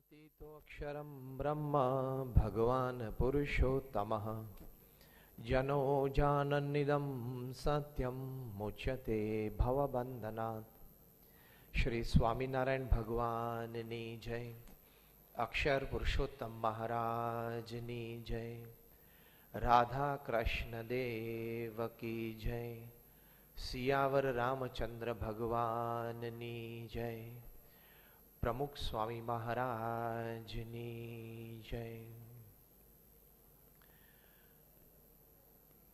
अतीतोऽक्षरं ब्रह्म भगवान् पुरुषोत्तमः जनो जानन्निदं सत्यं मुच्यते भवबन्धनात्। श्री स्वामीनारायण भगवाननी जय, अक्षर पुरुषोत्तम महाराजनी जय, राधा कृष्ण देव की जय, सियावर रामचंद्र भगवाननी जय, प्रमुख स्वामी महाराजनी जय।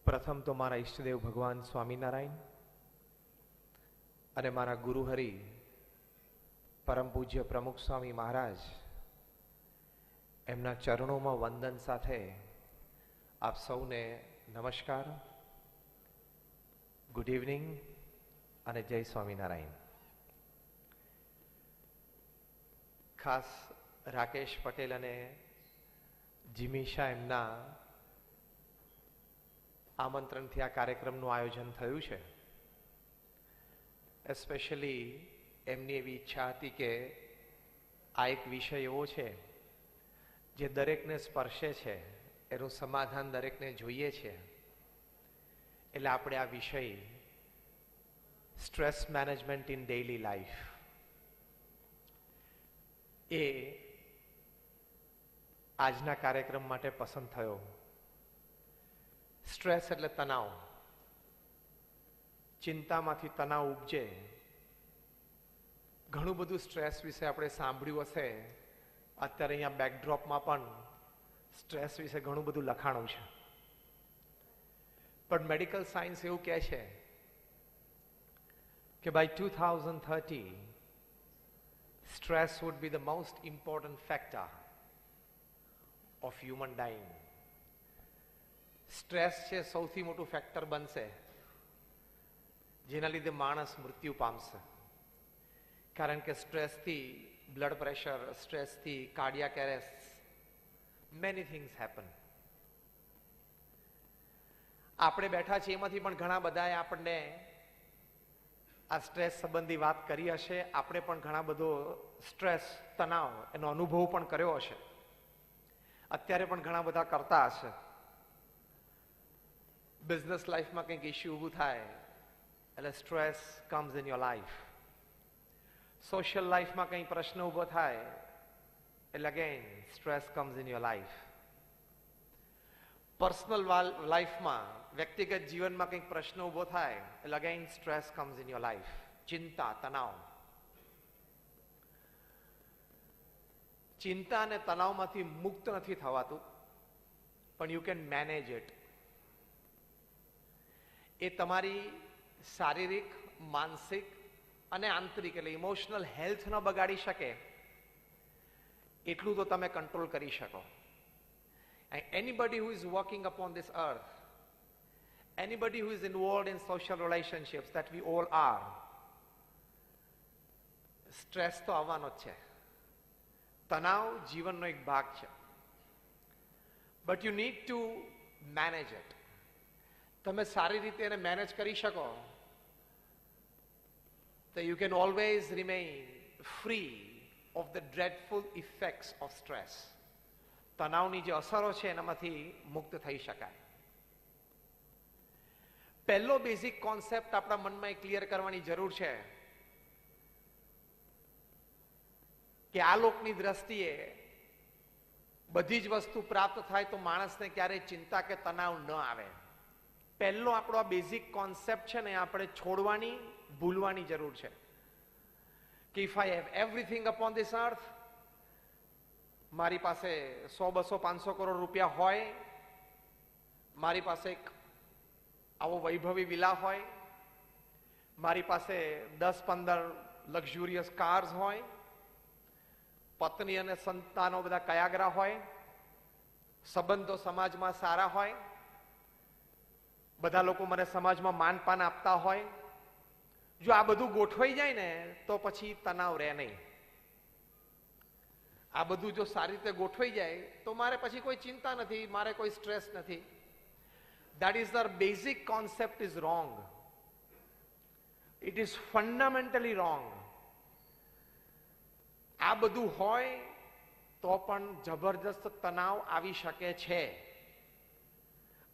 प्रथम तो मारा इष्टदेव भगवान स्वामीनारायण અને મારા ગુરુહરિ પરમ પૂજ્ય પ્રમુખ સ્વામી મહારાજ એમના ચરણોમાં વંદન સાથે આપ સૌને નમસ્કાર, ગુડ ઇવનિંગ અને જય સ્વામિનારાયણ. ખાસ રાકેશ પટેલ અને જીમી શાહ એમના આમંત્રણથી આ કાર્યક્રમનું આયોજન થયું છે. એસ્પેશિયલી એમની એવી ઈચ્છા હતી કે આ એક વિષય એવો છે જે દરેકને સ્પર્શે છે, એનું સમાધાન દરેકને જોઈએ છે. એટલે આપણે આ વિષય stress management in daily life એ આજના કાર્યક્રમ માટે પસંદ થયો. સ્ટ્રેસ એટલે તણાવ, ચિંતામાંથી તણાવ ઉપજે. ઘણું બધું સ્ટ્રેસ વિશે આપણે સાંભળ્યું હશે. અત્યારે અહીંયા બેકડ્રોપમાં પણ સ્ટ્રેસ વિશે ઘણું બધું લખાણું છે. પણ મેડિકલ સાયન્સ એવું કહે છે કે by 2030 stress would be the most important factor of human dying. Stress છે સૌથી મોટું ફેક્ટર બનશે જેના લીધે માણસ મૃત્યુ પામશે. કારણ કે સ્ટ્રેસથી બ્લડ પ્રેશર, સ્ટ્રેસથી cardiac arrest, many things happen. આપણે બેઠા છીએ એમાંથી પણ ઘણા બધાએ આપણને આ સ્ટ્રેસ સંબંધી વાત કરી હશે. આપણે પણ ઘણા બધો સ્ટ્રેસ, તણાવ એનો અનુભવ પણ કર્યો હશે. અત્યારે પણ ઘણા બધા કરતા હશે. બિઝનેસ લાઈફમાં કંઈક ઇશ્યુ ઊભું થાય એટલે stress comes in your life. Social લાઈફમાં કંઈ પ્રશ્ન ઊભો થાય એટલે again stress comes in your life. Personal લાઈફમાં, વ્યક્તિગત જીવનમાં કંઈક પ્રશ્ન ઊભો થાય એટલે again stress comes in your life. ચિંતા, તણાવ. ચિંતા અને તણાવમાંથી મુક્ત નથી થવાતું, પણ યુ કેન મેનેજ ઇટ. એ તમારી શારીરિક, માનસિક અને આંતરિક એટલે ઇમોશનલ હેલ્થ ન બગાડી શકે એટલું તો તમે કંટ્રોલ કરી શકો. And anybody who is walking upon this earth, anybody who is involved in social relationships, that we all are, stress તો આવવાનો જ છે. તણાવ જીવનનો એક ભાગ છે. But you need to manage it. તમે સારી રીતે એને મેનેજ કરી શકો તો you can always remain free of the dreadful effects of stress. તણાવની જે અસરો છે એનામાંથી મુક્ત થઈ શકાય. પહેલો બેઝિક કોન્સેપ્ટ આપણા મનમાં ક્લિયર કરવાની જરૂર છે કે આ લોકની દ્રષ્ટિએ બધી જ વસ્તુ પ્રાપ્ત થાય તો માણસને ક્યારેય ચિંતા કે તણાવ ન આવે. પહેલો આપણો આ બેઝિક કોન્સેપ્ટ છે ને આપણે છોડવાની, ભૂલવાની જરૂર છે કે if I have everything upon this અર્થ, મારી પાસે 100, 200, 500 કરોડ રૂપિયા હોય, મારી પાસે એક આવો વૈભવી વિલા હોય, મારી પાસે 10-15 લક્ઝુરિયસ કાર્સ હોય, પત્ની અને સંતાનો બધા કયાગરા હોય, સંબંધો સમાજમાં સારા હોય, બધા લોકો મને સમાજમાં માનપાન આપતા હોય, જો આ બધું ગોઠવાઈ જાય ને તો પછી તણાવ રહે નહીં. આ બધું જો સારી રીતે ગોઠવાઈ જાય તો મારે પછી કોઈ ચિંતા નથી, મારે કોઈ સ્ટ્રેસ નથી. That is the basic concept is wrong. It is fundamentally wrong. આ બધું હોય તો પણ જબરજસ્ત તણાવ આવી શકે છે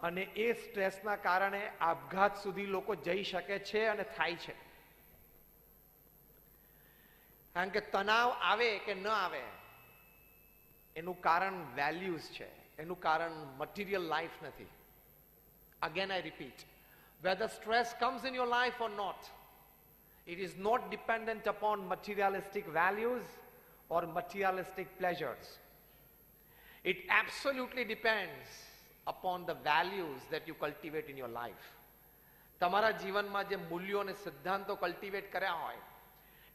અને એ સ્ટ્રેસના કારણે આપઘાત સુધી લોકો જઈ શકે છે અને થાય છે. કારણ કે તણાવ આવે કે ન આવે એનું કારણ વેલ્યુઝ છે, એનું કારણ મટીરિયલ લાઈફ નથી. Again I repeat, whether stress comes in your life or not, it is not dependent upon materialistic values or materialistic pleasures. It absolutely depends upon the values that you cultivate in your life. તમારા જીવનમાં જે મૂલ્યો અને સિદ્ધાંતો cultivate કર્યા હોય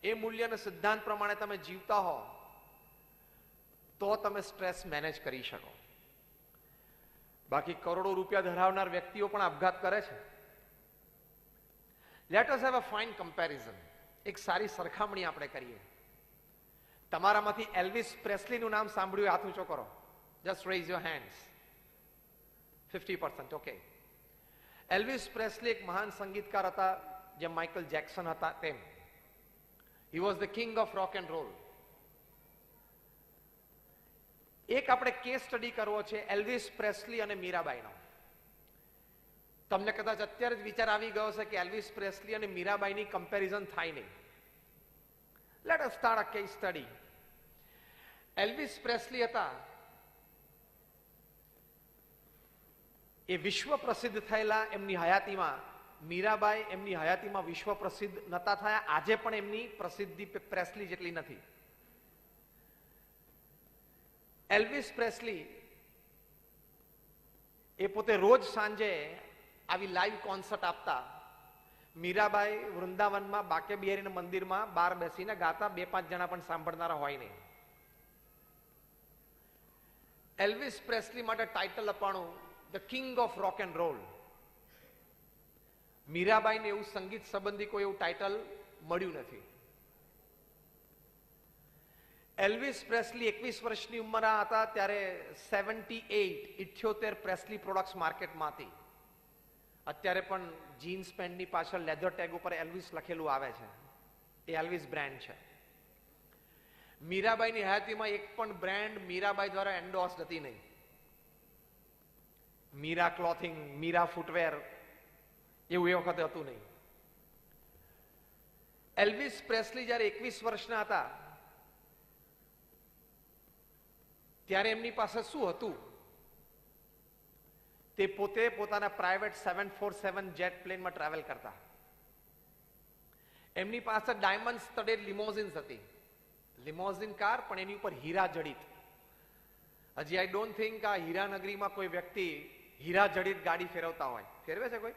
એ મૂલ્ય અને સિદ્ધાંત પ્રમાણે તમે જીવતા હો તો તમે સ્ટ્રેસ મેનેજ કરી શકો. બાકી કરોડો રૂપિયા ધરાવનાર વ્યક્તિઓ પણ આપઘાત કરે છે. Let us have a fine comparison. એક સારી સરખામણી આપણે કરીએ. તમારામાંથી એલ્વિસ પ્રેસ્લીનું નામ સાંભળ્યું, હાથ ઊંચો કરો. Just raise your hands. 50%. Okay. Elvis Presley એક મહાન સંગીતકાર હતા, જેમ માઇકલ જેક્સન હતા તેમ. He was the king of rock and roll. એક આપણે કેસ સ્ટડી કરવો છે એલ્વિસ પ્રેસ્લી અને મીરાબાઈનો. તમને કદાચ અત્યારે જ વિચાર આવી ગયો છે કે એલ્વિસ પ્રેસ્લી અને મીરાબાઈની કમ્પેરિઝન થાય નહીં. Let us start a case study. Elvis Presley હતા એ વિશ્વ પ્રસિદ્ધ થયેલા એમની હયાતીમાં. મીરાબાઈ એમની હયાતીમાં વિશ્વ પ્રસિદ્ધ નતા થયા. આજે પણ એમની પ્રસિદ્ધિ પ્રેસ્લી જેટલી નથી. એલ્વિસ પ્રેસ્લી એ પોતે રોજ સાંજે આવી લાઈવ કોન્સર્ટ આપતા. મીરાબાઈ વૃંદાવનમાં બાકે બિહારીના મંદિરમાં બહાર બેસીને ગાતા. 2-5 જણા પણ સાંભળનારા હોય નહીં. એલ્વિસ પ્રેસ્લી માટે ટાઇટલ અપાણું the king of rock and roll. મીરાબાઈને એવું સંગીત સંબંધી કોઈ એવું ટાઇટલ મળ્યું નથી. એલ્વિસ પ્રેસ્લી 21 વર્ષની ઉંમરના હતા ત્યારે 78 પ્રેસ્લી પ્રોડક્ટ્સ માર્કેટમાં હતી. અત્યારે પણ જીન્સ પેન્ટની પાછળ લેધર ટેગ ઉપર એલ્વિસ લખેલું આવે છે. એ એલ્વિસ બ્રાન્ડ છે. મીરાબાઈની હયાતીમાં એક પણ બ્રાન્ડ મીરાબાઈ દ્વારા એન્ડોર્સ હતી નહીં. મીરા ક્લોથિંગ, મીરા ફૂટવેર એવું એ વખતે હતું નહીં. એલ્વિસ પ્રેસ્લી જ્યારે 21 વર્ષના હતા ત્યારે એમની પાસે શું હતું? તે પોતે પોતાના પ્રાઇવેટ 747 જેટ પ્લેનમાં ટ્રાવેલ કરતા. એમની પાસે ડાયમંડ સ્ટડેડ લિમોઝિન્સ હતી. લિમોઝિન કાર પણ એની ઉપર હીરા જડિત. હજી આઈ ડોન્ટ થિંક આ હીરાનગરીમાં કોઈ વ્યક્તિ હીરા જડિત ગાડી ફેરવતા હોય. ફેરવે છે કોઈ?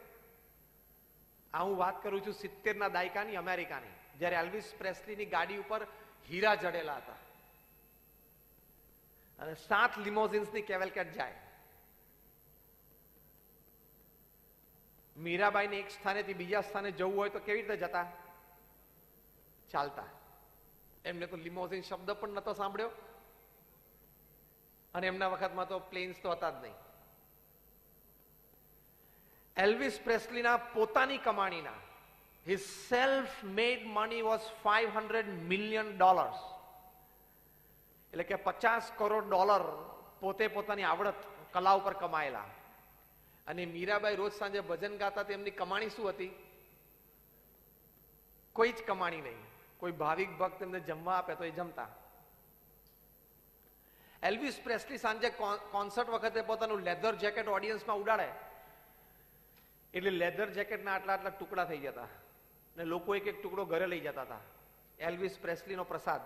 આ હું વાત કરું છું 70ના દાયકાની અમેરિકાની, જ્યારે એલ્વિસ પ્રેસ્લીની ગાડી ઉપર હીરા જડેલા હતા અને 7 લિમોઝિન્સની કેવેલકેટ જાય. મીરાબાઈને એક સ્થાનેથી બીજા સ્થાને જવું હોય તો કેવી રીતે જતા? ચાલતા. એમને તો લિમોઝિન શબ્દ પણ નતો સાંભળ્યો અને એમના વખતમાં તો પ્લેન્સ તો હતા જ નહીં. એલ્વિસ પ્રેસ્લીના પોતાની કમાણીના his self made money was $500 million. એટલે કે $50 કરોડ પોતે પોતાની આવડત કલા ઉપર કમાયેલા. અને મીરાબાઈ રોજ સાંજે ભજન ગાતા. તેમની કમાણી શું હતી? કોઈ જ કમાણી નહીં. કોઈ ભાવિક ભક્ત એમને જમવા આપે તો એ જમતા. એલ્વિસ પ્રેસ્લી સાંજે કોન્સર્ટ વખતે પોતાનું લેધર જેકેટ ઓડિયન્સમાં ઉડાડે એટલે લેધર જેકેટના આટલા ટુકડા થઈ જતા ને લોકો એક એક ટુકડો ઘરે લઈ જતા હતા. એલ્વિસ પ્રેસ્લીનો પ્રસાદ.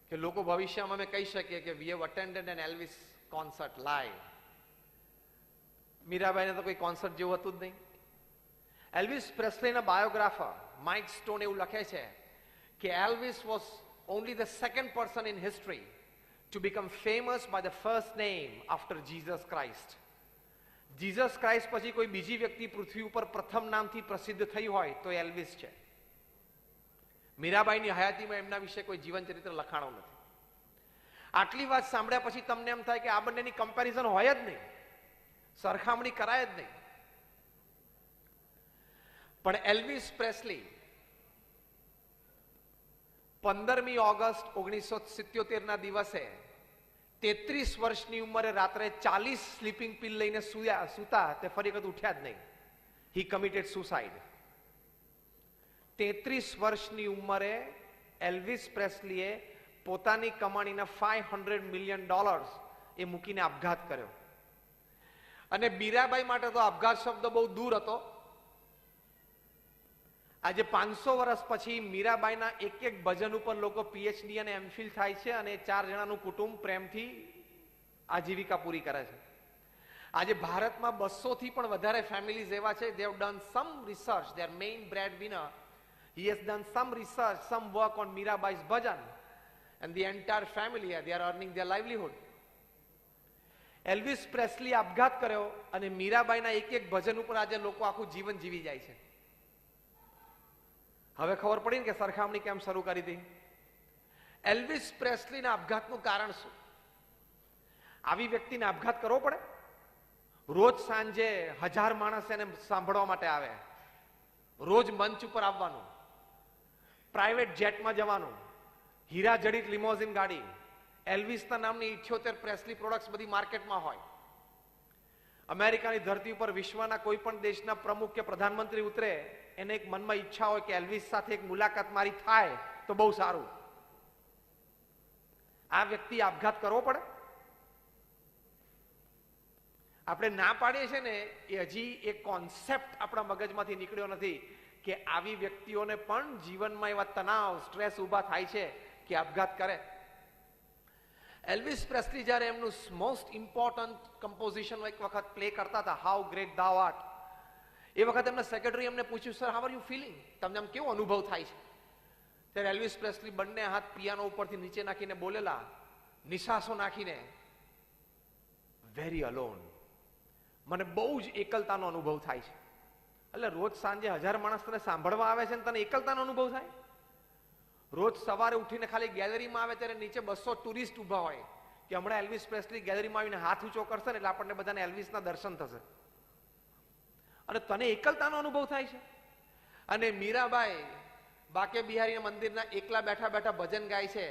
કે લોકો ભવિષ્યમાં અમે કહી શકીએ કે we have attended an Elvis concert live. મીરાબાઈને તો કોઈ કોન્સર્ટ જેવું હતું જ નહીં. એલ્વિસ પ્રેસ્લીના બાયોગ્રાફર માઇક સ્ટોન એવું લખે છે કે Elvis was only the second person in history to become famous by the first name after Jesus Christ. Jesus Christ પછી કોઈ બીજી વ્યક્તિ પૃથ્વી ઉપર પ્રથમ નામથી પ્રસિદ્ધ થઈ હોય તો એલ્વિસ છે. મીરાબાઈની હયાતીમાં એમના વિશે કોઈ જીવન ચરિત્ર લખાણો નથી. આટલી વાત સાંભળ્યા પછી તમને એમ થાય કે આ બંનેની કમ્પેરિઝન હોય જ નહીં, સરખામણી કરાય જ નહીં. પણ એલ્વિસ પ્રેસ્લી 15મી ઓગસ્ટ 1977 ના દિવસે 33 વર્ષની ઉંમરે રાત્રે 40 સ્લીપિંગ પિલ લઈને સૂતા તે ફરી વખત ઉઠ્યા જ નહીં. હી કમિટેડ સુસાઇડ. 33 વર્ષની ઉંમરે એલ્વિસ પ્રેસ્લીએ પોતાની કમાણીના $500 મિલિયન એ મૂકીને આપઘાત કર્યો. અને મીરાબાઈ માટે તો આપઘાત શબ્દ બહુ દૂર હતો. આજે 500 વર્ષ પછી મીરાબાઈના એક એક ભજન ઉપર લોકો પીએચડી અને એમફિલ થાય છે અને 4 જણાનું કુટુંબ પ્રેમથી આજીવિકા પૂરી કરે છે. આજે ભારતમાં 200 થી પણ વધારે ફેમિલીઝ એવા છે. they have done some research. their main breadwinner, he has done some research, some work on Mirabai's bhajan, and the entire family they are earning their livelihood. Elvis Presley આપઘાત કર્યો અને મીરાબાઈના એક એક ભજન ઉપર આજે લોકો આખું જીવન જીવી જાય છે. હવે ખબર પડી ને કે સરખામણી કેમ શરૂ કરી હતી. એલ્વિસ પ્રેસ્લીના આપઘાતનું કારણ શું? આવી વ્યક્તિને આપઘાત કરવો પડે? રોજ સાંજે 1000 માણસ એને સાંભળવા માટે આવે, રોજ મંચ ઉપર આવવાનું, પ્રાઇવેટ જેટમાં જવાનું, હીરા જડિત લિમોઝિન ગાડી, એલ્વિસના નામની 78 પ્રેસ્લી પ્રોડક્ટ્સ બધી માર્કેટમાં હોય. અમેરિકાની ધરતી ઉપર વિશ્વના કોઈ પણ દેશના પ્રમુખ કે પ્રધાનમંત્રી ઉતરે, એને એક મનમાં ઈચ્છા હોય કે એલ્વિસ સાથે એક મુલાકાત મારી થાય તો બહુ સારું. આ વ્યક્તિ આપઘાત કરવો પડે? આપણે ના પાડીએ છીએ ને એ હજી એક કોન્સેપ્ટ આપણા મગજમાંથી નીકળ્યો નથી કે આવી વ્યક્તિઓને પણ જીવનમાં એવા તણાવ, સ્ટ્રેસ ઉભા થાય છે કે આપઘાત કરે. એલ્વિસ પ્રેસ્લી જ્યારે એમનું મોસ્ટ ઇમ્પોર્ટન્ટ કમ્પોઝિશન એક વખત પ્લે કરતા હતા, હાઉ ગ્રેટ ધા આર્ટ, એ વખત એમના સેક્રેટરી એમને પૂછ્યું, sir how are you feeling, તમને આમ કેવો અનુભવ થાય છે? ત્યારે એલ્વિસ પ્રેસ્લી બંને હાથ પિયાનો ઉપરથી નીચે નાખીને બોલેલા, નિશાસો નાખીને, વેરી અલોન, મને બહુ જ એકલતાનો અનુભવ થાય છે. એટલે રોજ સાંજે 1000 માણસ તને સાંભળવા આવે છે ને તને એકલતાનો અનુભવ થાય? રોજ સવારે ઉઠીને ખાલી ગેલેરીમાં આવે ત્યારે નીચે 200 ટુરિસ્ટ ઉભા હોય કે હમણાં એલ્વિસ પ્રેસ્લી ગેલેરીમાં આવીને હાથ ઊંચો કરશે ને એટલે આપણને બધાને એલ્વિસના દર્શન થશે, અને તને એકલતાનો અનુભવ થાય છે? અને મીરાબાઈ બાકે બિહારીના મંદિરના એકલા બેઠા બેઠા ભજન ગાય છે,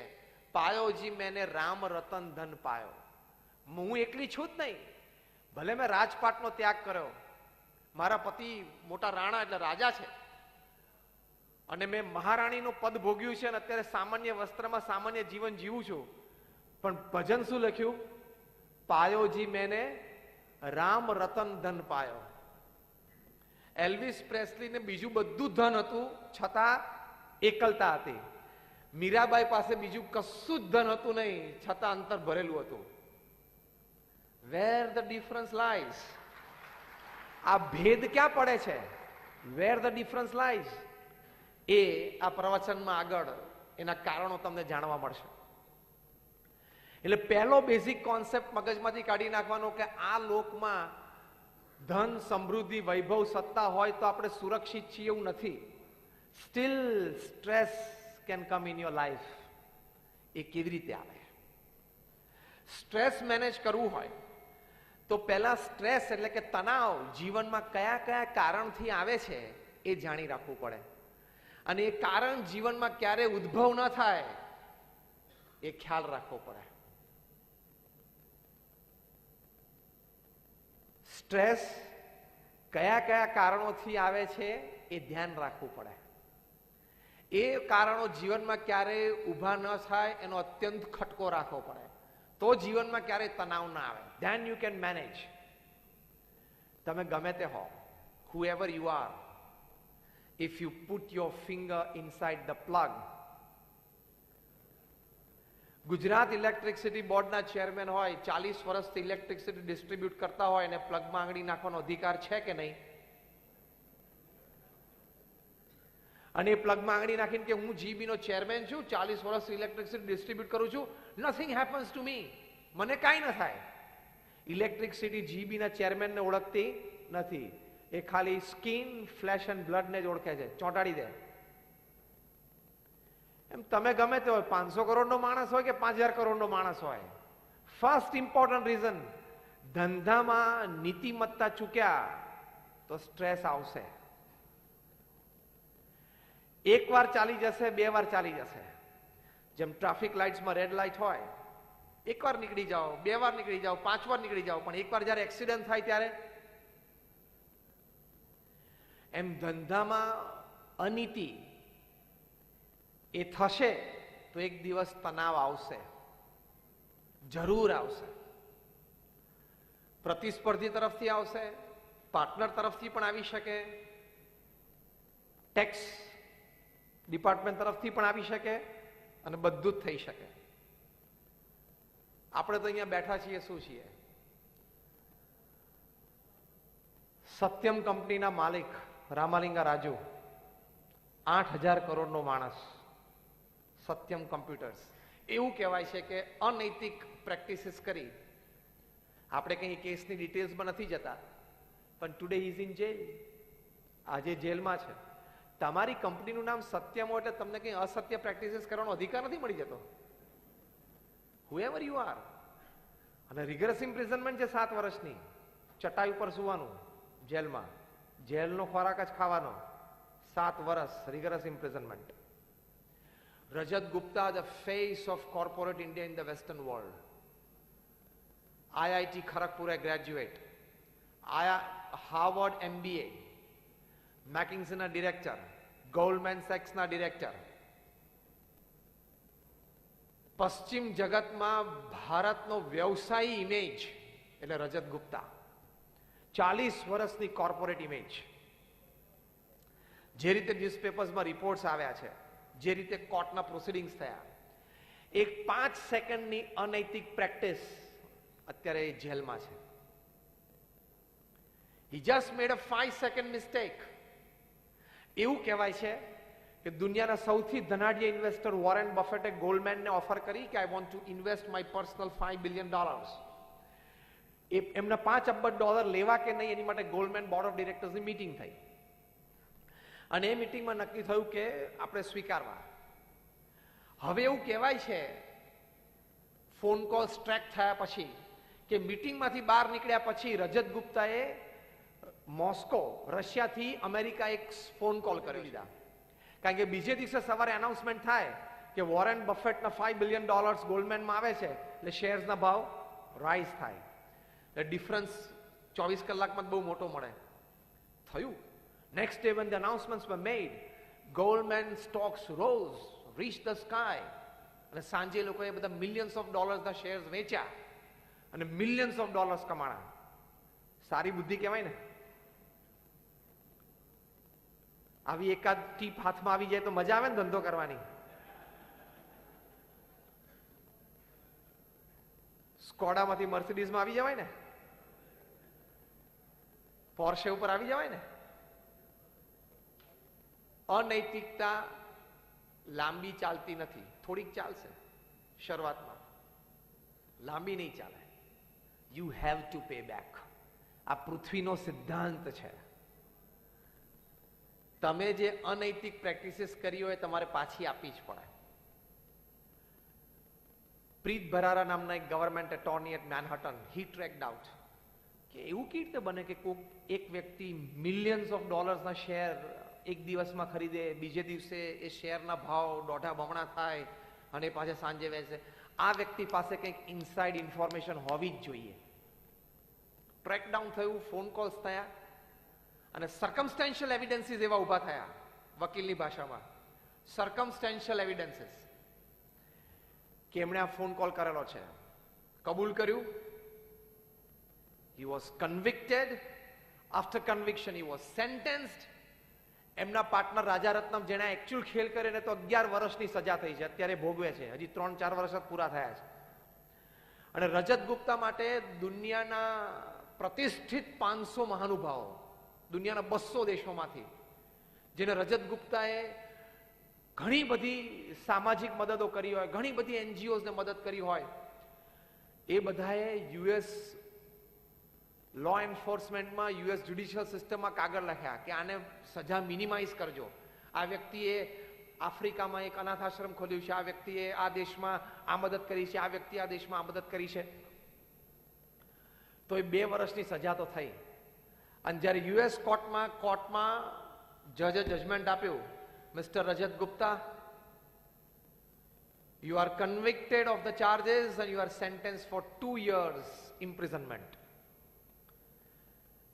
પાયો જી મેને રામ રતન ધન પાયો. હું એકલી છું જ નહીં, ભલે મેં રાજપાટનો ત્યાગ કર્યો, મારા પતિ મોટા રાણા એટલે રાજા છે, અને મેં મહારાણીનું પદ ભોગ્યું છે અને અત્યારે સામાન્ય વસ્ત્રમાં સામાન્ય જીવન જીવું છું, પણ ભજન શું લખ્યું? પાયોજી મેને રામ રતન ધન પાયો. એલ્વિસ પ્રેસ્લીને બીજું બધું ધન હતું છતાં એકલતા હતી. મીરાબાઈ પાસે બીજું કશું જ ધન હતું નહીં છતાં અંતર ભરેલું હતું. વેર ધ ડિફરન્સ લાઈઝ? આ ભેદ ક્યાં પડે છે? વેર ધ ડિફરન્સ લાઈઝ? એ આ પ્રવચનમાં આગળ એના કારણો તમને જાણવા મળશે. એટલે પહેલો બેઝિક કોન્સેપ્ટ મગજમાંથી કાઢી નાખવાનો કે આ લોકમાં ધન, સમૃદ્ધિ, વૈભવ, સત્તા હોય તો આપણે સુરક્ષિત છીએ એવું નથી. Still stress can come in your life. એ કેવી રીતે આવે? સ્ટ્રેસ મેનેજ કરવું હોય તો પહેલા સ્ટ્રેસ એટલે કે તણાવ જીવનમાં કયા કયા કારણથી આવે છે એ જાણી રાખવું પડે, અને એ કારણ જીવનમાં ક્યારે ઉદ્ભવ ન થાય એ ખ્યાલ રાખવો પડે. સ્ટ્રેસ કયા કયા કારણોથી આવે છે એ ધ્યાન રાખવું પડે. એ કારણો જીવનમાં ક્યારેય ઊભા ન થાય એનો અત્યંત ખટકો રાખવો પડે, તો જીવનમાં ક્યારેય તણાવ ના આવે. Then you can manage. તમે ગમે તે હો, whoever you are, if you put your finger inside the plug. Gujarat electricity બોર્ડના ચેરમેન હોય, 40 વર્ષથી ઇલેક્ટ્રિસિટી ડિસ્ટ્રીબ્યુટ કરતા હોય, અને પ્લગમાં આંગળી નાખવાનો અધિકાર છે કે નહીં? અને એ પ્લગમાં આંગળી નાખીને કે હું જીબીનો ચેરમેન છું, 40 વર્ષથી ઇલેક્ટ્રિસિટી ડિસ્ટ્રીબ્યુટ કરું છું, નથિંગ હેપન્સ ટુ મી, મને કાંઈ ન થાય. ઇલેક્ટ્રિસિટી જીબીના ચેરમેનને ઓળખતી નથી, એ ખાલી સ્કિન, ફ્લેશ એન્ડ બ્લડને જ ઓળખે છે, ચોંટાડી દે. એમ તમે ગમે તે હોય, 500 કરોડનો માણસ હોય કે 5000 કરોડનો માણસ હોય, ફર્સ્ટ ઇમ્પોર્ટન્ટ રીઝન, ધંધામાં નીતિમત્તા ચૂક્યા તો સ્ટ્રેસ આવશે. એક વાર ચાલી જશે, 2 વાર ચાલી જશે, જેમ ટ્રાફિક લાઇટ્સમાં રેડ લાઇટ હોય, એકવાર નીકળી જાઓ, 2 વાર નીકળી જાઓ, 5 વાર નીકળી જાઓ, પણ એકવાર જ્યારે એક્સિડન્ટ થાય ત્યારે એમ ધંધામાં અનીતિ એ થશે તો એક દિવસ તણાવ આવશે, જરૂર આવશે. પ્રતિસ્પર્ધી તરફથી આવશે, પાર્ટનર તરફથી પણ આવી શકે, ટેક્સ ડિપાર્ટમેન્ટ તરફથી પણ આવી શકે, અને બધું જ થઈ શકે. આપણે તો અહીંયા બેઠા છીએ શું છીએ? સત્યમ કંપનીના માલિક રામાલિંગા રાજુ, 8,000 કરોડનો માણસ, સત્યમ કોમ્પ્યુટર્સ. એવું કહેવાય છે કે અનૈતિક પ્રેક્ટિસીસ કરી, આપણે કઈ કેસની ડિટેલ્સમાં નથી જતા, પણ ટુડે ઇઝ ઇન જેલ, આજે જેલમાં છે. તમારી કંપનીનું નામ સત્યમ હોય એટલે તમને કઈ અસત્ય પ્રેક્ટિસીસ કરવાનો અધિકાર નથી મળી જતો, હુએવર યુ આર. અને રિગરસ ઇમ્પ્રિઝનમેન્ટ છે 7 વર્ષની, ચટાઈ ઉપર સુવાનું જેલમાં, જેલનો ખોરાક જ ખાવાનો, 7 વર્ષ rigorous imprisonment. Rajat Gupta, the face of corporate India in the western world, IIT Kharagpur graduate, Harvard MBA, મેકિન્સેના ડિરેક્ટર, ગોલ્ડમેન સેક્સના ડિરેક્ટર. પશ્ચિમ જગતમાં ભારતનો વ્યવસાયી ઇમેજ એટલે રજત ગુપ્તા, 40 વર્ષની કોર્પોરેટ ઇમેજ. જે રીતે ન્યૂઝપેપર્સમાં રિપોર્ટ્સ આવ્યા છે, જે રીતે કોર્ટના પ્રોસિડિંગ્સ થયા, એક 5 સેકન્ડની અનૈતિક પ્રેક્ટિસ અત્યારે એ જેલમાં છે. He just made a 5 second mistake. એવું કહેવાય છે કે દુનિયાના સૌથી ધનાઢ્ય ઇન્વેસ્ટર વોરેન બફેટે ગોલ્ડમેનને ઓફર કરી કે I want to invest my personal $5 billion. એમના $5 અબજ લેવા કે નહીં એની માટે ગોલ્ડમેન બોર્ડ ઓફ ડિરેક્ટર્સની મીટિંગ થઈ, અને એ મીટિંગમાં નક્કી થયું કે આપણે સ્વીકારવા. હવે એવું કહેવાય છે ફોન કોલ્સ ટ્રેક થયા પછી કે મીટિંગમાંથી બહાર નીકળ્યા પછી રજત ગુપ્તાએ મોસ્કો, રશિયાથી અમેરિકા એક ફોન કોલ કરી લીધા, કારણ કે બીજે દિવસે સવારે એનાઉન્સમેન્ટ થાય કે વોરેન બફેટના $5 billion ગોલ્ડમેનમાં આવે છે, એટલે શેર્સના ભાવ રાઇઝ થાય, એટલે ડિફરન્સ 24 કલાકમાં બહુ મોટો મળે. થયું. Next day when the announcements were made, Goldman stocks rose, reached the sky, અને સાંજે લોકોએ બધા millions of dollars ના શેર્સ વેચ્યા અને millions of dollars કમાણા. સારી બુદ્ધિ કહેવાય ને. આવી એકાદ ટીપ હાથમાં આવી જાય તો મજા આવે ને ધંધો કરવાની. સ્કોડામાંથી મર્સિડીઝમાં આવી જવાય ને, પોર્શે ઉપર આવી જવાય ને. અનૈતિકતા લાંબી ચાલતી નથી, થોડીક ચાલશે શરૂઆતમાં, લાંબી નહીં ચાલે. You have to pay back. આ પૃથ્વીનો સિદ્ધાંત છે. તમે જે અનૈતિક પ્રેક્ટિસીસ કરી હોય તમારે પાછી આપવી જ પડે. પ્રીત ભરારા નામના એક government attorney at Manhattan, he tracked out કે એવું કેવી રીતે બને કે કોઈક એક વ્યક્તિ millions of dollars ના શેર એક દિવસમાં ખરીદે, બીજે દિવસે એ શેરના ભાવ 1.5 બમણા થાય અને પાછા સાંજે વેચે. આ વ્યક્તિ પાસે કંઈક ઇનસાઇડ ઇન્ફોર્મેશન હોવી જ જોઈએ. ટ્રેકડાઉન થયું, ફોન કોલ્સ થયા, અને સર્કમસ્ટેન્શિયલ એવિડન્સીસ એવા ઊભા થયા, વકીલની ભાષામાં સર્કમસ્ટેન્શિયલ એવિડન્સીસ, કે એમણે આ ફોન કોલ કરેલો છે, કબૂલ કર્યું. He was convicted. After conviction he was sentenced. એમના પાર્ટનર રાજારત્નમ જેણે એકચ્યુઅલ ખેલ કરીને તો 11 વર્ષની સજા થઈ છે, અત્યારે ભોગવે છે, હજી 3-4 વર્ષ જ પૂરા થયા છે. અને રજત ગુપ્તા માટે દુનિયાના પ્રતિષ્ઠિત 500 મહાનુભાવો, દુનિયાના 200 દેશોમાંથી, જેને રજત ગુપ્તાએ ઘણી બધી સામાજિક મદદો કરી હોય, ઘણી બધી NGOsને મદદ કરી હોય, એ બધાએ US લો એન્ફોર્સમેન્ટમાં, US જ્યુડિશિયલ સિસ્ટમમાં કાગળ લખ્યા કે આને સજા મિનિમાઇઝ કરજો. આ વ્યક્તિએ આફ્રિકામાં એક અનાથ આશ્રમ ખોલ્યું છે, આ વ્યક્તિએ આ દેશમાં આ મદદ કરી છે, આ વ્યક્તિએ આ દેશમાં આ મદદ કરી છે. તો એ 2 વર્ષની સજા તો થઈ. અને જ્યારે US કોર્ટમાં જજે જજમેન્ટ આપ્યું, mister Rajat Gupta, You are convicted of the charges and you are sentenced for 2 years imprisonment.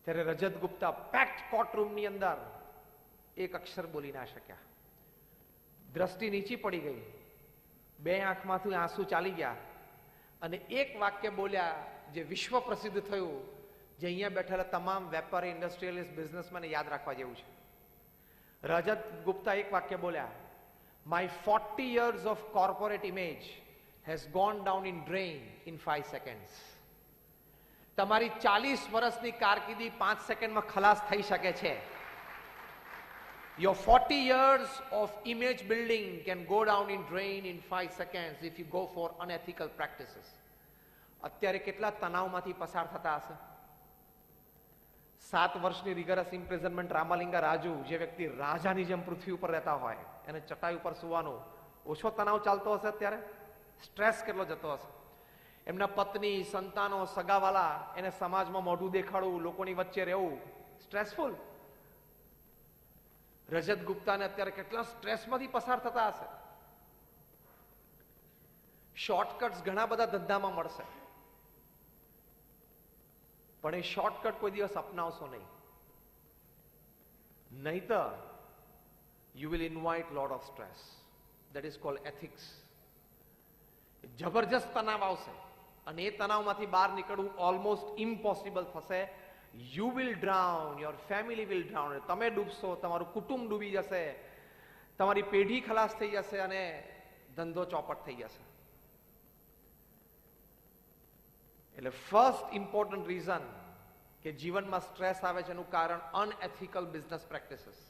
ત્યારે રજત ગુપ્તા પેક્ડ કોર્ટરૂમની અંદર એક અક્ષર બોલી ના શક્યા. દ્રષ્ટિ નીચી પડી ગઈ, બે આંખમાંથી આંસુ ચાલી ગયા અને એક વાક્ય બોલ્યા જે વિશ્વ પ્રસિદ્ધ થયું, જે અહીંયા બેઠેલા તમામ વેપારી, ઇન્ડસ્ટ્રીયલિસ્ટ, બિઝનેસમેન યાદ રાખવા જેવું છે. રજત ગુપ્તા એક વાક્ય બોલ્યા, My 40 years of corporate image has gone down in drain in 5 seconds. તમારી 40 વર્ષની કારકિર્દી 5 સેકન્ડમાં ખલાસ થઈ શકે છે. Your 40 years of image building can go down in drain in 5 seconds if you go for unethical practices. અત્યારે કેટલા તણાવમાંથી પસાર થતા હશે. 7 વર્ષની રિગરસ ઇમ્પ્રિઝનમેન્ટ રામાલિંગા રાજુ, જે વ્યક્તિ રાજાની જેમ પૃથ્વી ઉપર રહેતા હોય, એને ચટાઈ ઉપર સુવાનો ઓછો તણાવ ચાલતો હશે અત્યારે? સ્ટ્રેસ કેટલો જતો હશે? એમના પત્ની, સંતાનો, સગાવાલા, એને સમાજમાં મોઢું દેખાડવું, લોકોની વચ્ચે રહેવું સ્ટ્રેસફુલ. રજત ગુપ્તાને અત્યારે કેટલા સ્ટ્રેસમાંથી પસાર થતા હશે. શોર્ટકટ્સ ઘણા બધા ધંધામાં મળશે, પણ એ શોર્ટકટ કોઈ દિવસ અપનાવશો નહીં. નહીતર you will invite lot of stress. That is called ethics. જબરજસ્ત તણાવ આવશે અને એ તણાવમાંથી બહાર નીકળવું ઓલમોસ્ટ ઇમ્પોસિબલ થશે. You will drown, your family will drown. તમે ડૂબશો, તમારું કુટુંબ ડૂબી જશે, તમારી પેઢી ખલાસ થઈ જશે અને ધંધો ચોપટ થઈ જશે. એટલે ફર્સ્ટ ઇમ્પોર્ટન્ટ રીઝન કે જીવનમાં સ્ટ્રેસ આવે છે એનું કારણ અનએથિકલ બિઝનેસ પ્રેક્ટિસીસ.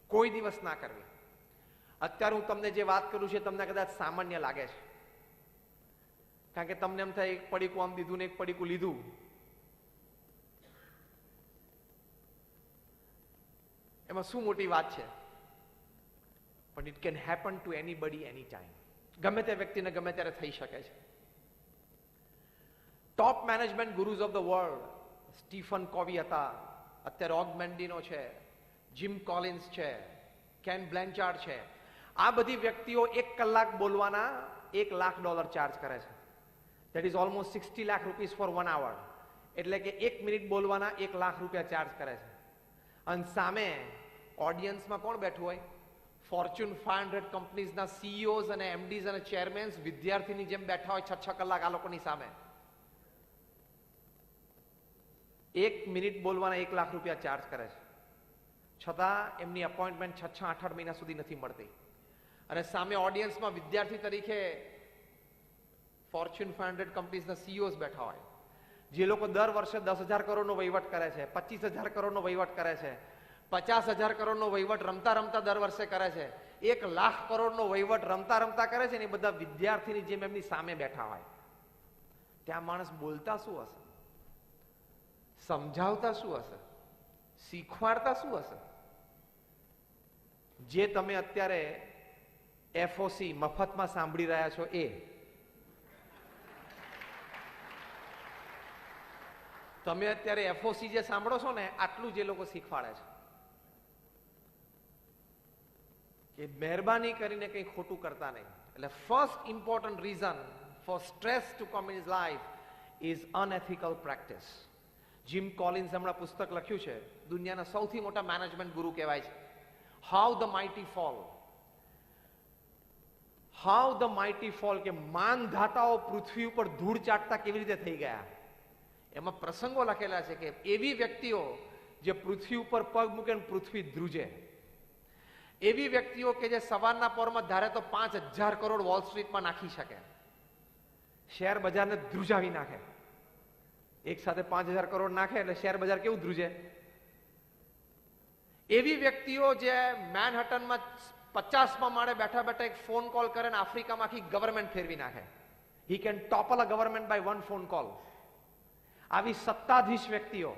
કોઈ દિવસ ના કરવી. અત્યારે હું તમને જે વાત કરું છું તમને કદાચ સામાન્ય લાગે છે, કારણ કે તમને એમ થાય એક પડીકું આમ દીધું ને એક પડીકું લીધું. એમાં શું મોટી વાત છે? પણ it can happen to anybody any time. ગમે તે વ્યક્તિને ગમે ત્યારે થઈ શકે છે. Top management gurus of the world Stephen Covey હતા, અત્યારે ઓગ મેન્ડિનો છે, જીમ કોલિન્સ છે, કેન બ્લેન્ચાર્ડ છે. આ બધી વ્યક્તિઓ 1 કલાક બોલવાના $1 લાખ ચાર્જ કરે છે. That is almost 60 lakh rupees for 1 hour. એટલે કે 1 મિનિટ બોલવાના $1 લાખ ચાર્જ કરે છે. અને સામે ઓડિયન્સમાં કોણ બેઠું હોય? ફોર્ચ્યુન 500 કંપનીઝના સીઈઓઝ અને એમડીઝ અને ચેરમેન્સ વિદ્યાર્થીની જેમ બેઠા હોય 6 કલાક આ લોકોની સામે. 1 મિનિટ બોલવાના $1 લાખ ચાર્જ કરે છે. છતાં એમની અપોઇન્ટમેન્ટ 6-8 મહિના સુધી નથી મળતી. અને સામે ઓડિયન્સમાં વિદ્યાર્થી તરીકે ફોર્ચ્યુન 500 કંપનીઝના સીઈઓઝ બેઠા હોય, જે લોકો દર વર્ષે 10,000 કરોડનો વહીવટ કરે છે, 25,000 કરોડનો વહીવટ કરે છે, 50,000 કરોડનો વહીવટ રમતા રમતા દર વર્ષે કરે છે, 1 લાખ કરોડનો વહીવટ રમતા રમતા કરે છે ને એ બધા વિદ્યાર્થીની જેમ એમની સામે બેઠા હોય. ત્યાં માણસ બોલતા શું હશે? સમજાવતા શું હશે? શીખવાડતા શું હશે? જે તમે અત્યારે FOC મફતમાં સાંભળી રહ્યા છો એ તમે અત્યારે FOC જે સાંભળો છો ને આટલું જે લોકો શીખવાડે છે કે મહેરબાની કરીને કંઈ ખોટું કરતા નહીં. એટલે first important reason for stress to come in his life is unethical practice. Jim Collins હમણાં પુસ્તક લખ્યું છે, દુનિયાના સૌથી મોટા મેનેજમેન્ટ ગુરુ કહેવાય છે, how the mighty fall. How the mighty fall, કે માનધાતાઓ પૃથ્વી ઉપર ધૂળ ચાટતા કેવી રીતે થઈ ગયા. એમાં પ્રસંગો લખેલા છે કે એવી વ્યક્તિઓ જે પૃથ્વી ઉપર પગ મૂકે પૃથ્વી ધ્રુજે, એવી વ્યક્તિઓ કે જે સવારના પોરમાં ધારે તો 5,000 કરોડ વોલ સ્ટ્રીટમાં નાખી શકે, શેર બજારને ધ્રુજાવી નાખે. એક સાથે 5,000 કરોડ નાખે એટલે શેર બજાર કેવું ધ્રુજે. એવી વ્યક્તિઓ જે મેનહટનમાં 50મા માળે બેઠા બેઠા એક ફોન કોલ કરે ને આફ્રિકામાં આખી ગવર્મેન્ટ ફેરવી નાખે. He can topple a government by 1 phone call. આવી સત્તાધીશ વ્યક્તિઓ,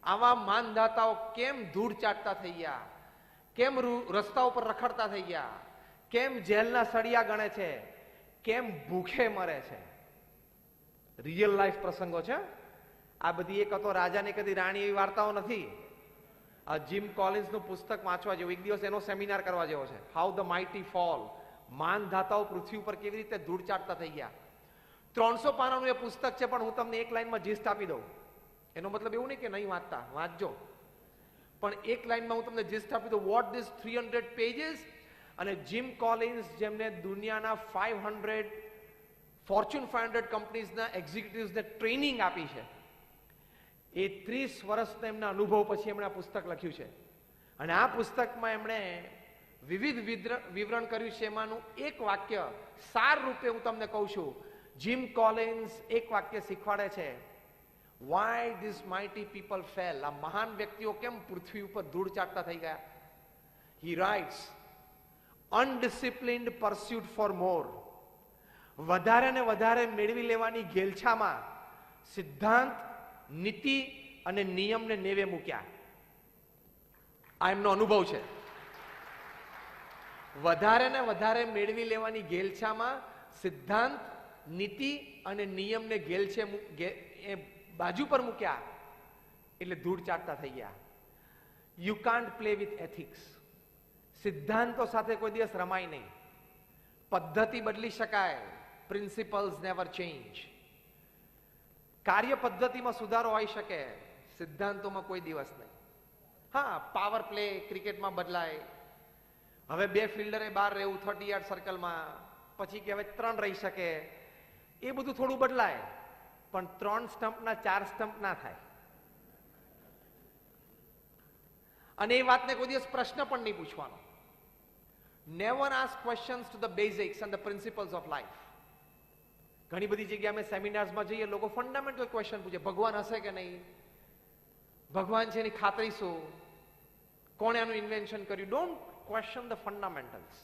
આવા માનધાતાઓ કેમ ધૂળ ચાટતા થઈ ગયા, કેમ રસ્તા ઉપર રખડતા થઈ ગયા, કેમ જેલના સળિયા ગણે છે, કેમ ભૂખે મરે છે. રિયલ લાઈફ પ્રસંગો છે આ બધી. એક હતો રાજા ને કદી રાણી, એવી વાર્તાઓ નથી. આ જીમ કોલિન્સનું પુસ્તક વાંચવા જેવું, એક દિવસ એનો સેમિનાર કરવા જેવો છે. હાઉ ધ માઇટી ફોલ, માનધાતાઓ પૃથ્વી ઉપર કેવી રીતે ધૂળ ચાટતા થઈ ગયા. 300 પાનાનું એ પુસ્તક છે, પણ હું તમને એક લાઈનમાં જીસ્ટ આપી દઉં. એનો મતલબ એવું નહીં કે નહીં વાંચતા, વાંચજો, પણ એક લાઈનમાં હું તમને જીસ્ટ આપી દઉં. What this 300 pages. અને જીમ કોલિન્સ, જેમને દુનિયાના 500 ફોર્ચ્યુન 500 કંપનીઝના એક્ઝિક્યુટિવ્સને ટ્રેનિંગ આપી છે, એ 30 વર્ષના એમના અનુભવ પછી એમણે આ પુસ્તક લખ્યું છે. અને આ પુસ્તકમાં એમણે વિવિધ વિવરણ કર્યું છે. એમાંનું એક વાક્ય સાર રૂપે હું તમને કહું છું. જીમ કોલિન્સ એક વાક્ય શીખવાડે છે, Y this mighty people fail. આ મહાન વ્યક્તિઓ કેમ પૃથ્વી ઉપર ધૂળ ચાટતા થઈ ગયા? હી રાઇટ્સ, અનડિસિપ્લિન્ડ પરસ્યુટ ફોર મોર. વધારે ને વધારે મેળવી લેવાની ઘેલછામાં સિદ્ધાંત, નીતિ અને નિયમને નેવે મૂક્યા. આ એમનો અનુભવ છે. વધારે ને વધારે મેળવી લેવાની ઘેલછામાં સિદ્ધાંત, નીતિ અને નિયમને એ બાજુ પર મૂક્યા, એટલે ધૂળ ચાટતા થઈ ગયા. You can't play with ethics. સિદ્ધાંતો સાથે કોઈ દિવસ રમાય નહીં. પદ્ધતિ બદલી શકાય, પ્રિન્સિપલ્સ નેવર ચેન્જ. કાર્ય પદ્ધતિમાં સુધારો આવી શકે, સિદ્ધાંતોમાં કોઈ દિવસ નહીં. હા, પાવર પ્લે ક્રિકેટમાં બદલાય. હવે 2 ફિલ્ડરે બહાર રહેવું 30 યાર્ડ સર્કલમાં, પછી કે હવે 3 રહી શકે, એ બધું થોડું બદલાય, પણ 3 સ્ટમ્પના 4 સ્ટમ્પ ના થાય. અને એ વાતને કોઈ દિવસ પ્રશ્ન પણ નહીં પૂછવાનો. Never ask questions to the basics and the principles of life. ઘણી બધી જગ્યાએ અમે સેમિનાર્સમાં જઈએ, લોકો ફંડામેન્ટલ ક્વેશ્ચન પૂછે, ભગવાન હશે કે નહીં, ભગવાન છે એની ખાતરી શું, કોણે આનું ઇન્વેન્શન કર્યું. Don't question the fundamentals.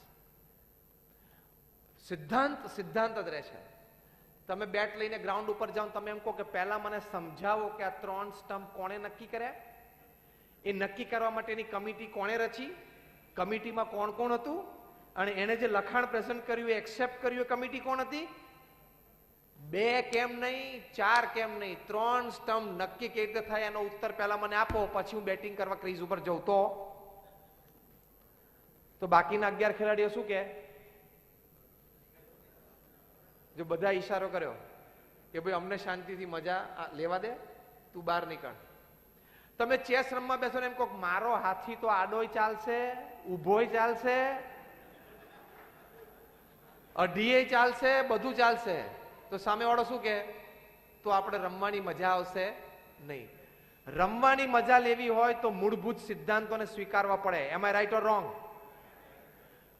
સિદ્ધાંત સિદ્ધાંત જ રહે છે. તમે બેટ લઈને ગ્રાઉન્ડ ઉપર જાઓ, તમે એમ કહો કે પહેલા મને સમજાવો કે આ 3 સ્ટમ્પ કોણે નક્કી કર્યા, એ નક્કી કરવા માટેની કમિટી કોણે રચી, કમિટીમાં કોણ કોણ હતું, અને એને જે લખાણ પ્રેઝન્ટ કર્યું એ એક્સેપ્ટ કર્યું એ કમિટી કોણ હતી. 2 કેમ નહીં, 4 કેમ નહીં, 3 સ્ટમ્પ નક્કી કેવી રીતે થાય એનો ઉત્તર પહેલા મને આપો, પછી હું બેટિંગ કરવા ક્રીઝ ઉપર જઉં. તો બાકીના 11 ખેલાડીઓ શું કે? જો બધા ઈશારો કર્યો કે ભાઈ અમને શાંતિથી મજા લેવા દે, તું બહાર નીકળ. તમે ચેસ રમવા બેસો ને એમ કહો મારો હાથી તો આડોય ચાલશે, ઊભોય ચાલશે, અઢીએ ચાલશે, બધું ચાલશે, તો સામેવાળો શું કે? તો આપણે રમવાની મજા આવશે નહીં. રમવાની મજા લેવી હોય તો મૂળભૂત સિદ્ધાંતોને સ્વીકારવા પડે. એમ આઈ રાઈટ ઓર રોંગ?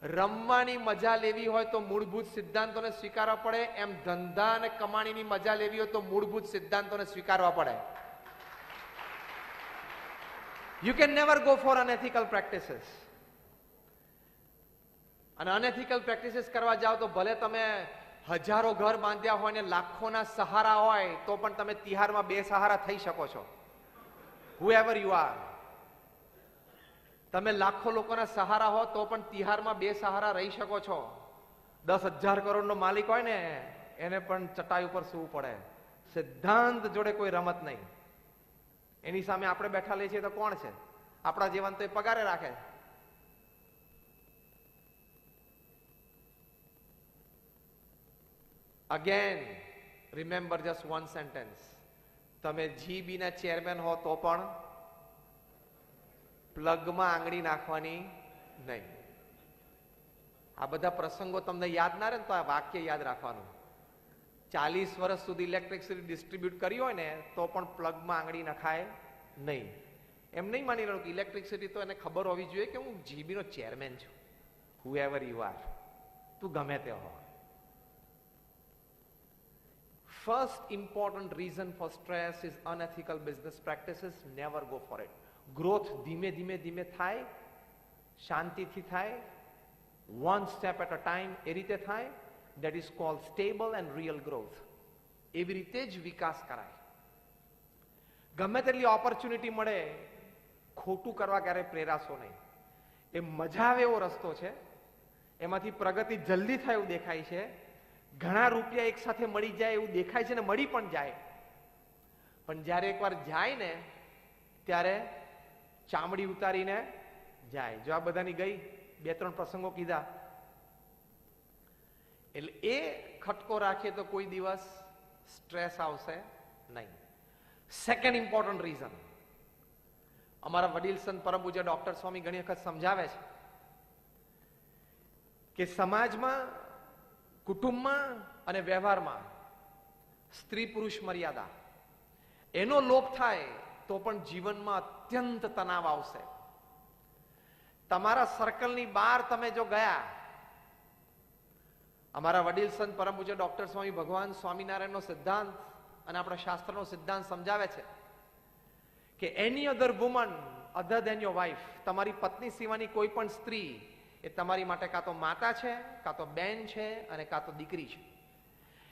રમવાની મજા લેવી હોય તો મૂળભૂત સિદ્ધાંતોને સ્વીકારવા પડે. એમ ધંધા અને કમાણીની મજા લેવી હોય તો મૂળભૂત સિદ્ધાંતોને સ્વીકારવા પડે. You can never go for unethical practices. અને unethical practices કરવા જાઓ તો ભલે તમે હજારો ઘર બાંધ્યા હોય ને લાખોના સહારા હોય, તો પણ તમે તિહારમાં 2 સહારા થઈ શકો છો. whoever you are. તમે લાખો લોકોના સહારા હો તો પણ તિહારમાં 2 સહારા રહી શકો છો. 10,000 કરોડનો માલિક હોય ને એને પણ ચટાઈ ઉપર સૂવું પડે. સિદ્ધાંત જોડે કોઈ રમત નહીં. એની સામે આપણે બેઠા લઈએ છીએ તો કોણ છે? આપણા જીવન તો એ પગારે રાખે. Again remember just one sentence. તમે જીબી ના ચેરમેન હો તો પણ પ્લગમાં આંગળી નાખવાની નહીં. આ બધા પ્રસંગો તમને યાદ ના રહે ને તો આ વાક્ય યાદ રાખવાનું. 40 વર્ષ સુધી ઇલેક્ટ્રિસિટી ડિસ્ટ્રીબ્યુટ કરી હોય ને તો પણ પ્લગમાં આંગળી નખાય નહીં. એમ નહીં માની રહ્યો કે ઇલેક્ટ્રિસિટી તો એને ખબર હોવી જોઈએ કે હું જીબી નો ચેરમેન છું. whoever you are, તું ગમે તે હો. First important reason for stress is unethical business practices. Never go for it. Growth ધીમે ધીમે ધીમે થાય, શાંતિથી થાય, one step at a time, એ રીતે થાય. That is called stable and real growth. એવી રીતે જ વિકાસ કરાય. ગમે તેટલી ઓપોર્ચ્યુનિટી મળે, ખોટું કરવા ક્યારે પ્રેરાશો નહીં. એ મજા આવે એવો રસ્તો છે, એમાંથી પ્રગતિ જલ્દી થાય એવું દેખાય છે. ઘણા રૂપિયા એક સાથે મળી જાય એવું દેખાય છે ને મળી પણ જાય, પણ જ્યારે એકવાર જાય ને ત્યારે ચામડી ઉતારીને જાય. જો આ બધાની ગઈ 2-3 પ્રસંગો કીધા. એટલે એ ખટકો રાખીએ તો કોઈ દિવસ સ્ટ્રેસ આવશે નહીં. સેકન્ડ ઇમ્પોર્ટન્ટ રીઝન, અમારા વડીલ સંત પરમ પૂજ્ય ડોક્ટર સ્વામી ઘણી વખત સમજાવે છે કે સમાજમાં, કુટુંબમાં અને વ્યવહારમાં સ્ત્રી પુરુષ મર્યાદા એનો લોપ થાય તો પણ જીવનમાં અત્યંત તણાવ આવશે. તમારા સર્કલની બહાર તમે જો ગયા, અમારા વડીલ સંત પરમ પૂજ્ય ડોક્ટર સ્વામી ભગવાન સ્વામિનારાયણનો સિદ્ધાંત અને આપણા શાસ્ત્રનો સિદ્ધાંત સમજાવે છે કે any other woman other than your wife, તમારી પત્ની સિવાયની કોઈ પણ સ્ત્રી એ તમારી માટે કાં તો માતા છે, કાં તો બેન છે અને કાં તો દીકરી છે.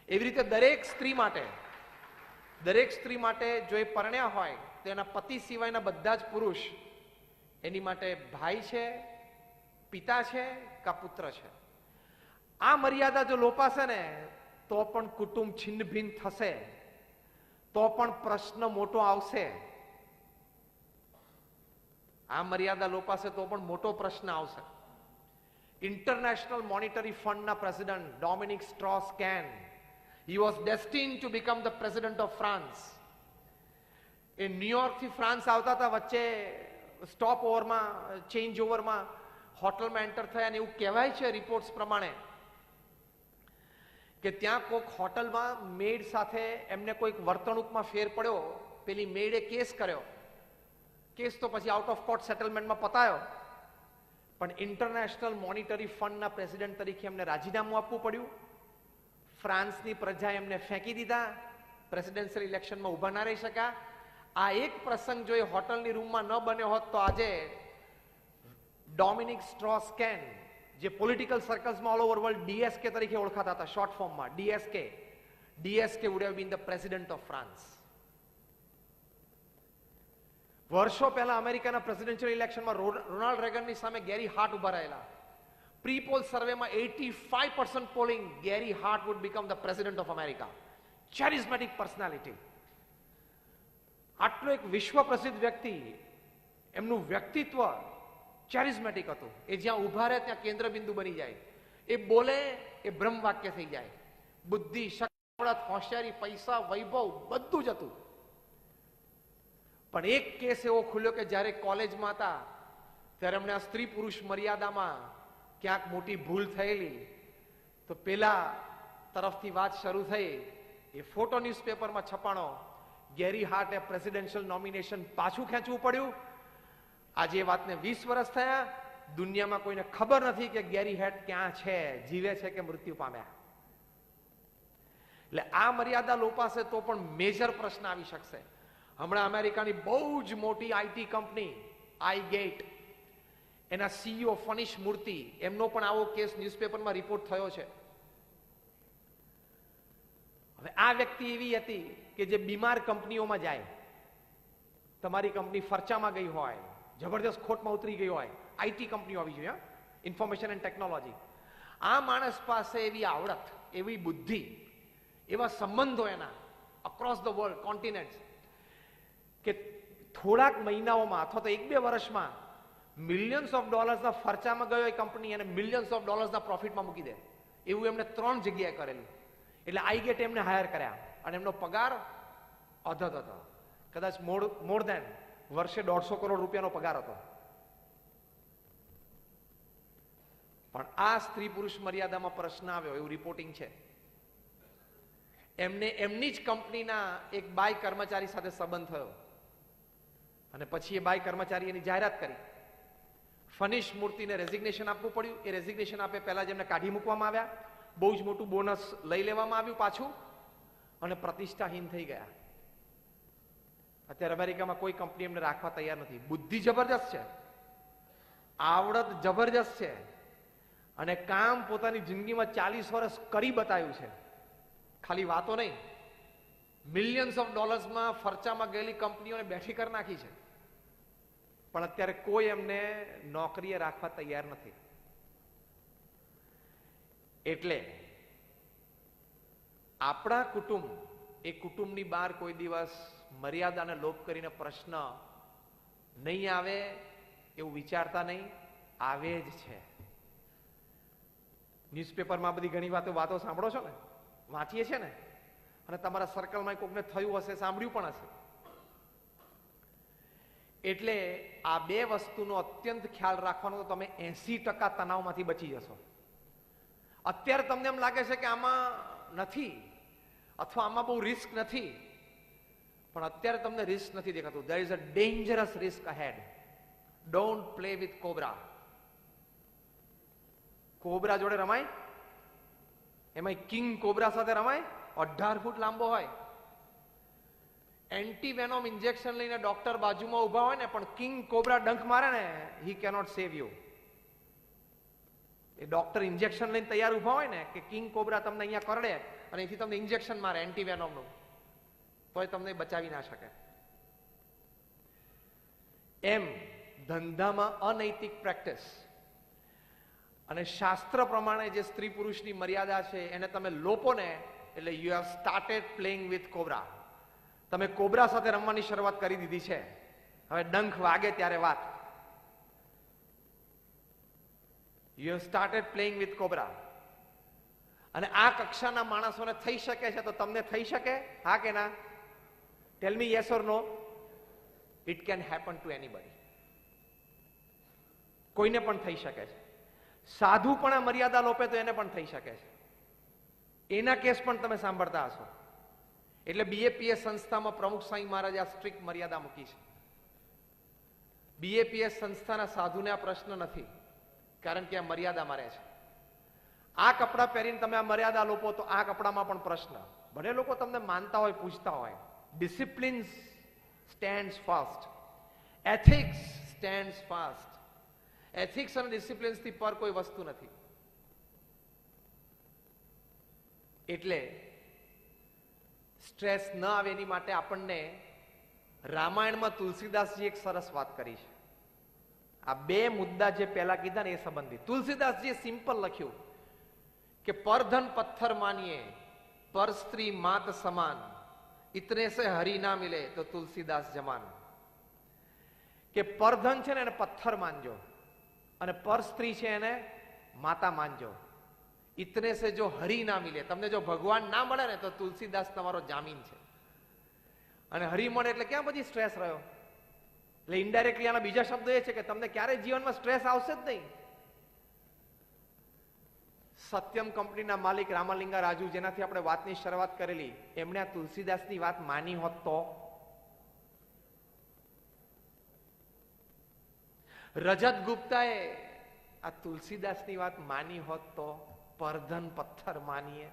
એવી રીતે દરેક સ્ત્રી માટે જો એ પરણ્યા હોય તો એના પતિ સિવાયના બધા જ પુરુષ એની માટે ભાઈ છે, પિતા છે કાં પુત્ર છે. આ મર્યાદા જો લોપાશે ને તો પણ કુટુંબ છિન્ન ભિન્ન થશે, તો પણ પ્રશ્ન મોટો આવશે. આ મર્યાદા લોપાશે તો પણ મોટો પ્રશ્ન આવશે. ઇન્ટરનેશનલ મોનિટરી ફંડના president Dominique Strauss Kahn, he was destined to become the president of France. એ ન્યુયોર્ક થી ફ્રાન્સ આવતા હતા, વચ્ચે સ્ટોપ ઓવરમાં, ચેન્જ ઓવરમાં હોટલમાં એન્ટર થયા અને એવું કહેવાય છે રિપોર્ટ્સ પ્રમાણે કે ત્યાં કોઈક હોટલમાં મેડ સાથે એમને કોઈક વર્તણૂકમાં ફેર પડ્યો, પેલી મેડે કેસ કર્યો. કેસ તો પછી આઉટ ઓફ કોર્ટ સેટલમેન્ટમાં પતાયો, પણ ઇન્ટરનેશનલ મોનિટરી ફંડના પ્રેસિડેન્ટ તરીકે એમને રાજીનામું આપવું પડ્યું. ફ્રાન્સની પ્રજા એમને ફેંકી દીધા, પ્રેસિડેન્શિયલ ઇલેક્શનમાં ઉભા ના રહી શક્યા. આ એક પ્રસંગ જો એ હોટલની રૂમમાં ન બન્યો હોત તો આજે ડોમિનિક સ્ટ્રોસ-કેન, જે પોલિટિકલ સર્કલ્સમાં ઓલ ઓવર વર્લ્ડ ડીએસકે તરીકે ઓળખાતા હતા, શોર્ટ ફોર્મમાં DSK would have been the president of France. વર્ષો પહેલા અમેરિકાના પ્રેસિડેન્શિયલ ઇલેક્શનમાં રોનાલ્ડ રેગનની સામે ગેરી હાર્ટ ઉભા રહેલા. પ્રી-પોલ સર્વેમાં 85% polling, Gary Hart would become the president of America. charismatic personality. આટલો એક વિશ્વ પ્રસિદ્ધ વ્યક્તિ, એમનું વ્યક્તિત્વ charismatic હતું. એ જ્યાં ઉભા રહે ત્યાં કેન્દ્ર બિંદુ બની જાય. એ બોલે એ બ્રહ્મ વાક્ય થઈ જાય. બુદ્ધિ, શક્તિ, હોશિયારી, પૈસા, વૈભવ બધું જ હતું. પણ એક કેસ એવો ખુલ્યો કે જ્યારે કોલેજમાં હતા ત્યારે એમણે આ સ્ત્રી પુરુષ મર્યાદામાં ક્યાંક મોટી ભૂલ થયેલી, તો પેલા તરફથી વાત શરૂ થઈ. એ ફોટો ન્યૂઝપેપરમાં છપાણો. ગેરી હાર્ટે પ્રેસિડેન્શિયલ નોમિનેશન પાછું ખેંચવું પડ્યું. આજે એ વાતને 20 વર્ષ થયા. દુનિયામાં કોઈને ખબર નથી કે ગેરી હાર્ટ ક્યાં છે, જીવે છે કે મૃત્યુ પામ્યા. એટલે આ મર્યાદા લોપાશે તો પણ મેજર પ્રશ્ન આવી શકશે. હમણાં અમેરિકાની બહુ જ મોટી આઈટી કંપની આઈગેટ, એના સીઈઓ ફનીશ મૂર્તિ, એમનો પણ આવો કેસ ન્યૂઝપેપરમાં રિપોર્ટ થયો છે. હવે આ વ્યક્તિ એવી હતી કે જે બીમાર કંપનીઓમાં જાય, તમારી કંપની ફરચામાં ગઈ હોય, જબરદસ્ત ખોટમાં ઉતરી ગઈ હોય, આઈટી કંપનીઓ આવી જોઈએ, ઇન્ફોર્મેશન એન્ડ ટેકનોલોજી. આ માણસ પાસે એવી આવડત, એવી બુદ્ધિ, એવા સંબંધો એના અક્રોસ ધ વર્લ્ડ, કોન્ટિનેન્ટ્સ, કે થોડાક મહિનાઓમાં અથવા તો 1-2 વર્ષમાં મિલિયન્સ ઓફ ડોલર્સના ખર્ચામાં ગયો એ કંપની અને મિલિયન્સ ઓફ ડોલર્સના પ્રોફિટમાં મૂકી દે. એવું એમને 3 જગ્યાએ કરેલું. એટલે આઈગેટ એમને હાયર કર્યા અને એમનો પગાર અધધ હતો. કદાચ મોર દેન વર્ષે 150 કરોડ રૂપિયાનો પગાર હતો. પણ આ સ્ત્રી પુરુષ મર્યાદામાં પ્રશ્ન આવ્યો એવું રિપોર્ટિંગ છે. એમને એમની જ કંપનીના એક બાય કર્મચારી સાથે સંબંધ થયો અને પછી એ બાય કર્મચારી એની જાહેરાત કરી. ફનીશ મૂર્તિને રેઝિગ્નેશન આપવું પડ્યું. એ રેઝિગ્નેશન આપે પહેલા જ એમને કાઢી મૂકવામાં આવ્યા. બહુ જ મોટું બોનસ લઈ લેવામાં આવ્યું પાછું અને પ્રતિષ્ઠાહીન થઈ ગયા. અત્યારે અમેરિકામાં કોઈ કંપની એમને રાખવા તૈયાર નથી. બુદ્ધિ જબરજસ્ત છે, આવડત જબરજસ્ત છે અને કામ પોતાની જિંદગીમાં 40 વર્ષ કરી બતાવ્યું છે. ખાલી વાતો નહીં, મિલિયન્સ ઓફ ડોલર્સમાં ફરચામાં ગયેલી કંપનીઓને બેઠી કરી નાખી છે. પણ અત્યારે કોઈ એમને નોકરીએ રાખવા તૈયાર નથી. એટલે આપણા કુટુંબ, એ કુટુંબની બહાર કોઈ દિવસ મર્યાદાને લોપ કરીને પ્રશ્ન નહીં આવે એવું વિચારતા નહીં, આવે જ છે. ન્યૂઝપેપરમાં બધી ઘણી વાતો સાંભળો છો ને, વાંચીએ છીએ ને, અને તમારા સર્કલમાં કોકને થયું હશે, સાંભળ્યું પણ હશે. એટલે આ બે વસ્તુનો અત્યંત ખ્યાલ રાખવાનો, તો તમે 80% તણાવમાંથી બચી જશો. અત્યારે તમને એમ લાગે છે કે આમાં નથી અથવા આમાં બહુ રિસ્ક નથી, પણ અત્યારે તમને રિસ્ક નથી દેખાતું. there is a dangerous risk ahead. don't play with cobra. Cobra જોડે રમાય? એમાં કિંગ કોબરા સાથે રમાય? 18 ફૂટ લાંબો હોય. એન્ટીવેનોમ ઇન્જેક્શન લઈને ડોક્ટર બાજુમાં ઉભા હોય ને, પણ કિંગ કોબરા ડંખ મારે ને, he cannot save you. A doctor injection લઈને તૈયાર ઉભા હોય ને, કે કિંગ કોબરા તમને અહીંયા કરડે અને અહીંથી તમને ઇન્જેક્શન મારે એન્ટીવેનોમનું, તોય તમને બચાવી ના શકે. એમ ધંધામાં અનૈતિક પ્રેક્ટિસ અને શાસ્ત્ર પ્રમાણે જે સ્ત્રી પુરુષની મર્યાદા છે એને તમે લોપો ને, એટલે you have started playing with cobra. તમે કોબરા સાથે રમવાની શરૂઆત કરી દીધી છે. હવે ડંખ વાગે ત્યારે વાત. You have started playing with cobra. અને આ કક્ષાના માણસોને થઈ શકે છે, તો તમને થઈ શકે? હા કે ના? Tell me yes or no. It can happen to anybody. કોઈને પણ થઈ શકે છે. સાધુ પણ આ મર્યાદા લોપે તો એને પણ થઈ શકે છે. એના કેસ પણ તમે સાંભળતા હશો. એટલે બીએપીએસ સંસ્થામાં પ્રમુખ સ્વામી મહારાજે આ સ્ટ્રિક્ટ મર્યાદા મૂકી છે. બીએપીએસ સંસ્થાના સાધુને આ પ્રશ્ન નથી, કારણ કે આ મર્યાદા મારે છે. આ કપડાં પહેરીને તમે આ મર્યાદા લોપો તો આ કપડામાં પણ પ્રશ્ન. ભલે લોકો તમને માનતા હોય, પૂછતા હોય. Discipline stands fast. Ethics stands fast. Ethics અને ડિસિપ્લિન્સથી પર કોઈ વસ્તુ નથી. એટલે સ્ટ્રેસ ન આવે એની માટે આપણને રામાયણમાં તુલસીદાસજી એક સરસ વાત કરી છે. આ બે મુદ્દા જે પહેલા કીધા ને એ સંબંધિત. તુલસીદાસજીએ સિમ્પલ લખ્યું કે પરધન પથ્થર માનીએ, પર સ્ત્રી માત સમાન, ઇતને સે હરી ના મિલે તો તુલસીદાસ જમાન. કે પરધન છે ને એને પથ્થર માનજો, અને પર સ્ત્રી છે એને માતા માનજો. ઇતને સે જો હરી ના મિલે, તમને જો ભગવાન ના મળે ને તો તુલસીદાસ તમારો જામીન છે. અને હરી મળે એટલે ક્યાં પછી સ્ટ્રેસ રહ્યો? એટલે ઇનડાયરેક્ટલી આના બીજા શબ્દો એ છે કે તમને ક્યારેય જીવનમાં સ્ટ્રેસ આવશે જ નહીં. સત્યમ કંપનીના માલિક રામલિંગા રાજુ, જેનાથી આપણે વાતની શરૂઆત કરેલી, એમણે આ તુલસીદાસની વાત માની હોત તો? રજત ગુપ્તાએ આ તુલસીદાસની વાત માની હોત તો? પરધન પથ્થર માનીએ,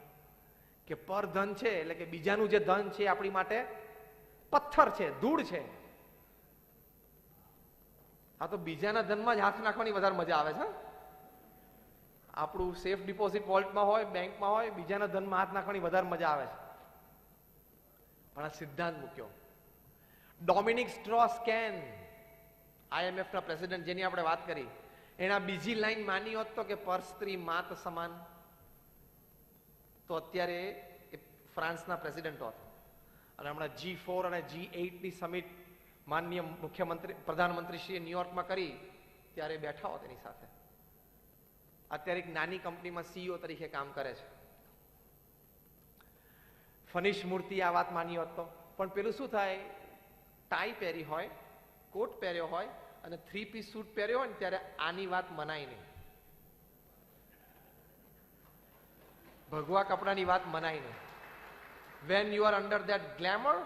કે પરધન છે એટલે કે બીજાનું જે ધન છે આપણી માટે પથ્થર છે, ધૂળ છે. આ તો બીજાના ધનમાં જ હાથ નાખવાની વધારે મજા આવે છે. આપણું સેફ ડિપોઝિટ વોલ્ટમાં હોય, બેંકમાં હોય, બીજાના ધનમાં હાથ નાખવાની વધારે મજા આવે છે. પણ આ સિદ્ધાંત મૂક્યો. ડોમિનિક સ્ટ્રોસ કેન, IMF ના પ્રેસિડેન્ટ, જેની આપણે વાત કરી, એના બીજી લાઈન માની હોત તો કે પર સ્ત્રી માત સમાન, તો અત્યારે એ ફ્રાન્સના પ્રેસિડેન્ટ હોત. અને હમણાં G4 અને G8 ની સમિટ માનનીય મુખ્યમંત્રી પ્રધાનમંત્રીશ્રીએ ન્યુયોર્કમાં કરી ત્યારે બેઠા હોત એની સાથે. અત્યારે એક નાની કંપનીમાં CEO તરીકે કામ કરે છે. ફનીશ મૂર્તિ આ વાત માની હોત તો. પણ પેલું શું થાય, ટાઈ પહેરી હોય, કોટ પહેર્યો હોય અને 3 પીસ સૂટ પહેર્યો હોય ને, ત્યારે આની વાત મનાય નહીં. ભગવા કપડાની વાત મનાય નહીં. when you are under that glamour,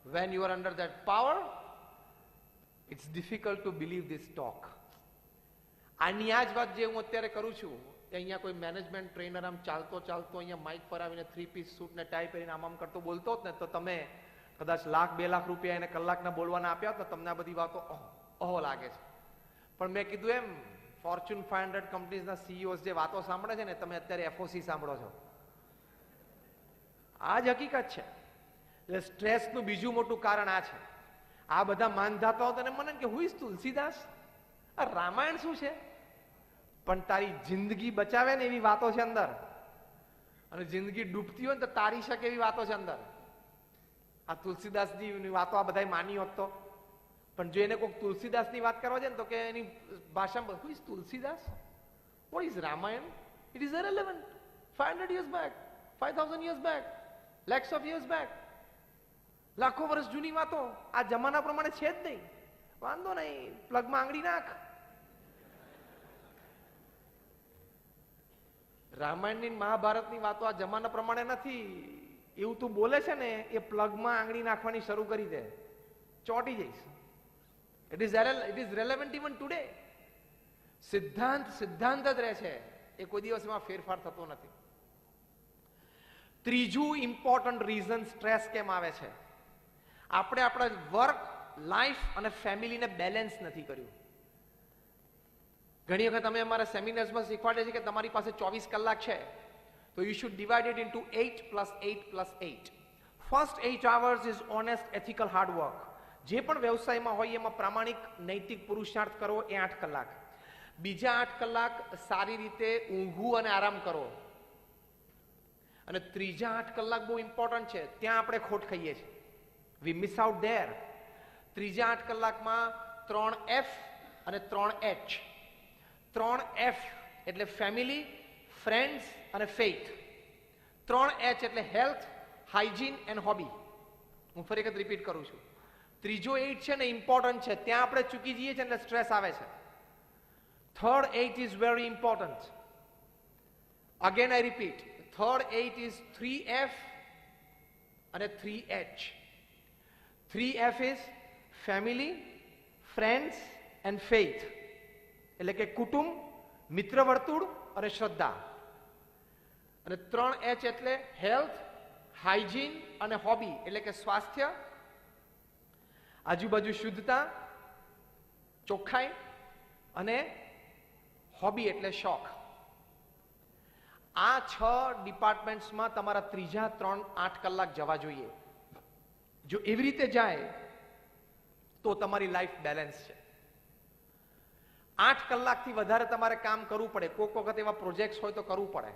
when you are under that power, it's difficult to believe this talk. આની આ જ વાત જે હું અત્યારે કરું છું, કે અહીંયા કોઈ મેનેજમેન્ટ ટ્રેનર આમ ચાલતો અહીંયા માઇક પર આવીને 3 પીસ સૂટ ને ટાઈ પહેરીને આમ કરતો બોલતો હોત ને, તો તમે કદાચ $1,00,000-2 લાખ રૂપિયા એને કલાકના બોલવાના આપ્યા હોત ને, તમને આ બધી વાતો ઓહો લાગે છે. પણ મેં કીધું એમ, ફોર્ચ્યુન 500 કંપનીઝના CEOs જે વાતો સાંભળે છે ને, તમે અત્યારે FOC સાંભળો છો. આ જ હકીકત છે. એટલે સ્ટ્રેસનું બીજું મોટું કારણ આ છે. આ બધા માનધાતાઓ તને મને કે હુ ઇઝ તુલસીદાસ, આ રામાયણ શું છે? પણ તારી જિંદગી બચાવે ને એવી વાતો છે અંદર, અને જિંદગી ડૂબતી હોય ને તો તારી શકે એવી વાતો છે અંદર. આ તુલસીદાસની વાતો આ બધા માની હોત તો. પણ જો એને કોઈક તુલસીદાસની વાત કરવા છે ને, તો કે એની ભાષામાં who is Tulsidas, what is Ramayana, It is irrelevant. 500 years back, 5,000 years back, lakhs of years back. લાખો વર્ષ જૂની વાતો આ જમાના પ્રમાણે છે જ નહીં. વાંધો નહીં, પ્લગમાં આંગળી નાખ. રામાયણની મહાભારતની વાતો આ જમાના પ્રમાણે નથી. એવું તું બોલે છે ને એ પ્લગમાં આંગળી નાખવાની શરૂ કરી દે, ચોટી જઈશ. It is relevant even today. સિદ્ધાંત સિદ્ધાંત જ રહે છે, એ કોઈ દિવસમાં ફેરફાર થતો નથી. ત્રીજું ઇમ્પોર્ટન્ટ રીઝન સ્ટ્રેસ કેમ આવે છે, આપણે આપણા વર્ક, લાઈફ અને ફેમિલીને બેલેન્સ નથી કર્યું. ઘણી વખત અમે અમારા સેમિનાર્સમાં શીખવાડે છે કે તમારી પાસે 24 કલાક છે, તો you should divide it into 8 + 8 + 8. First 8 hours is honest ethical hard work. જે પણ વ્યવસાયમાં હોય એમાં પ્રામાણિક નૈતિક પુરુષાર્થ કરવો, એ 8 કલાક. બીજા 8 કલાક સારી રીતે ઊંઘવું અને આરામ કરો. અને ત્રીજા 8 કલાક બહુ ઇમ્પોર્ટન્ટ છે, ત્યાં આપણે ખોટ ખાઈએ છીએ. વી મિસ આઉટ ધેર. ત્રીજા 8 કલાકમાં 3 F અને 3 H. 3 F એટલે ફેમિલી, ફ્રેન્ડ્સ અને ફેઇથ. 3 H એટલે હેલ્થ, હાઇજીન એન્ડ હોબી. હું ફરી વખત રિપીટ કરું છું. ત્રીજો 8 છે ને ઇમ્પોર્ટન્ટ છે, ત્યાં આપણે ચૂકી જઈએ છીએ એટલે સ્ટ્રેસ આવે છે. Third 8 is very important. Again I repeat, third 8 is 3F અને 3H. 3F is family, friends and faith, એટલે કે કુટુંબ, મિત્ર વર્તુળ અને શ્રદ્ધા. અને 3H એટલે હેલ્થ, હાઇજીન અને હોબી, એટલે કે સ્વાસ્થ્ય, આજુબાજુ શુદ્ધતા, ચોખ્ખાઈ અને હોબી એટલે શોખ. આ 6 ડિપાર્ટમેન્ટ્સમાં તમારા ત્રીજા 8 કલાક જવા જોઈએ. જો એવી રીતે જાય તો તમારી લાઈફ બેલેન્સ છે. 8 કલાકથી વધારે તમારે કામ કરવું પડે, કોઈક વખત એવા પ્રોજેક્ટ્સ હોય તો કરવું પડે.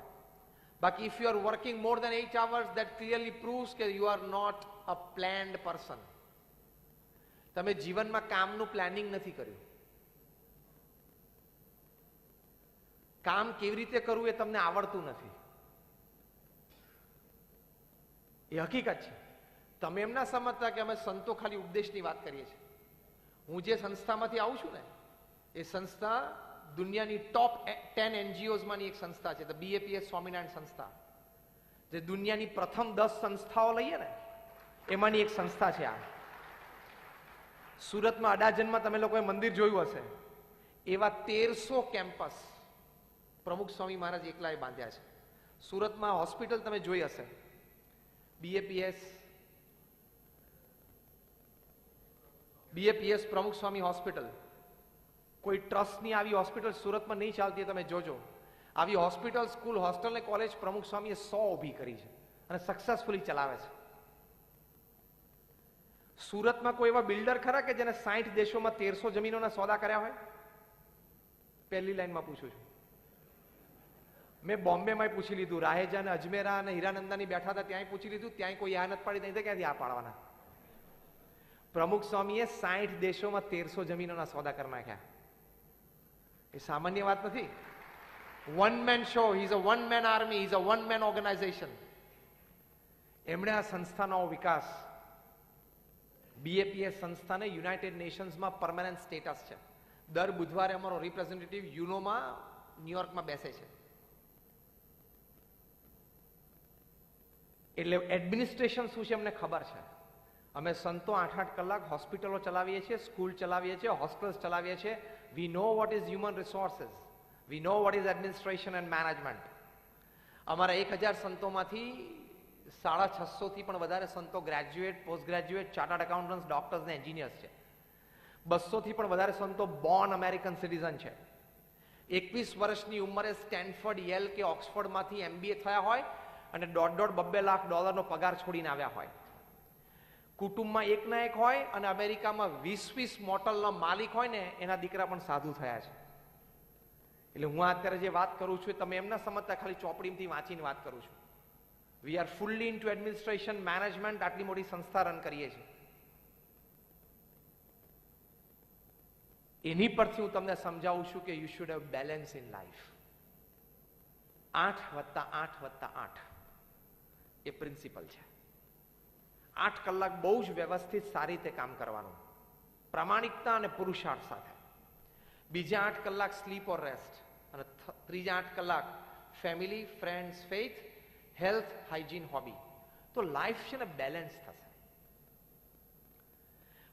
બાકી if you are working more than 8 hours, that clearly proves કે you are not a planned person. તમે જીવનમાં કામનું પ્લાનિંગ નથી કર્યું. કામ કેવી રીતે કરવું એ તમને આવડતું નથી. એ હકીકત છે. તમે એમ ના સમજતા કે અમે સંતો ખાલી ઉપદેશની વાત કરીએ છીએ. હું જે સંસ્થામાંથી આવું છું ને, એ સંસ્થા દુનિયાની ટોપ 10 NGOsમાંની એક સંસ્થા છે, ધ BAPS સ્વામિનારાયણ સંસ્થા. જે દુનિયાની પ્રથમ 10 સંસ્થાઓ લઈએ ને એમાંની એક સંસ્થા છે આ. સુરતમાં અડાજનમાં તમે લોકોએ મંદિર જોયું હશે, એવા 1300 કેમ્પસ પ્રમુખ સ્વામી મહારાજ એકલાએ બાંધ્યા છે. સુરતમાં હોસ્પિટલ તમે જોઈ હશે, BAPS પ્રમુખ સ્વામી હોસ્પિટલ. કોઈ ટ્રસ્ટની આવી હોસ્પિટલ સુરતમાં નહીં ચાલતી, તમે જોજો. આવી હોસ્પિટલ, સ્કૂલ, હોસ્ટેલ ને કોલેજ પ્રમુખ સ્વામીએ 100 ઊભી કરી છે અને સક્સેસફુલી ચલાવે છે. સુરતમાં કોઈ એવા બિલ્ડર ખરા કે જેને 60 દેશોમાં 1300 જમીનોના સોદા કર્યા હોય? પહેલી લાઈનમાં પૂછું છું. મેં બોમ્બેમાં પૂછી લીધું, રાહેજા અને અજમેરા અને હીરાનંદાની બેઠા હતા ત્યાંય પૂછી લીધું, ત્યાંય કોઈ આ નથી પાડી, નહીં તો ક્યાંથી આ પાડવાના? પ્રમુખ સ્વામીએ 60 દેશોમાં 1300 જમીનોના સોદા કરી નાખ્યા. એ સામાન્ય વાત નથી. One man show, he is a one man army, he is a one man organisation. એમણે આ સંસ્થાનો વિકાસ, BAPS સંસ્થાને યુનાઇટેડ નેશન્સમાં પરમેનન્ટ સ્ટેટસ છે. દર બુધવારે અમારો રિપ્રેઝેન્ટેટિવ યુનોમાં ન્યુયોર્કમાં બેસે છે. એટલે એડમિનિસ્ટ્રેશન શું છે અમને ખબર છે. અમે સંતો 8-8 કલાક હોસ્પિટલો ચલાવીએ છીએ, સ્કૂલ ચલાવીએ છીએ, હોસ્ટેલ્સ ચલાવીએ છીએ. We know what is human resources, we know what is administration and management. અમારા 1000 સંતોમાંથી 650 થી પણ વધારે સંતો graduate, post graduate, chartered accountants, doctors ને એન્જિનિયર્સ છે. 200 થી પણ વધારે સંતો બોર્ન અમેરિકન સિટીઝન છે. 21 વર્ષની ઉંમરે સ્ટેનફર્ડ, યેલ કે ઓક્સફર્ડમાંથી MBA થયા હોય અને $1.5-2 લાખ પગાર છોડીને આવ્યા હોય. કુટુંબમાં એકના એક હોય અને અમેરિકામાં 20 મોટલના માલિક હોય ને, એના દીકરા પણ સાધુ થયા છે. એટલે હું અત્યારે જે વાત કરું છું તમે એમના સમજતા, ખાલી ચોપડીમાંથી વાંચીને વાત કરું છું. We are fully into administration, management. આટલી મોટી સંસ્થા રન કરીએ છીએ. એની પરથી હું તમને સમજાવું છું કે you should have balance in life. 8+8+8 A principal છે. 8 કલાક બહુ જ વ્યવસ્થિત સારી રીતે કામ કરવાનું, પ્રામાણિકતા અને પુરુષાર્થ સાથે. બીજા 8 કલાક સ્લીપ ઓર રેસ્ટ, અને ત્રીજા 8 કલાક family, friends, faith, health, hygiene, hobby. તો લાઈફ છે ને બેલેન્સ થશે.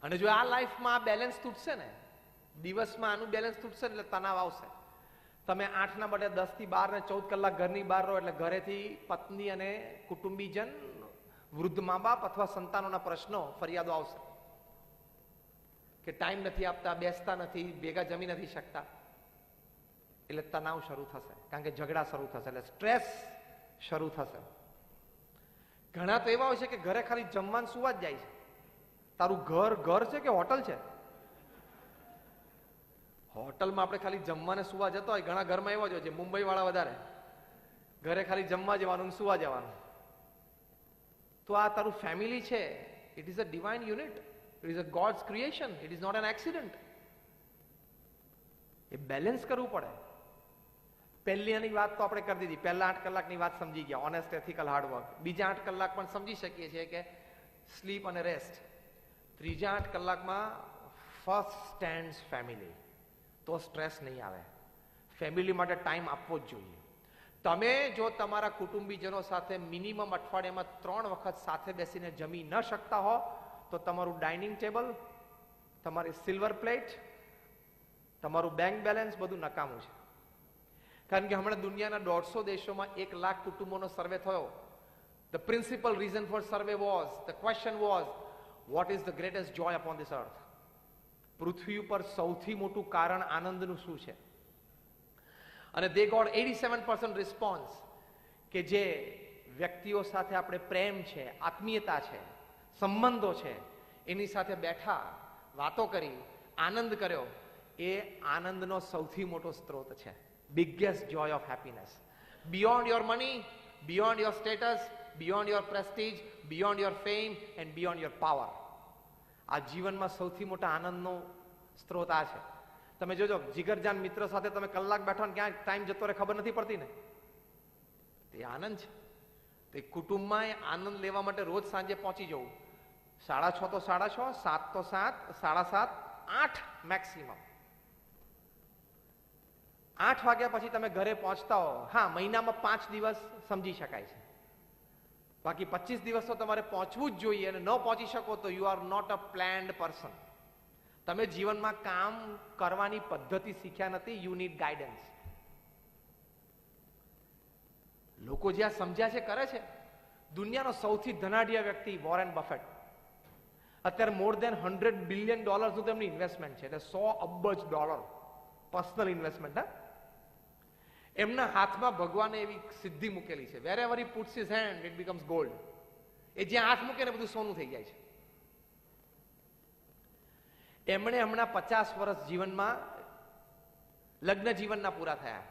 અને જો આ લાઈફમાં આ બેલેન્સ તૂટશે ને, દિવસમાં આનું બેલેન્સ તૂટશે એટલે તણાવ આવશે. તમે 8ના બદલે 10 થી 12 ને 14 કલાક ઘરની બહાર રહો એટલે ઘરેથી પત્ની અને કુટુંબીજન, વૃદ્ધ મા બાપ અથવા સંતાનોના પ્રશ્નો, ફરિયાદો આવશે કે ટાઈમ નથી આપતા, બેસતા નથી, ભેગા જમી નથી શકતા. એટલે તણાવ શરૂ થશે, કારણ કે ઝઘડા શરૂ થશે, એટલે સ્ટ્રેસ શરૂ થશે. ઘણા તો એવા હોય છે કે ઘરે ખાલી જમવાનું સુવા જ જાય છે. તારું ઘર છે કે હોટલ છે? હોટલમાં આપણે ખાલી જમવાને સુવા જતો હોય, ઘણા ઘરમાં એવા જ હોય છે, મુંબઈ વાળા વધારે, ઘરે ખાલી જમવા જવાનું, સુવા જવાનું. તો આ તારું ફેમિલી છે, it is a divine unit, it is a god's creation, it is not an accident. એ બેલેન્સ કરવું પડે. પહેલીની વાત તો આપણે કરી દીધી, પહેલા 8 કલાકની વાત સમજી ગયા, ઓનેસ્ટ, એથિકલ, હાર્ડવર્ક. બીજા 8 કલાક પણ સમજી શકીએ છીએ કે સ્લીપ અને રેસ્ટ. ત્રીજા 8 કલાકમાં ફર્સ્ટ સ્ટેન્ડ્સ ફેમિલી, તો સ્ટ્રેસ નહીં આવે. ફેમિલી માટે ટાઈમ આપવો જ જોઈએ. તમે જો તમારા કુટુંબીજનો સાથે મિનિમમ અઠવાડિયામાં 3 વખત સાથે બેસીને જમી ન શકતા હો, તો તમારું ડાઇનિંગ ટેબલ, તમારી સિલ્વર પ્લેટ, તમારું બેંક બેલેન્સ બધું નકામું છે. કારણ કે હમણાં દુનિયાના 150 દેશોમાં 1 લાખ કુટુંબોનો સર્વે થયો. The principal reason for survey was, the question was, what is the greatest joy upon this earth? પૃથ્વી ઉપર સૌથી મોટું કારણ આનંદનું શું છે? અને they got 87% રિસ્પોન્સ કે જે વ્યક્તિઓ સાથે આપણે પ્રેમ છે, આત્મીયતા છે, સંબંધો છે, એની સાથે બેઠા, વાતો કરી, આનંદ કર્યો, એ આનંદનો સૌથી મોટો સ્ત્રોત છે. Biggest joy of happiness. Beyond your money, beyond your status, beyond your prestige, beyond your fame and beyond your power. આ જીવનમાં સૌથી મોટા આનંદનો સ્ત્રોત આ છે. તમે જોજો, જીગરજાન મિત્ર સાથે તમે કલાક બેઠો ને ક્યાં ટાઈમ જતો રહે ખબર નથી પડતી ને, તે આનંદ છે. તે કુટુંબમાં આનંદ લેવા માટે રોજ સાંજે પહોંચી જવું. 6:30 તો 6:30, 7 તો 7, 7:30, 8 મેક્સિમમ. 8 વાગ્યા પછી તમે ઘરે પહોંચતા હો, હા મહિનામાં 5 દિવસ સમજી શકાય છે, બાકી 25 દિવસ તો તમારે પહોંચવું જ જોઈએ. અને ન પહોંચી શકો તો you are not a planned person. તમે જીવનમાં કામ કરવાની પદ્ધતિ શીખ્યા નથી. You need guidance. લોકો જ્યાં સમજ્યા છે કરે છે. દુનિયાનો સૌથી ધનાઢ્ય વ્યક્તિ વોરેન બફેટ, અત્યારે મોર દેન $100 બિલિયન નું તેમની ઇન્વેસ્ટમેન્ટ છે, એટલે $100 અબજ પર્સનલ ઇન્વેસ્ટમેન્ટ. હા, એમના હાથમાં ભગવાને એવી સિદ્ધિ મૂકેલી છે, wherever he puts his hand it becomes gold. એ જ્યાં હાથ મૂકે ને બધું સોનું થઈ જાય છે. એમણે હમણાં 50 વર્ષ જીવનમાં, લગ્ન જીવનના પૂરા થયા,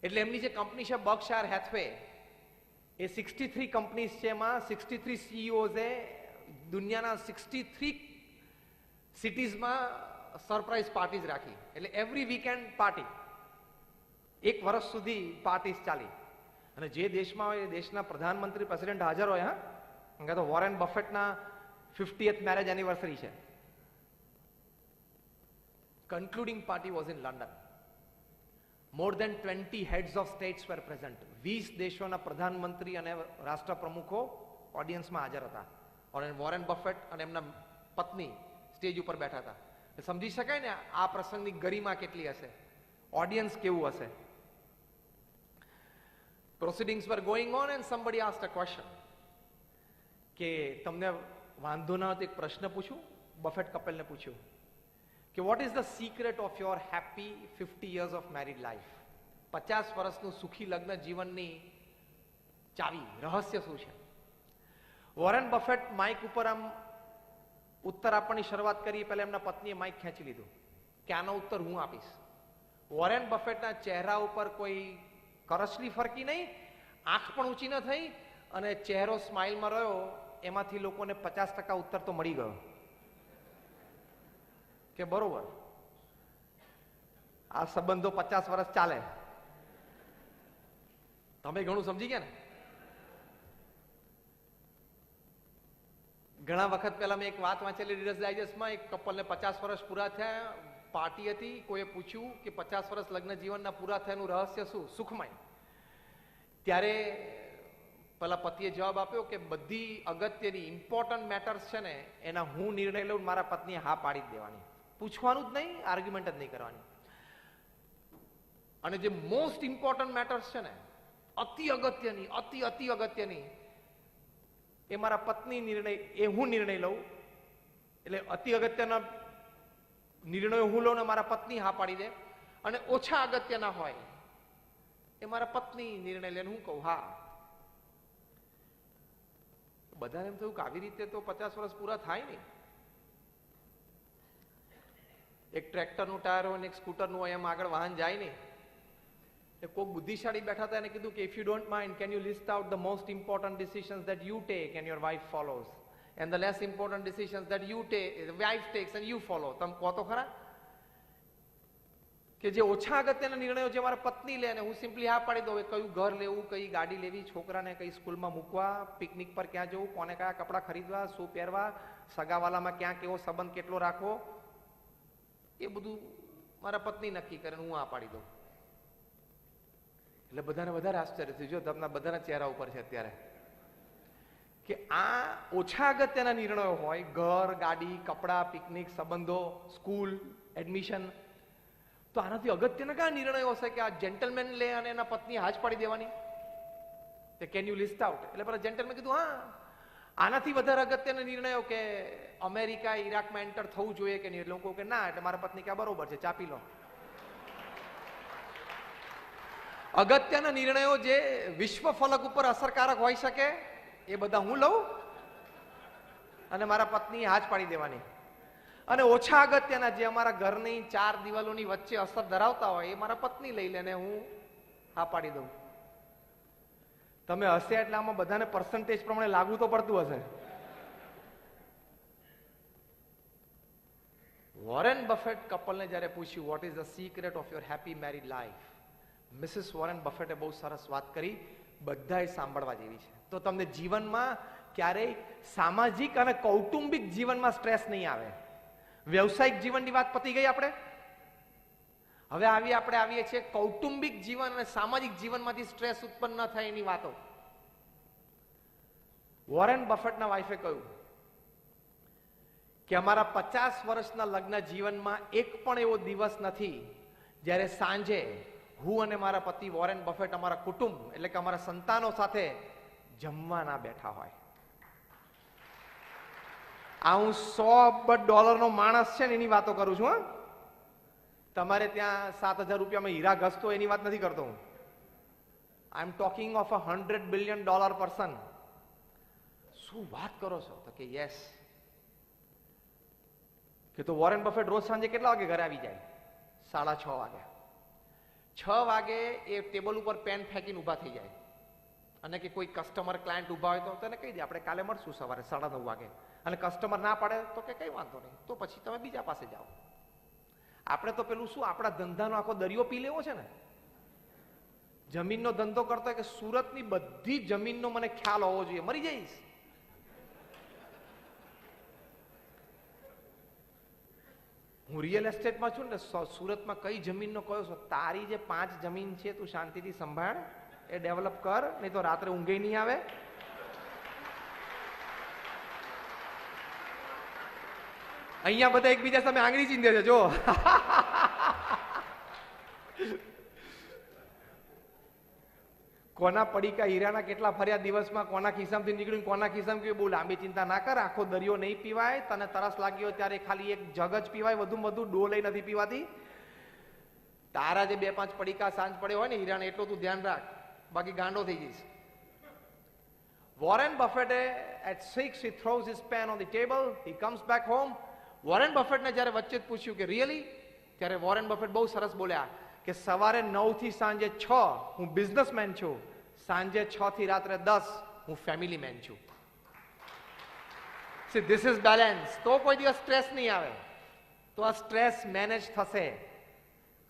એટલે એમની જે કંપની છે બર્કશાયર હેથવે, એ 63 કંપનીઝ છે, એમાં 63 CEOs એ દુનિયાના 63 સિટીઝમાં સરપ્રાઈઝ પાર્ટીઝ રાખી. એટલે એવરી વીકેન્ડ પાર્ટી, 1 વર્ષ સુધી પાર્ટીઝ ચાલી. અને જે દેશમાં હોય એ દેશના પ્રધાનમંત્રી, પ્રેસિડેન્ટ હાજર હોય. હા, તો વોરેન બફેટના 50th મેરેજ એનિવર્સરી છે. Concluding party was in London. More than 20 heads of states were present. 20 દેશોના પ્રધાનમંત્રી અને રાષ્ટ્ર પ્રમુખો ઓડિયન્સમાં હાજર હતા. અને વોરેન બફેટ અને એમના પત્ની સ્ટેજ ઉપર બેઠા હતા. સમજી શકાય ને આ પ્રસંગની ગરિમા કેટલી હશે, ઓડિયન્સ કેવું હશે. Proceedings were going on and somebody asked a question કે તમને વાંધો ના હોય તો એક પ્રશ્ન પૂછું. બફેટ કપલને પૂછ્યું કે what is the secret of your happy 50 years of married life? 50 વર્ષનું સુખી લગ્ન જીવનની ચાવી, રહસ્ય શું છે? વોરેન બફેટ માઇક ઉપર આમ ઉત્તર આપવાની શરૂઆત કરી, પહેલા એમના પત્નીએ માઇક ખેંચી લીધું કે આનો ઉત્તર હું આપીશ. વોરેન બફેટના ચહેરા ઉપર કોઈ કરચલી ફરકી નહીં, આંખ પણ ઊંચી ન થઈ, અને ચહેરો સ્માઇલમાં રહ્યો. એમાંથી લોકોને 50% ઉત્તર તો મળી ગયો કે બરોબર, આ સંબંધો 50 વર્ષ ચાલે. તમે ઘણું સમજી ગયા ને? ઘણા વખત પહેલા મેં એક વાત વાંચેલી રીડર્સ ડાયજેસ્ટમાં. એક કપલને 50 વર્ષ પૂરા થયા, પાર્ટી હતી. કોઈએ પૂછ્યું કે 50 વર્ષ લગ્ન જીવનના પૂરા થયાનું રહસ્ય શું? સુખમય. ત્યારે પેલા પતિએ જવાબ આપ્યો કે બધી અગત્યની ઇમ્પોર્ટન્ટ મેટર્સ છે ને એના હું નિર્ણય લઉં, મારા પત્નીએ હા પાડી જ દેવાની, પૂછવાનું જ નહીં, આર્ગ્યુમેન્ટ જ નહીં કરવાની. અને જે મોસ્ટ ઇમ્પોર્ટન્ટ મેટર્સ છે ને, અતિ અગત્યની, અતિ અગત્યની, એ મારા પત્ની નિર્ણય, એ હું નિર્ણય લઉં. એટલે અતિ અગત્યના નિર્ણયો હું લઉં ને મારા પત્ની હા પાડી દે. અને ઓછા અગત્યના હોય એ મારા પત્ની નિર્ણય લઈને હું કહું હા. બધાને એમ થયું કે આવી રીતે તો 50 વર્ષ પૂરા થાય નહીં. એક ટ્રેક્ટરનું ટાયર હોય ને એક સ્કૂટરનું હોય, એમ આગળ વાહન જાય નહીં. એ કોઈક બુદ્ધિશાળી બેઠા હતા, એને કીધું કે if you don't mind, can you list out the most important decisions that you take and your wife follows, and the less important decisions that you take, wife takes and you follow. તમે કહો તો ખરા કે જે ઓછા અગત્યના નિર્ણયો જે મારા પત્ની લે ને હું સિમ્પલી હા પાડી દઉં. કયું ઘર લેવું, કઈ ગાડી લેવી, છોકરાને કઈ સ્કૂલમાં મૂકવા, પિકનિક પર ક્યાં જવું, કોને કયા કપડાં ખરીદવા, શું પહેરવા, સગાવાલામાં ક્યાં કેવો સંબંધ કેટલો રાખવો, એ બધું મારા પત્ની નક્કી કરે, હું હા પાડી દઉં. એટલે બધાને વધારે આશ્ચર્ય થયું. જો તમને બધાના ચહેરા ઉપર છે અત્યારે કે આ ઓછા અગત્યના નિર્ણયો હોય, ઘર, ગાડી, કપડા, પિકનિક, સંબંધો, સ્કૂલ, એડમિશન, તો આનાથી અગત્યના કયા નિર્ણયો હશે કે આ જેન્ટલમેન લે અને એના પત્ની હાજ પાડી દેવાની? Can you list out? એટલે પેલા જેન્ટલમેન કીધું હા, આનાથી વધારે અગત્યના નિર્ણયો કે અમેરિકા ઈરાકમાં એન્ટર થવું જોઈએ કે નહીં. લોકો કે ના. એટલે મારા પત્ની કે બરોબર છે, ચાપી લો. અગત્યના નિર્ણયો જે વિશ્વ ફલક ઉપર અસરકારક હોઈ શકે એ બધા હું લઉં અને મારા પત્ની હાજ પાડી દેવાની. અને ઓછા અગત્યના જે અમારા ઘરની 4 દિવાલોની વચ્ચે અસર ધરાવતા હોય એ મારા પત્ની લઈ લે ને હું હા પાડી દઉં. તમે હશે એટલે આમાં બધાને પર્સન્ટેજ પ્રમાણે લાગુ તો પડતું હશે. વોરેન બફેટ કપલને જ્યારે પૂછ્યું what is the secret of your happy married life, Mrs Warren બફેટે બહુ સરસ વાત કરી, બધાએ સાંભળવા જેવી છે. તો તમને જીવનમાં ક્યારેય સામાજિક અને કૌટુંબિક જીવનમાં સ્ટ્રેસ નહીં આવે. વ્યવસાયિક જીવનની વાત પતી ગઈ. આપણે હવે આવીએ છીએ કૌટુંબિક જીવન અને સામાજિક જીવનમાંથી સ્ટ્રેસ ઉત્પન્ન ન થાય એની વાતો. વોરેન બફેટના વાઈફે કહ્યું કે અમારા 50 વર્ષના લગ્ન જીવનમાં એક પણ એવો દિવસ નથી જ્યારે સાંજે હું અને મારા પતિ વોરેન બફેટ અમારા કુટુંબ એટલે કે અમારા સંતાનો સાથે જમવા ના બેઠા હોય. આ હું $100 અબજ માણસ છે ને એની વાતો કરું છું. હા, તમારે ત્યાં 7,000 રૂપિયામાં હીરા ઘસતો એની વાત નથી કરતો હું. I am talking of $100 billion person. શું વાત કરો છો? તો કે યસ. કે તો વોરેન બફેટ રોજ સાંજે કેટલા વાગે ઘરે આવી જાય? 6:30 વાગે. 6 વાગે એ ટેબલ ઉપર પેન ફેંકીને ઉભા થઈ જાય અને કે કોઈ કસ્ટમર ક્લાયન્ટ ઉભા હોય તો તેને કહી દે આપણે કાલે મળશું સવારે 9:30 વાગે. અને કસ્ટમર ના પાડે તો કે કઈ વાંધો નહીં, તો પછી તમે બીજા પાસે જાઓ. આપણે તો પેલું શું આપણા ધંધાનો આખો દરિયો પી લેવો છે ને. જમીનનો ધંધો કરતો હોય કે સુરતની બધી જમીનનો મને ખ્યાલ હોવો જોઈએ, મરી જઈશ. હું રિયલ એસ્ટેટમાં છું ને, સુરતમાં કઈ જમીનનો કયો છો, તારી જે 5 જમીન છે તું શાંતિથી સંભાળ, એ ડેવલપ કર, નહીં તો રાત્રે ઊંઘે નહીં આવે. અહીંયા બધા એકબીજા સામે આંગળી ચીંધે છે જો. કોના પડીકા હીરાના કેટલા ફર્યા દિવસમાં, કોના ખિસ્સામાંથી નીકળ્યું, કોના ખિસ્સામાં ગયું. બહુ લાંબી ચિંતા ના કર, આખો દરિયો નહીં પીવાય. તને તરસ લાગ્યો ત્યારે ખાલી એક જગ જ પીવાય, વધુમાં વધુ ડોલ નથી પીવાતી. તારા જે 2-5 પડીકા સાંજ પડ્યો હોય ને હીરાને, એટલો તું ધ્યાન રાખ, બાકી ગાંડો થઈ જઈશ. વોરેન બફેટે at 6 he throws his pen on the table, he comes back home. Warren બફેટને જ્યારે વચ્ચે પૂછ્યું કે રિયલી, ત્યારે વોરેન બફેટ બહુ સરસ બોલ્યા કે સવારે 9 થી સાંજે 6 હું બિઝનેસમેન છું, સાંજે 6 થી રાત્રે 10 હું ફેમિલી મેન છું. See, this is balance. તો કોઈ દિવસ સ્ટ્રેસ નહીં આવે. તો આ સ્ટ્રેસ મેનેજ થશે.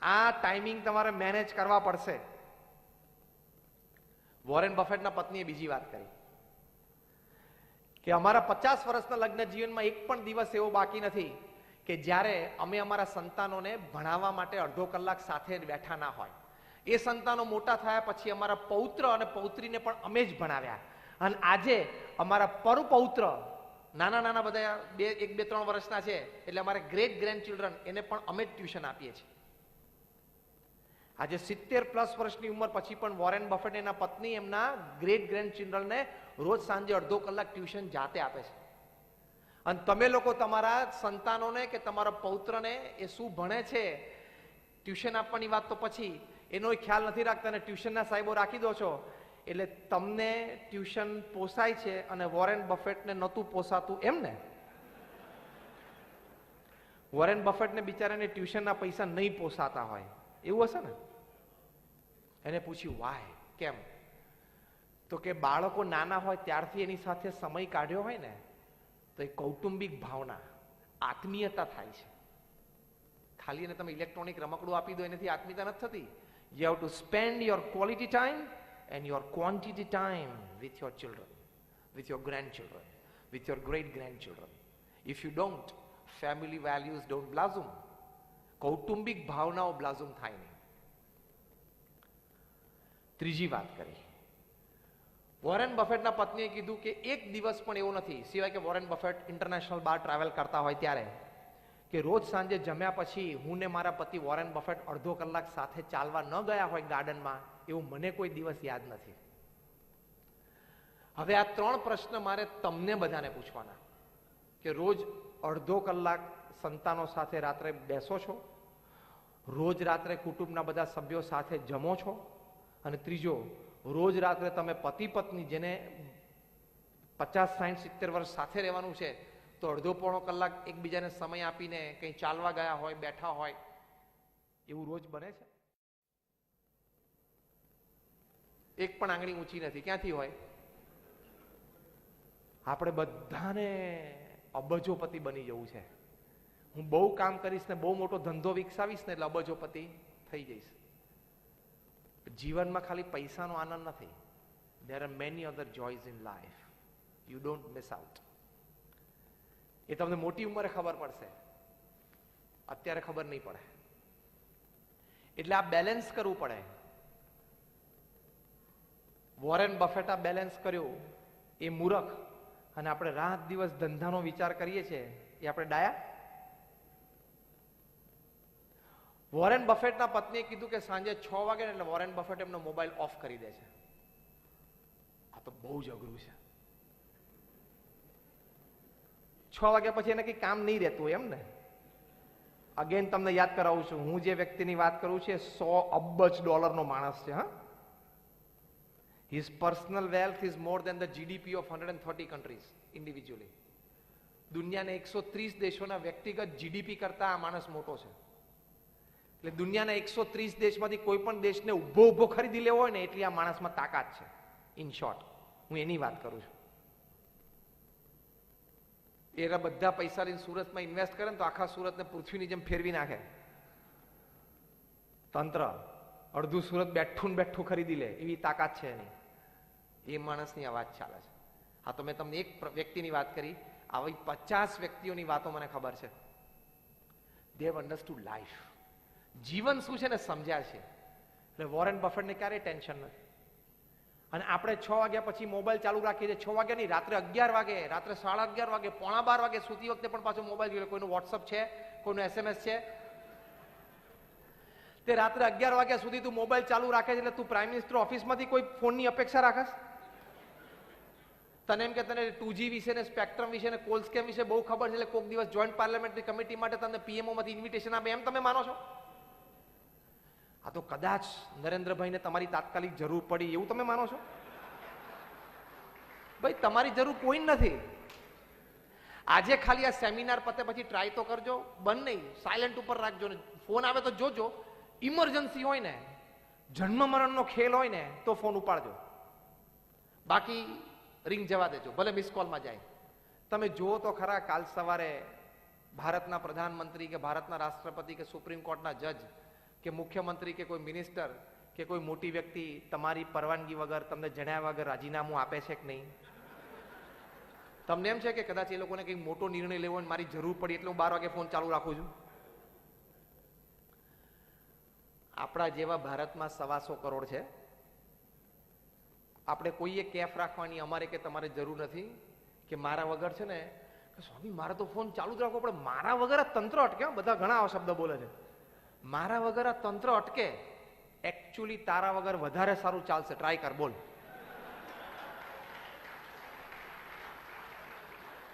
આ ટાઈમિંગ તમારે મેનેજ કરવા પડશે. વોરેન બફેટના પત્નીએ બીજી વાત કરી કે અમારા 50 વર્ષના લગ્ન જીવનમાં એક પણ દિવસ એવો બાકી નથી કે જ્યારે અમે અમારા સંતાનોને ભણાવવા માટે અડધો કલાક સાથે બેઠા ના હોય. એ સંતાનો મોટા થયા પછી અમારા પૌત્ર અને પૌત્રીને પણ અમે જ ભણાવ્યા. અને આજે અમારા પરપૌત્ર નાના નાના બધા 1, 2, 3 વર્ષના છે, એટલે અમારા ગ્રેટ ગ્રેન્ડ ચિલ્ડ્રન એને પણ અમે જ ટ્યુશન આપીએ છીએ. આજે 70+ વર્ષની ઉંમર પછી પણ વોરેન બફેટ એના પત્ની એમના ગ્રેટ ગ્રેન્ડ ચિલ્ડ્રનને રોજ સાંજે અડધો કલાક ટ્યુશન જાતે આપે છે. અને તમે લોકો તમારા સંતાનોને કે તમારા પૌત્રને એ શું ભણે છે ટ્યુશન આપવાની વાત તો પછી એનો ખ્યાલ નથી રાખતા અને ટ્યુશનના સાહેબો રાખી દો છો. એટલે તમને ટ્યુશન પોસાય છે અને વોરેન બફેટને નહોતું પોસાતું એમ ને? વોરેન બફેટને બિચારાને ટ્યુશનના પૈસા નહીં પોસાતા હોય એવું હશે ને? એને પૂછ્યું વાય, કેમ? તો કે બાળકો નાના હોય ત્યારથી એની સાથે સમય કાઢ્યો હોય ને તો એ કૌટુંબિક ભાવના, આત્મીયતા થાય છે. ખાલી એને તમે ઇલેક્ટ્રોનિક રમકડું આપી દો એનાથી આત્મીયતા નથી થતી. You have to spend your quality time and your quantity time with your children, with your grandchildren, with your great grandchildren. If you don't, family values don't blossom. કૌટુંબિક ભાવનાઓ બ્લાઝમ થાય નહીં. ત્રીજી વાત કરી, વોરેન બફેટના પત્નીએ કીધું કે એક દિવસ પણ એવો નથી, સિવાય કે વોરેન બફેટ ઇન્ટરનેશનલ બહાર ટ્રાવેલ કરતા હોય ત્યારે, કે રોજ સાંજે જમ્યા પછી હું ને મારા પતિ વોરેન બફેટ અડધો કલાક સાથે ચાલવા ન ગયા હોય ગાર્ડનમાં, એવું મને કોઈ દિવસ યાદ નથી. હવે આ 3 પ્રશ્ન મારે તમને બધાને પૂછવાના કે રોજ અડધો કલાક સંતાનો સાથે રાત્રે બેસો છો? રોજ રાત્રે કુટુંબના બધા સભ્યો સાથે જમો છો? અને ત્રીજો, રોજ રાત્રે તમે પતિ પત્ની જેને 50, 60, 70 વર્ષ સાથે રહેવાનું છે તો અડધો પોણો કલાક એકબીજાને સમય આપીને કંઈ ચાલવા ગયા હોય, બેઠા હોય, એવું રોજ બને છે? એક પણ આંગળી ઊંચી નથી. ક્યાંથી હોય? આપણે બધાને અબજોપતિ બની જવું છે. હું બહુ કામ કરીશ ને બહુ મોટો ધંધો વિકસાવીશ ને એટલે અબજોપતિ થઈ જઈશ. જીવનમાં ખાલી પૈસાનો આનંદ નથી. There are many other joys in life. You don't miss out. એ તમને મોટી ઉંમરે ખબર પડશે, અત્યારે ખબર નહીં પડે. એટલે આ બેલેન્સ કરવું પડે. વોરેન બફેટ આ બેલેન્સ કર્યું એ મૂરખ, અને આપણે રાત દિવસ ધંધાનો વિચાર કરીએ છીએ એ આપણે ડાયા. વોરેન બફેટના પત્નીએ કીધું કે સાંજે 6 વાગે એટલે વોરેન બફેટ એમનો મોબાઈલ ઓફ કરી દે છે. આ તો બહુ જ અઘરું છે. 6 વાગ્યા પછી એને કઈ કામ નહીં રહેતું એમ ને? અગેન તમને યાદ કરાવું છું, હું જે વ્યક્તિની વાત કરું છું $100 અબજ માણસ છે. હા, his personal wealth is more than the GDP of 130 countries individually. દુનિયાના 130 દેશોના વ્યક્તિગત GDP કરતા આ માણસ મોટો છે. એટલે દુનિયાના 130 દેશમાંથી કોઈ પણ દેશને ઊભો ખરીદી લેવો હોય ને એટલી આ માણસમાં તાકાત છે. ઇન શોર્ટ, હું એની વાત કરું છું. એના બધા પૈસા લઈને સુરતમાં ઇન્વેસ્ટ કરે ને તો આખા સુરતને પૃથ્વીની જેમ ફેરવી નાખે. તંત્ર અડધું સુરત બેઠું ને બેઠું ખરીદી લે એવી તાકાત છે એની. એ માણસની આ વાત ચાલે છે. હા, તો મેં તમને એક વ્યક્તિની વાત કરી, આવી 50 વ્યક્તિઓની વાતો મને ખબર છે. They have understood life. જીવન શું છે ને સમજ્યા છે. એટલે વોરેન બફેટને ક્યારેય ટેન્શન નથી. અને આપણે 6 વાગ્યા પછી મોબાઈલ ચાલુ રાખીએ છીએ. 6 વાગ્યા નહીં, રાત્રે 11 વાગે, રાત્રે 11:30 વાગે, 11:45 વાગે સૂતી વખતે પણ પાછો મોબાઈલ જોઈએ. કોઈનું વોટ્સઅપ છે, કોઈનું SMS છે. તે રાત્રે 11 વાગ્યા સુધી તું મોબાઈલ ચાલુ રાખે છે એટલે તું પ્રાઇમ મિનિસ્ટર ઓફિસમાંથી કોઈ ફોનની અપેક્ષા રાખસ? તને એમ કે તને 2G વિશે ને સ્પેક્ટ્રમ વિશે ને કોલ સ્કેમ વિશે બહુ ખબર છે એટલે કોઈક દિવસ જોઈન્ટ પાર્લામેન્ટરી કમિટી માટે તમને PMO માંથી ઇન્વિટેશન આપે એમ તમે માનો છો? આ તો કદાચ નરેન્દ્રભાઈને તમારી તાત્કાલિક જરૂર પડી એવું તમે માનો છો? ભાઈ, તમારી જરૂર કોઈ નથી. આજે ખાલી આ સેમિનાર પતે પછી ટ્રાય તો કરજો. બંધ નહીં, સાયલેન્ટ ઉપર રાખજો ને ફોન આવે તો જોજો. ઇમરજન્સી હોય ને, જન્મ મરણનો ખેલ હોય ને તો ફોન ઉપાડજો. બાકી રિંગ જવા દેજો, ભલે મિસ કોલમાં જાય. તમે જુઓ તો ખરા, કાલ સવારે ભારતના પ્રધાનમંત્રી કે ભારતના રાષ્ટ્રપતિ કે સુપ્રીમ કોર્ટના જજ કે મુખ્યમંત્રી કે કોઈ મિનિસ્ટર કે કોઈ મોટી વ્યક્તિ તમારી પરવાનગી વગર, તમને જણાવ્યા વગર રાજીનામું આપે છે કે નહીં? તમને એમ છે કે કદાચ એ લોકોને કંઈક મોટો નિર્ણય લેવો અને મારી જરૂર પડી એટલે હું 12 વાગે ફોન ચાલુ રાખું છું? આપણા જેવા ભારતમાં 125 કરોડ છે. આપણે કોઈએ કેફ રાખવાની અમારે કે તમારે જરૂર નથી કે મારા વગર છે ને સ્વામી મારે તો ફોન ચાલુ જ રાખવો પડે, મારા વગર આ તંત્ર અટકે. બધા ઘણા આવા શબ્દ બોલે છે, મારા વગર આ તંત્ર અટકે. એકચ્યુઅલી તારા વગર વધારે સારું ચાલશે. ટ્રાય કર, બોલ.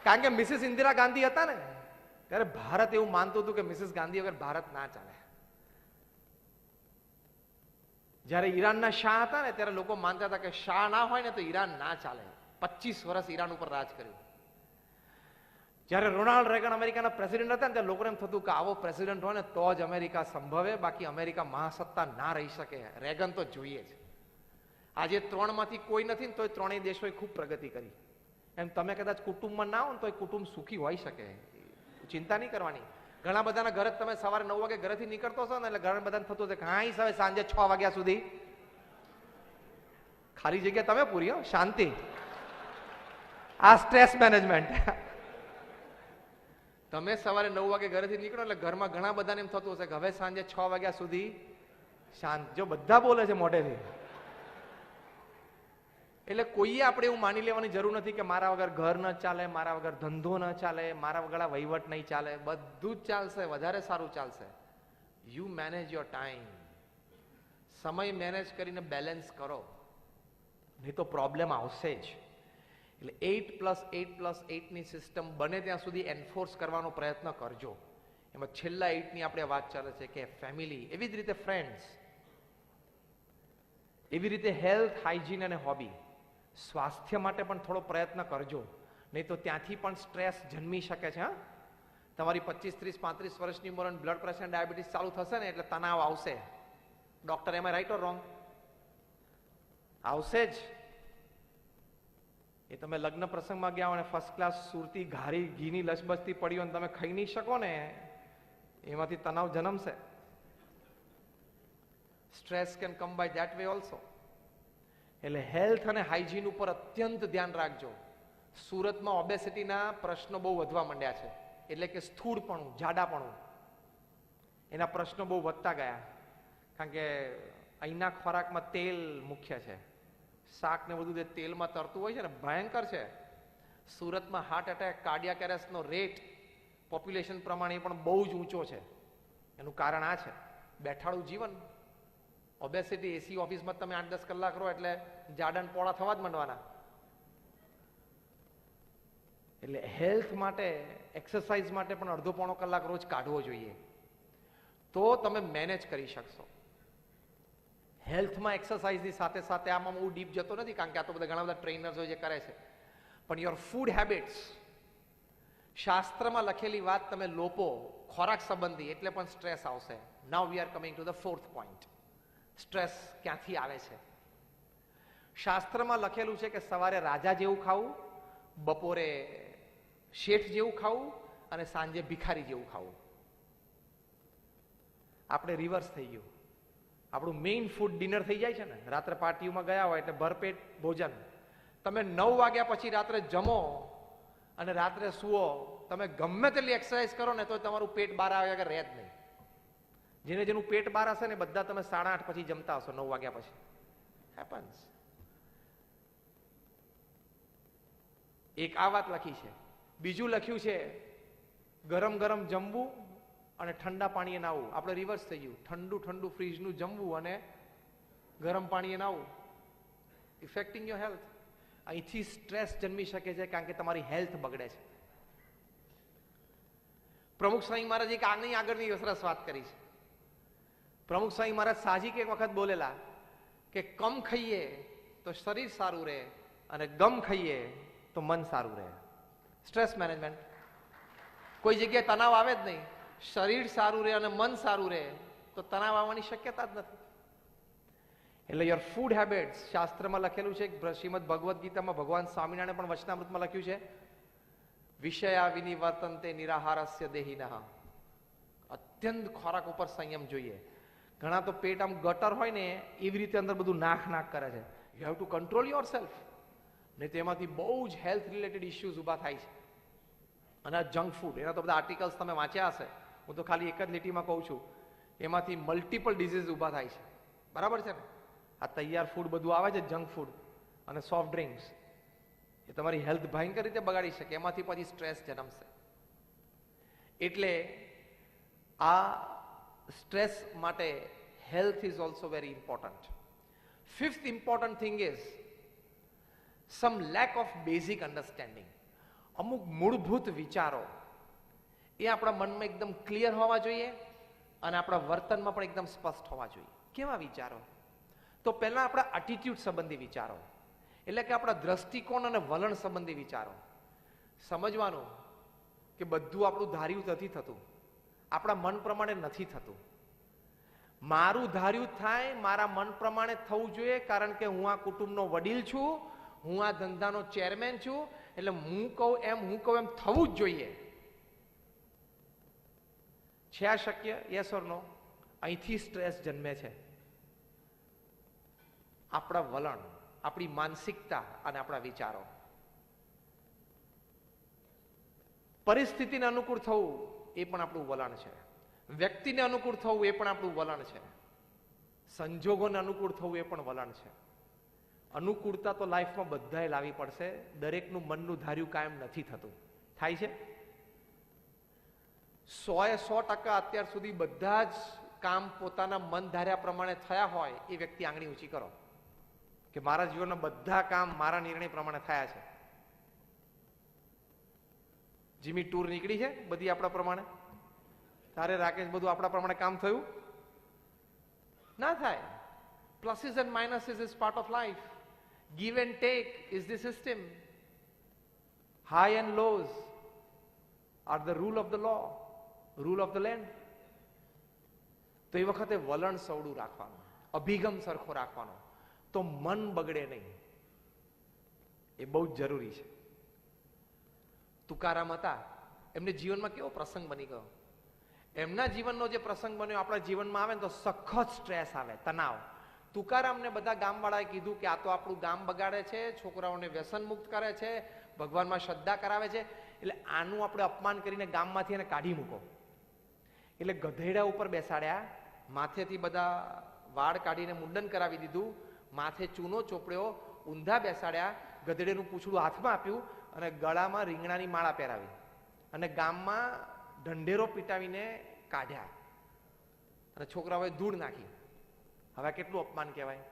કારણ કે મિસિસ ઇન્દિરા ગાંધી હતા ને ત્યારે ભારત એવું માનતું હતું કે મિસિસ ગાંધી વગર ભારત ના ચાલે. જયારે ઈરાનના શાહ હતા ને ત્યારે લોકો માનતા હતા કે શાહ ના હોય ને તો ઈરાન ના ચાલે. 25 વર્ષ ઈરાન ઉપર રાજ કર્યું. જયારે રોનાલ્ડ રેગન અમેરિકાના પ્રેસિડેન્ટ હતા ને ત્યારે લોકોને એમ થતું કે આવો પ્રેસિડેન્ટ હોય ને તો જ અમેરિકા સંભવે, બાકી અમેરિકા મહાસત્તા ના રહી શકે. રેગન તો જોઈએ જ. આજે 3 માંથી કોઈ નથી ને તો ત્રણેય દેશોએ ખૂબ પ્રગતિ કરી. એમ તમે કદાચ કુટુંબમાં ના હો ને તો એ કુટુંબ સુખી હોઈ શકે. ચિંતા નહીં કરવાની. ઘણા બધાના ઘરે તમે સવારે 9 વાગે ઘરેથી નીકળતો છો ને એટલે ઘણા બધાને થતું છે કે હા હવે સાંજે 6 વાગ્યા સુધી ખાલી જગ્યા તમે પૂરી હો, શાંતિ. આ સ્ટ્રેસ મેનેજમેન્ટ. તમે સવારે 9 વાગે ઘરેથી નીકળો એટલે ઘરમાં ઘણા બધાને એમ થતું હશે કે હવે સાંજે 6 વાગ્યા સુધી શાંત. જો બધા બોલે છે મોઢેથી, એટલે કોઈએ આપણે એવું માની લેવાની જરૂર નથી કે મારા વગર ઘર ન ચાલે, મારા વગર ધંધો ન ચાલે, મારા વગર વહીવટ નહીં ચાલે. બધું જ ચાલશે, વધારે સારું ચાલશે. You manage your time. સમય મેનેજ કરીને બેલેન્સ કરો, નહીં તો પ્રોબ્લેમ આવશે જ. એટલે 8+8+8 ની સિસ્ટમ બને ત્યાં સુધી એન્ફોર્સ કરવાનો પ્રયત્ન કરજો. એમાં છેલ્લા 8 ની આપણે વાત ચાલે છે કે ફેમિલી, એવી જ રીતે ફ્રેન્ડ્સ, એવી રીતે હેલ્થ, હાઇજીન અને હોબી. સ્વાસ્થ્ય માટે પણ થોડો પ્રયત્ન કરજો, નહીં તો ત્યાંથી પણ સ્ટ્રેસ જન્મી શકે છે. હા, તમારી 25, 30, 35 વર્ષની ઉંમર બ્લડ પ્રેશર, ડાયાબિટીસ ચાલુ થશે ને એટલે તણાવ આવશે. ડોક્ટર એમ રાઈટ ઓર રોંગ? આવશે જ. એ તમે લગ્ન પ્રસંગમાં ગયા હો અને ફર્સ્ટ ક્લાસ સુરતી ઘારી ઘીની લસબસતી પડી હોય અને તમે ખાઈ નહીં શકો ને, એમાંથી તણાવ જન્મશે. Stress can come by that way also. એટલે હેલ્થ અને હાઇજીન ઉપર અત્યંત ધ્યાન રાખજો. સુરતમાં ઓબેસિટીના પ્રશ્નો બહુ વધવા માંડ્યા છે, એટલે કે સ્થૂળપણું, જાડાપણું, એના પ્રશ્નો બહુ વધતા ગયા. કારણ કે અહીંના ખોરાકમાં તેલ મુખ્ય છે. શાક ને બધું જે તેલમાં તરતું હોય છે ને ભયંકર છે. સુરતમાં હાર્ટ એટેક, કાર્ડિયાક એરેસ્ટનો રેટ પોપ્યુલેશન પ્રમાણે પણ બહુ જ ઊંચો છે. એનું કારણ આ છે બેઠાડું જીવન. ઓબેસિટી, એસી ઓફિસમાં તમે 8-10 કલાક રહો એટલે જાડાન પોળા થવા જ માંડવાના. એટલે હેલ્થ માટે, એક્સરસાઇઝ માટે પણ અડધો-પોણો કલાક રોજ કાઢવો જોઈએ, તો તમે મેનેજ કરી શકશો. હેલ્થમાં એક્સરસાઇઝની સાથે સાથે, આમાં હું ડીપ જતો નથી કારણ કે આ તો બધા ઘણા બધા ટ્રેનર્સ હોય જે કરે છે, પણ યોર ફૂડ હેબિટ્સ, શાસ્ત્રમાં લખેલી વાત તમે લોપો ખોરાક સંબંધી એટલે પણ સ્ટ્રેસ આવશે. Now we are coming to the 4th point. Stress ક્યાંથી આવે છે? શાસ્ત્રમાં લખેલું છે કે સવારે રાજા જેવું ખાવું, બપોરે શેઠ જેવું ખાવું અને સાંજે ભિખારી જેવું ખાવું. આપણે રિવર્સ થઈ ગયું. આપણું મેઇન ફૂડ ડિનર થઈ જાય છે ને, રાત્રે પાર્ટીઓમાં ગયા હોય એટલે ભરપેટ ભોજન. તમે 9 વાગ્યા પછી રાત્રે જમો અને રાત્રે સુવો, તમે ગમે તેટલી એક્સરસાઇઝ કરો ને તો તમારું પેટ 12 વાગ્યા આગળ રહે જ નહીં. જેનું પેટ બહાર હશે ને બધા તમે 8:30 પછી જમતા હશો, 9 વાગ્યા પછી. હેપન્સ. એક આ વાત લખી છે. બીજું લખ્યું છે ગરમ ગરમ જમવું અને ઠંડા પાણીએ નાવું. આપણે રિવર્સ થઈ ગયું. ઠંડુ ઠંડુ ફ્રીજનું જમવું અને ગરમ પાણીએ નાવું. ઇફેક્ટિંગ યોર હેલ્થ. અહીંથી સ્ટ્રેસ જન્મી શકે છે કારણ કે તમારી હેલ્થ બગડે છે. પ્રમુખ સ્વામી મહારાજ એક આગળની સરસ વાત કરી છે. પ્રમુખ સ્વામી મહારાજ સાહજિક એક વખત બોલેલા કે કમ ખાઈએ તો શરીર સારું રહે અને ગમ ખાઈએ તો મન સારું રહે. Stress management. કોઈ જગ્યાએ તણાવ આવે જ નહીં, શરીર સારું રહે અને મન સારું રહે તો તણાવ આવવાની શક્યતા જ નથી. એટલે યોર ફૂડ હેબિટ્સ, શાસ્ત્રમાં લખેલું છે, શ્રીમદ ભગવદ્ ગીતામાં ભગવાન સ્વામિનારાયણે પણ વચનામૃતમાં લખ્યું છે, વિષયા વિનિવર્તન્તે નિરાહારસ્ય દેહિનઃ. અત્યંત ખોરાક ઉપર સંયમ જોઈએ. ઘણા તો પેટ આમ ગટર હોય ને એવી રીતે અંદર બધું નાક કરે છે. You have two control your self, ને તેમાંથી બહુ જ હેલ્થ રિલેટેડ ઇસ્યુઝ ઊભા થાય છે. અને આ જંક ફૂડ, એના તો બધા આર્ટિકલ્સ તમે વાંચ્યા હશે, હું તો ખાલી એક જ લીટીમાં કહું છું, એમાંથી મલ્ટિપલ ડિઝીઝ ઊભા થાય છે. બરાબર છે ને? આ તૈયાર ફૂડ બધું આવે છે, જંક ફૂડ અને સોફ્ટ ડ્રિંક્સ, એ તમારી હેલ્થ ભયંકર રીતે બગાડી શકે. એમાંથી પછી સ્ટ્રેસ જન્મશે. એટલે આ સ્ટ્રેસ માટે health is also very important. Fifth important thing is sum lack of basic understanding. અમુક મૂળભૂત વિચારો એ આપણા મનમાં એકદમ ક્લિયર હોવા જોઈએ અને આપણા વર્તનમાં પણ એકદમ સ્પષ્ટ હોવા જોઈએ. કેવા વિચારો? તો પહેલા આપણા એટીટ્યુડ સંબંધી વિચારો, એટલે કે આપણા દ્રષ્ટિકોણ અને વલણ સંબંધી વિચારો. સમજવાનું કે બધું આપણું ધાર્યું નથી થતું, આપણા મન પ્રમાણે નથી થતું. મારું ધાર્યું થાય, મારા મન પ્રમાણે થવું જોઈએ, કારણ કે હું આ કુટુંબનો વડીલ છું, હું આ ધંધાનો ચેરમેન છું, એટલે હું કહું એમ થવું જ જોઈએ. છે આ શક્ય? યસ ઓર નો? અહીંથી સ્ટ્રેસ જન્મે છે. આપણા વલણ, આપણી માનસિકતા અને આપણા વિચારો. પરિસ્થિતિને અનુકૂળ થવું એ પણ આપણું વલણ છે. વ્યક્તિને અનુકૂળ થવું એ પણ આપણું વલણ છે. સંજોગોને અનુકૂળ થવું એ પણ વલણ છે. અનુકૂળતા તો લાઈફમાં બધાએ લાવવી પડશે. દરેકનું મનનું ધાર્યું કાયમ નથી થતું. થાય છે? 100% અત્યાર સુધી બધા જ કામ પોતાના મન ધાર્યા પ્રમાણે થયા હોય એ વ્યક્તિ આંગળી ઊંચી કરો કે મારા જીવનના બધા કામ મારા નિર્ણય પ્રમાણે થયા છે. જીમી ટૂર નીકળી છે બધી આપણા પ્રમાણે? તારે રાકેશ બધું આપણા પ્રમાણે કામ થયું? ના થાય. Pluses and minuses is part of life. Give and take is the system. High and lows are the rule of the law, rule of the land. તો એ વખતે વલણ સવડું રાખવાનું, અભિગમ સરખો રાખવાનો, તો મન બગડે નહીં. એ બહુ જ જરૂરી છે. તુકારામ હતા, એમને જીવનમાં કેવો પ્રસંગ બની ગયો. એમના જીવનનો જે પ્રસંગ બન્યો આપણા જીવનમાં આવે ને તો સખત સ્ટ્રેસ આવે, તણાવ. તુકારામને બધા ગામવાળાએ કીધું કે આ તો આપણું ગામ બગાડે છે, છોકરાઓને વ્યસન મુક્ત કરે છે, ભગવાનમાં શ્રદ્ધા કરાવે છે, એટલે આનું આપણે અપમાન કરીને ગામમાંથી એને કાઢી મૂકો. એટલે ગધેડા ઉપર બેસાડ્યા, માથેથી બધા વાળ કાઢીને મુંડન કરાવી દીધું, માથે ચૂનો ચોપડ્યો, ઊંધા બેસાડ્યા, ગધેડેનું પૂંછડું હાથમાં આપ્યું અને ગળામાં રીંગણાની માળા પહેરાવી અને ગામમાં ઢંઢેરો પીટાવીને કાઢ્યા અને છોકરાઓએ ધૂળ નાખી. હવે કેટલું અપમાન કહેવાય.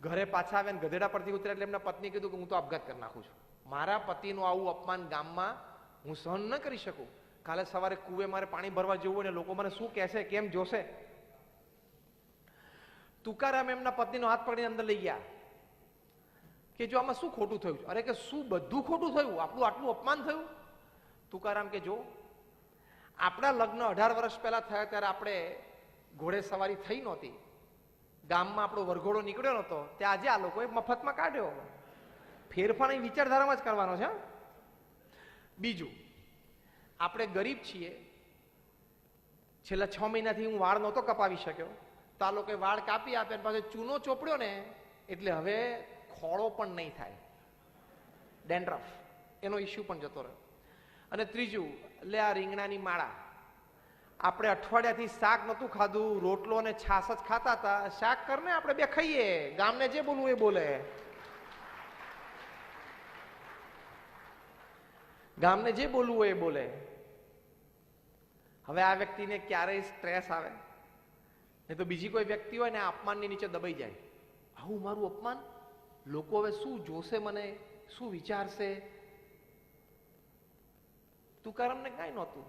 ઘરે પાછા આવ્યા ને ગધેડા પરથી ઉતર્યા એટલે એમના પત્ની કીધું કે હું તો આપઘાત કરી નાખું છું. મારા પતિનું આવું અપમાન ગામમાં હું સહન ન કરી શકું. કાલે સવારે કુએ મારે પાણી ભરવા જવું હોય ને લોકો મને શું કહેશે, કેમ જોશે. તુકારામ એમના પત્નીનો હાથ પકડીને અંદર લઈ ગયા કે જો આમાં શું ખોટું થયું? અરે કે શું બધું ખોટું થયું? આપણું આટલું અપમાન થયું? તુકારામ કે જો આપણા લગ્ન 18 વર્ષ પહેલા થયા ત્યારે આપણે ઘોડે સવારી થઈ નહોતી, ગામમાં આપણો વરઘોડો નીકળ્યો નહોતો, ત્યાં આજે આ લોકોએ મફતમાં કાઢ્યો. ફેરફાર એ વિચારધારામાં જ કરવાનો છે. બીજું, આપણે ગરીબ છીએ, છેલ્લા 6 મહિનાથી હું વાળ નહોતો કપાવી શક્યો, તો આ લોકોએ વાળ કાપી આપ્યા, પાસે ચૂનો ચોપડ્યો ને એટલે હવે ખોળો પણ નહીં થાય, ડેન્ડ્રફ એનો ઇસ્યુ પણ જતો રહ્યો. અને ત્રીજું, લે આ રીંગણાની માળા. આપણે અઠવાડિયાથી શાક નહોતું ખાધું, રોટલો અને છાશ જ ખાતા હતા. શાક કરને આપણે બે ખાઈએ, ગામને જે બોલવું એ બોલે, ગામને જે બોલવું હોય એ બોલે. હવે આ વ્યક્તિને ક્યારેય સ્ટ્રેસ આવે નહીં તો બીજી કોઈ વ્યક્તિ હોય ને અપમાનની નીચે દબાઈ જાય. આવું મારું અપમાન, લોકો હવે શું જોશે, મને શું વિચારશે. તુકારામને કાંઈ નહોતું.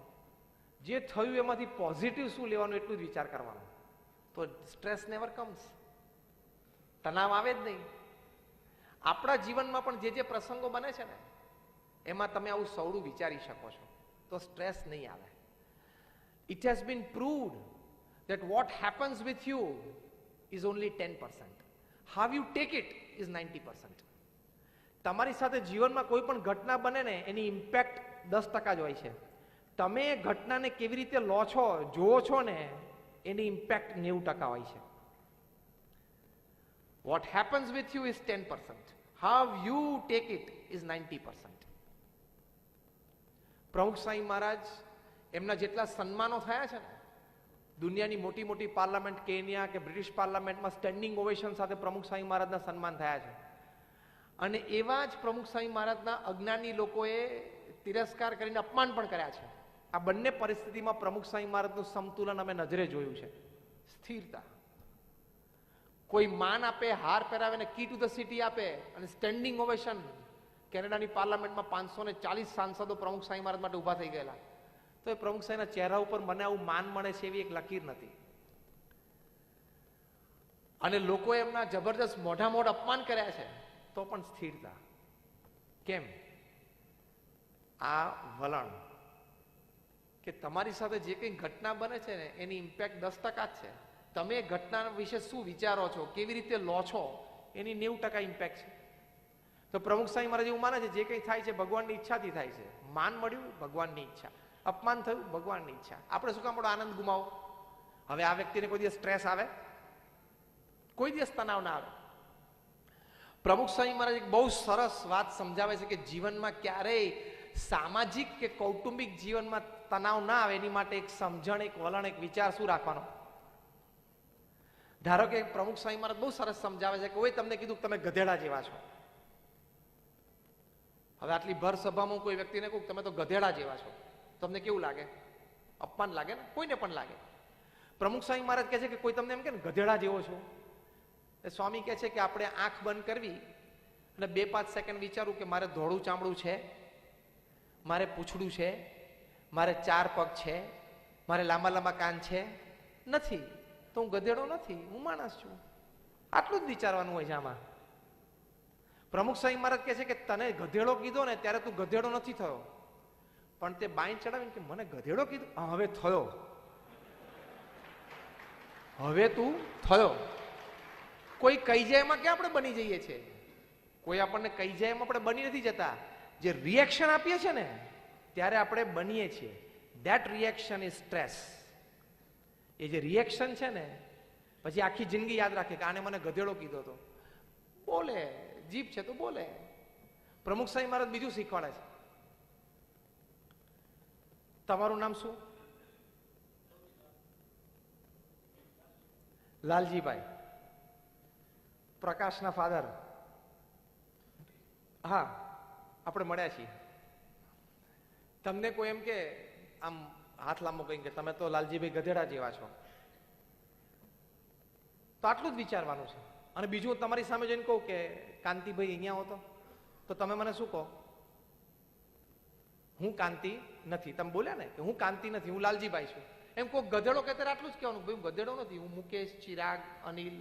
જે થયું એમાંથી પોઝિટિવ શું લેવાનું એટલું જ વિચાર કરવાનો, તો સ્ટ્રેસ નેવર કમ્સ. તણાવ આવે જ નહીં. આપણા જીવનમાં પણ જે પ્રસંગો બને છે ને એમાં તમે આવું સવડું વિચારી શકો છો તો સ્ટ્રેસ નહીં આવે. It has been proved that what happens with you is only 10%. How you take it is 90%. તમારી સાથે જીવનમાં કોઈ પણ ઘટના બને ને એની ઇમ્પેક્ટ 10% જ હોય છે. તમે એ ઘટનાને કેવી રીતે લો છો, જોવો છો ને એની ઇમ્પેક્ટ 90% હોય છે. What happens with you is 10%. How you take it is 90%. પ્રમુખ સ્વામી મહારાજ એમના જેટલા સન્માનો થયા છે ને, દુનિયાની મોટી મોટી પાર્લામેન્ટ, કેન્યા કે બ્રિટિશ પાર્લામેન્ટમાં સ્ટેન્ડિંગ ઓવેશન સાથે પ્રમુખ સ્વામી મહારાજના સન્માન થયા છે. અને એવા જ પ્રમુખ સ્વામી મહારાજના અજ્ઞાની લોકોએ તિરસ્કાર કરીને અપમાન પણ કર્યા છે. આ બંને પરિસ્થિતિમાં પ્રમુખ સ્વામી મહારાજનું સંતુલન અમે નજરે જોયું છે. સ્થિરતા. કોઈ માન આપે, હાર પહેરાવે ને કી ટુ ધ સિટી આપે અને સ્ટેન્ડિંગ ઓવેશન. કેનેડાની પાર્લામેન્ટમાં 540 સાંસદો પ્રમુખ સ્વામી મહારાજ માટે ઉભા થઈ ગયેલા. તો એ પ્રમુખ સ્વામીના ચહેરા ઉપર મને આવું માન મળે છે એવી એક લકીર નથી. અને લોકોએ એમના જબરદસ્ત મોઢા અપમાન કર્યા છે તો પણ સ્થિરતા. કેમ? આ વલણ કે તમારી સાથે જે કંઈ ઘટના બને છે ને એની ઇમ્પેક્ટ 10% જ છે. તમે ઘટના વિશે શું વિચારો છો, કેવી રીતે લો છો, એની 90% ઇમ્પેક્ટ છે. તો પ્રમુખ સ્વામી મહારાજ એવું માને છે જે કંઈ થાય છે ભગવાનની ઈચ્છાથી થાય છે. માન મળ્યું, ભગવાનની ઈચ્છા. અપમાન થયું, ભગવાનની ઈચ્છા. આપણે શું કામ આપણો આનંદ ગુમાવો? હવે આ વ્યક્તિને કોઈ દિવસ સ્ટ્રેસ આવે? કોઈ દિવસ તણાવ ના આવે. પ્રમુખ સ્વામી મહારાજ એક બહુ સરસ વાત સમજાવે છે કે જીવનમાં ક્યારેય સામાજિક કે કૌટુંબિક જીવનમાં તણાવ ના આવે એની માટે એક સમજણ, એક વલણ, એક વિચાર શું રાખવાનો. ધારો કે પ્રમુખ સ્વામી મહારાજ બહુ સરસ સમજાવે છે કે કોઈ તમને કીધું કે તમે ગધેડા જેવા છો. હવે આટલી ભર સભામાં કોઈ વ્યક્તિને કહું તમે તો ગધેડા જેવા છો, તમને કેવું લાગે? અપમાન લાગે ને? કોઈને પણ લાગે. પ્રમુખ સ્વામી મહારાજ કહે છે કે કોઈ તમને એમ કે ને ગધેડા જેવો છો, એ સ્વામી કહે છે કે આપણે આંખ બંધ કરવી અને 2-5 સેકન્ડ વિચારવું કે મારે ધોળું ચામડું છે, મારે પૂંછડું છે, મારે 4 પગ છે, મારે લાંબા લાંબા કાન છે? નથી. તો હું ગધેડો નથી, હું માણસ છું. આટલું જ વિચારવાનું હોય છે આમાં. પ્રમુખ સ્વામી મહારાજ કહે છે કે તને ગધેડો કીધો ને ત્યારે તું ગધેડો નથી થયો, પણ તે બાઈ ચડાવીને કે મને ગધેડો કીધું, હવે થયો, હવે તું થયો. કોઈ કહી જાય એમાં ક્યાં આપણે બની જઈએ છીએ? કોઈ આપણને કહી જાય એમાં આપણે બની નથી જતા. જે રિએક્શન આપીએ છીએ ને ત્યારે આપણે બનીએ છીએ. That reaction is stress. એ જે રિએક્શન છે ને પછી આખી જિંદગી યાદ રાખે કે આને મને ગધેડો કીધો હતો. બોલે, જીભ છે તો બોલે. પ્રમુખ સ્વામી મહારાજ બીજું શીખવાડે છે. તમારું નામ શું? લાલજીભાઈ, પ્રકાશના ફાધર. હા, આપણે મળ્યા છીએ. તમને કોઈ એમ કે આમ હાથ લાંબો કહીને કે તમે તો લાલજીભાઈ ગધેડા જેવા છો, તો આટલું જ વિચારવાનું છે. અને બીજું તમારી સામે જોઈને કહું કે કાંતિભાઈ અહીંયા હો તો તમે મને શું કહો? હું કાંતિ નથી. તમે બોલ્યા ને કે હું કાંતિ નથી, હું લાલજીભાઈ છું. એમ કોઈ ગધેડો કહેતા આટલું જ કહેવાનું, ભાઈ હું ગધેડો નથી, હું મુકેશ, ચિરાગ, અનિલ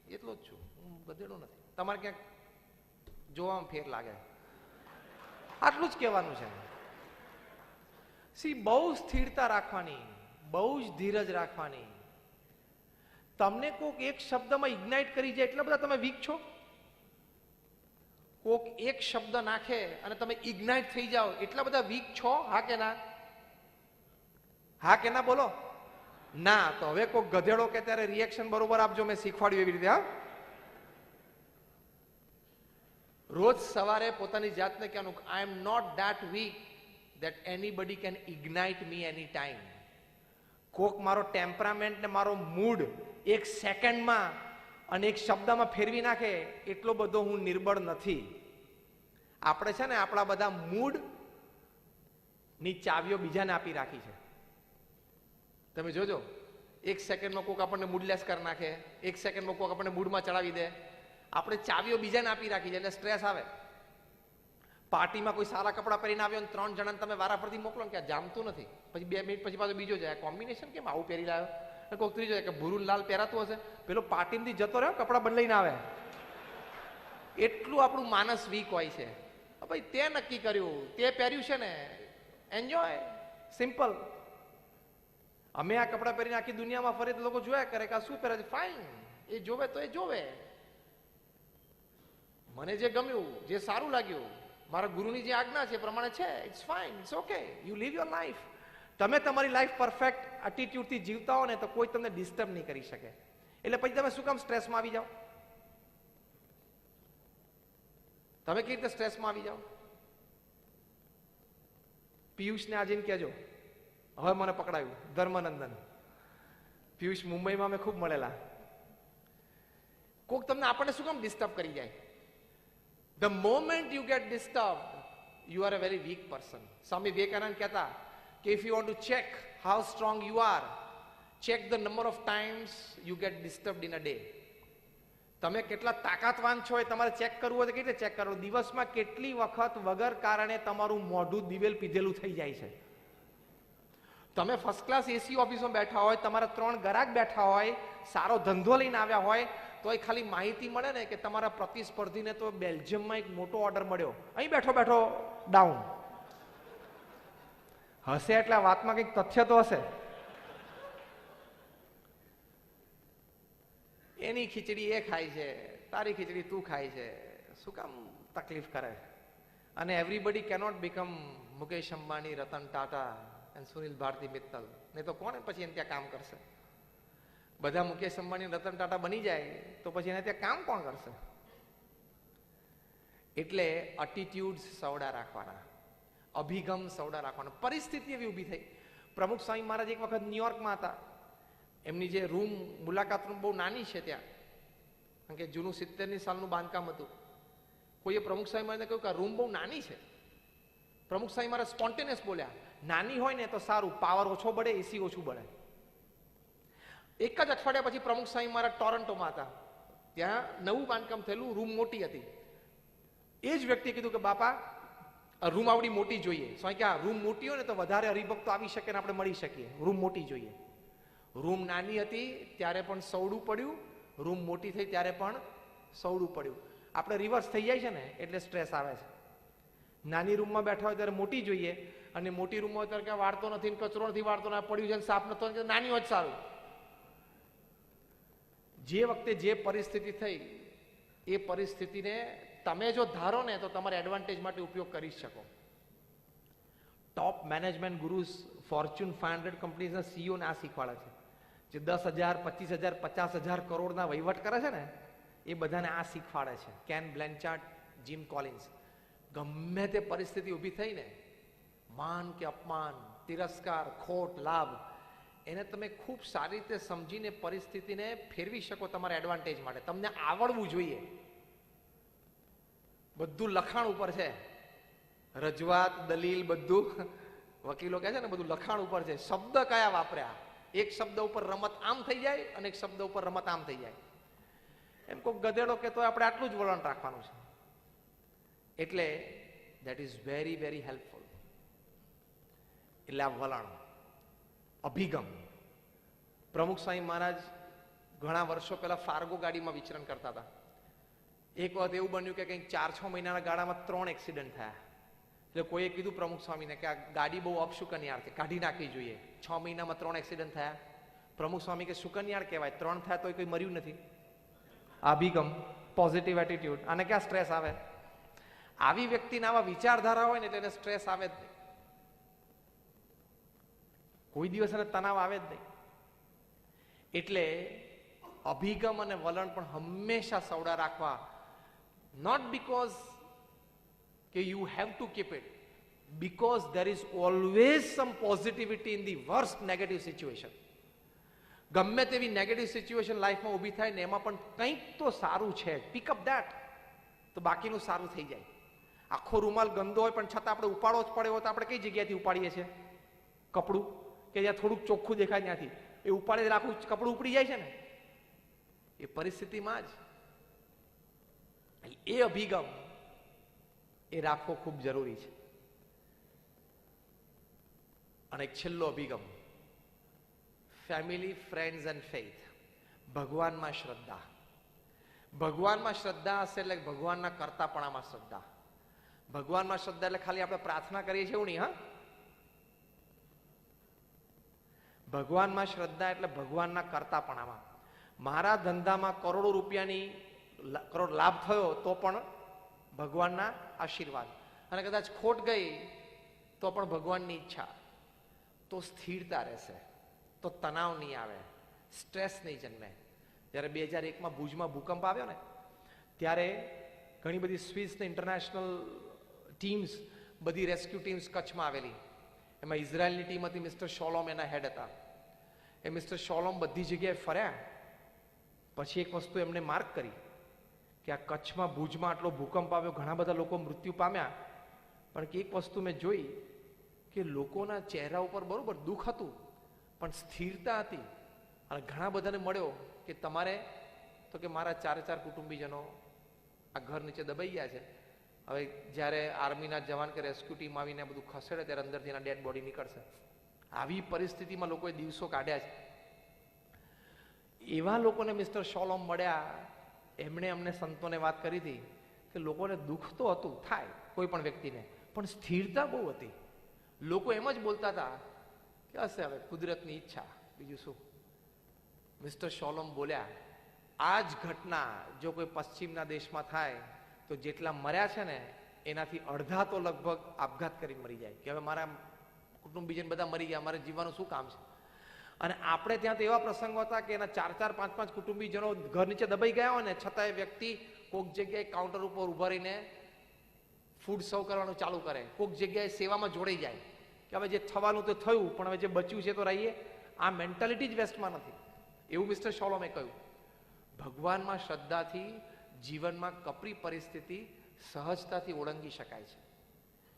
એટલો જ છું, હું ગધેડો નથી. તમારે ક્યાંક જોવામાં ફેર લાગે, આટલું જ કહેવાનું છે. બહુ સ્થિરતા રાખવાની, બહુ જ ધીરજ રાખવાની. તમને કોક એક શબ્દમાં ઇગ્નાઇટ કરી જાય એટલા બધા તમે વીક છો. કોક એક શબ્દ નાખે અને તમે ઇગ્નાઇટ થઈ જાઓ એટલા બધા વીક છો. હા કે ના? હા કે ના બોલો? ના. તો હવે કોક ગધેડો કે ત્યારે રિએક્શન બરોબર આપજો, મેં શીખવાડ્યું એવી રીતે. હા, રોજ સવારે પોતાની જાતને કહેવાનું I am not that weak that anybody can ignite me anytime. કોક મારો ટેમ્પરામેન્ટ ને મારો મૂડ એક સેકન્ડમાં અને એક શબ્દમાં ફેરવી નાખે એટલો બધો હું નિર્બળ નથી. આપણે છે ને આપણા બધા મૂડ ની ચાવીઓ બીજાને આપી રાખી છે. તમે જોજો, એક સેકન્ડમાં કોક આપણને મૂડલેસ કરી નાખે, એક સેકન્ડમાં કોક આપણને મૂડમાં ચડાવી દે. આપણે ચાવીઓ બીજાને આપી રાખી છે એટલે સ્ટ્રેસ આવે. પાર્ટીમાં કોઈ સારા કપડાં પહેરીને આવ્યો ને 3 જણાને તમે વારાફરતી મોકલો ને કે જામતું નથી, પછી 2 મિનિટ પછી પાછો બીજો જાય, કોમ્બિનેશન કેમ આવું પહેરી લાવ્યો? કોઈક ત્રીજો જાય કે ભૂરું લાલ પહેરાતું હશે, પેલો પાર્ટીમાંથી જતો રહ્યો કપડાં બદલાઈને આવે. એટલું આપણું માનસ વીક હોય છે. ભાઈ તે નક્કી કર્યું, તે પહેર્યું છે ને, એન્જોય, સિમ્પલ. અમે આ કપડાં પહેરીને આખી દુનિયામાં ફરી તો લોકો જોયા કરે કે આ શું પહેરે છે. ફાઇન, એ જોવે તો એ જોવે. મને જે ગમ્યું, જે સારું લાગ્યું, મારા ગુરુની જે આજ્ઞા છે એ પ્રમાણે છે, it's fine, it's okay, you live your life. તમે તમારી લાઈફ પરફેક્ટ એટીટ્યુડથી જીવતા હો ને તો કોઈ તમને ડિસ્ટર્બ નહીં કરી શકે. એટલે પછી તમે શું કામ સ્ટ્રેસમાં આવી જાઓ? તમે કેવી રીતે સ્ટ્રેસમાં આવી જાઓ? પિયુષને આજે કહેજો, હવે મને પકડાયું, ધર્મનંદન પિયુષ મુંબઈમાં અમે ખૂબ મળેલા. કોક તમને આપણને શું કામ ડિસ્ટર્બ કરી જાય? The moment you get disturb you are a very weak person. Swami Vivekananda કહેતા કે if you want to check how strong you are, check the number of times you get disturbed in a day. તમે કેટલા તાકાતવાન છો એ તમારે check કરવું હોય તો કેવી રીતે ચેક કરવું? દિવસમાં કેટલી વખત વગર કારણે તમારું મોઢું દિવેલ પીધેલું થઈ જાય છે. તમે ફર્સ્ટ ક્લાસ એસી ઓફિસમાં બેઠા હોય, તમારા 3 ગ્રાહક બેઠા હોય, સારો ધંધો લઈને આવ્યા હોય, તો એ ખાલી માહિતી મળે ને કે તમારા પ્રતિસ્પર્ધીને તો બેલ્જિયમમાં એક મોટો ઓર્ડર મળ્યો, અહીં બેઠો બેઠો ડાઉન. હશે એટલે આ વાતમાં કંઈક તથ્ય તો હશે. એની ખીચડી એ ખાય છે, તારી ખીચડી તું ખાય છે, શું કામ તકલીફ કરે? અને everybody cannot become Mukesh Ambani, Ratan Tata અને સુનિલ ભારતી મિત્તલ. નહીં તો કોણ પછી એને ત્યાં કામ કરશે? બધા મુકેશ અંબાણી, રતન ટાટા બની જાય તો પછી એને ત્યાં કામ કોણ કરશે? એટલે એટીટ્યુડ સવડા રાખવાના, અભિગમ સવડા રાખવાના. પરિસ્થિતિ એવી ઊભી થઈ. પ્રમુખ સ્વામી મહારાજ એક વખત ન્યુયોર્કમાં હતા. એમની જે રૂમ મુલાકાત રૂમ બહુ નાની છે ત્યાં, કારણ કે જૂનું 70ની સાલનું બાંધકામ હતું. કોઈએ પ્રમુખ સ્વામી મહારાજને કહ્યું કે આ રૂમ બહુ નાની છે. પ્રમુખ સ્વામી મહારાજ સ્પોન્ટેનિયસ બોલ્યા, નાની હોય ને તો સારું, પાવર ઓછો બળે, એસી ઓછું બળે. એક જ અઠવાડિયા પછી પ્રમુખ સ્વામી મહારાજ ટોરન્ટોમાં હતા. ત્યાં નવું બાંધકામ થયેલું, રૂમ મોટી હતી. એ જ વ્યક્તિએ કીધું કે બાપા રૂમ આવડી મોટી જોઈએ. સ્વામી કે આ રૂમ મોટી હોય ને તો વધારે હરિભક્તો આવી શકે ને આપણે મળી શકીએ, રૂમ મોટી જોઈએ. રૂમ નાની હતી ત્યારે પણ સવડું પડ્યું, રૂમ મોટી થઈ ત્યારે પણ સવડું પડ્યું. આપણે રિવર્સ થઈ જાય છે ને એટલે સ્ટ્રેસ આવે છે. નાની રૂમમાં બેઠા હોય ત્યારે મોટી જોઈએ, અને મોટી રૂમમાં હોય ત્યારે ક્યાં વાળતો નથી, કચરો નથી વાળતો, પડ્યું છે સાફ નતો, નાની હોય જ સારું. જે વખતે જે પરિસ્થિતિ થઈ એ પરિસ્થિતિને તમે જો ધારો ને તો તમારા એડવાન્ટેજ માટે ઉપયોગ કરી શકો. ટોપ મેનેજમેન્ટ ગુરુસ, ફોર્ચ્યુન 500 કંપનીઝના સીઈઓ ને આ શીખવાડે છે. જે 10,000, 25,000, 50,000 કરોડના વહીવટ કરે છે ને એ બધાને આ શીખવાડે છે. Ken Blanchard, Jim Collins. ગમે તે પરિસ્થિતિ ઊભી થઈ ને, માન કે અપમાન, તિરસ્કાર, ખોટ, લાભ, એને તમે ખૂબ સારી રીતે સમજીને પરિસ્થિતિને ફેરવી શકો તમારા એડવાન્ટેજ માટે. તમને આવડવું જોઈએ. બધું લખાણ ઉપર છે, રજૂઆત, દલીલ, બધું વકીલો કહે છે ને બધું લખાણ ઉપર છે. શબ્દ કયા વાપર્યા? એક શબ્દ ઉપર રમત આમ થઈ જાય અને એક શબ્દ ઉપર રમત આમ થઈ જાય. એમ કોઈ ગધેડો કહેતો આપણે આટલું જ વલણ રાખવાનું છે. એટલે that is very very helpful. એટલે આ વલણ, અભિગમ. પ્રમુખ સ્વામી મહારાજ ઘણા વર્ષો પહેલા ફાર્ગો ગાડીમાં વિચરણ કરતા હતા. એક વખત એવું બન્યું કે કંઈક 4-6 મહિનાના ગાળામાં 3 એક્સિડન્ટ થયા. એટલે કોઈએ કીધું પ્રમુખ સ્વામીને કે આ ગાડી બહુ અપશુકનિયાળ છે, કાઢી નાખવી જોઈએ. 6 મહિનામાં 3 એક્સિડન્ટ થયા. પ્રમુખ સ્વામી કે શુકનિયાળ કહેવાય, 3 થયા તો કોઈ મર્યું નથી. અભિગમ, પોઝિટિવ એટીટ્યુડ. આને ક્યાં સ્ટ્રેસ આવે? આવી વ્યક્તિને આવા વિચારધારા હોય ને એટલે એને સ્ટ્રેસ આવે જ નહીં. કોઈ દિવસ એને તણાવ આવે જ નહીં. એટલે અભિગમ અને વલણ પણ હંમેશા સવડા રાખવા. નોટ બીકોઝ કે you have to keep it, because there is always some positivity in the worst negative situation. ગમે તેવી નેગેટિવ સિચ્યુએશન લાઈફમાં ઊભી થાય ને એમાં પણ કંઈક તો સારું છે. પિક અપ ધેટ, તો બાકીનું સારું થઈ જાય. આખો રૂમાલ ગંદો હોય પણ છતાં આપણે ઉપાડવો જ પડે હોય તો આપણે કઈ જગ્યાથી ઉપાડીએ છીએ? કપડું કે જ્યાં થોડુંક ચોખ્ખું દેખાય ત્યાંથી એ ઉપાડે આખું કપડું ઉપડી જાય છે ને. એ પરિસ્થિતિમાં જ એ અભિગમ એ રાખવો ખૂબ જરૂરી છે. અને એક છેલ્લો અભિગમ, ફેમિલી, ફ્રેન્ડ્સ એન્ડ ફેથ. ભગવાનમાં શ્રદ્ધા. ભગવાનમાં શ્રદ્ધા હશે એટલે ભગવાનના કરતાપણામાં શ્રદ્ધા. ભગવાનમાં શ્રદ્ધા એટલે ખાલી આપણે પ્રાર્થના કરીએ છીએ એવું નહીં. હા, ભગવાનમાં શ્રદ્ધા એટલે ભગવાનના કરતાપણામાં. મારા ધંધામાં કરોડો રૂપિયાની કરોડ લાભ થયો તો પણ ભગવાનના આશીર્વાદ, અને કદાચ ખોટ ગઈ તો પણ ભગવાનની ઈચ્છા. તો સ્થિરતા રહેશે, તો તણાવ નહીં આવે, સ્ટ્રેસ નહીં જન્મે. જ્યારે 2001માં ભુજમાં ભૂકંપ આવ્યો ને ત્યારે ઘણી બધી સ્વિસ ને ઇન્ટરનેશનલ ટીમ્સ, બધી રેસ્ક્યુ ટીમ્સ કચ્છમાં આવેલી. એમાં ઇઝરાયલની ટીમ હતી, મિસ્ટર શોલોમ એના હેડ હતા. એ મિસ્ટર શોલોમ બધી જગ્યાએ ફર્યા. પછી એક વસ્તુ એમને માર્ક કરી કે આ કચ્છમાં ભુજમાં આટલો ભૂકંપ આવ્યો, ઘણા બધા લોકો મૃત્યુ પામ્યા, પણ એક વસ્તુ મેં જોઈ કે લોકોના ચહેરા ઉપર બરોબર દુઃખ હતું પણ સ્થિરતા હતી. અને ઘણા બધાને મળ્યો કે તમારે તો કે મારા 4 કુટુંબીજનો આ ઘર નીચે દબાઈ ગયા છે, હવે જ્યારે આર્મીના જવાન કે રેસ્ક્યુ ટીમ આવીને બધું ખસેડે ત્યારે અંદરથી એના ડેડ બોડી નીકળશે. આવી પરિસ્થિતિમાં લોકોએ દિવસો કાઢ્યા છે. એવા લોકોને મિસ્ટર શોલોમ મળ્યા. એમણે અમને સંતોને વાત કરી હતી કે લોકોને દુઃખ તો હતું, થાય કોઈ પણ વ્યક્તિને, પણ સ્થિરતા બહુ હતી. લોકો એમ જ બોલતા હતા કે હશે હવે કુદરતની ઈચ્છા, બીજું શું. મિસ્ટર શોલોમ બોલ્યા, આ જ ઘટના જો કોઈ પશ્ચિમના દેશમાં થાય તો જેટલા મર્યા છે ને એનાથી અડધા તો લગભગ આપઘાત કરી મરી જાય કે હવે મારા કુટુંબીજન બધા મરી ગયા, મારે જીવવાનું શું કામ છે. અને આપણે ત્યાં તો એવા પ્રસંગો હતા કે એના 4, 5 કુટુંબીજનો ઘર નીચે દબાઈ ગયા હોય ને છતાં એ વ્યક્તિ કોઈક જગ્યાએ કાઉન્ટર ઉપર ઉભા રહીને ફૂડ સર્વ કરવાનું ચાલુ કરે, કોઈક જગ્યાએ સેવામાં જોડાઈ જાય કે હવે જે થવાનું તો થયું પણ હવે જે બચ્યું છે તો રહીએ. આ મેન્ટાલિટી જ વેસ્ટમાં નથી, એવું મિસ્ટર શોલોમે કહ્યું. ભગવાનમાં શ્રદ્ધાથી જીવનમાં કપરી પરિસ્થિતિ સહજતાથી ઓળંગી શકાય છે.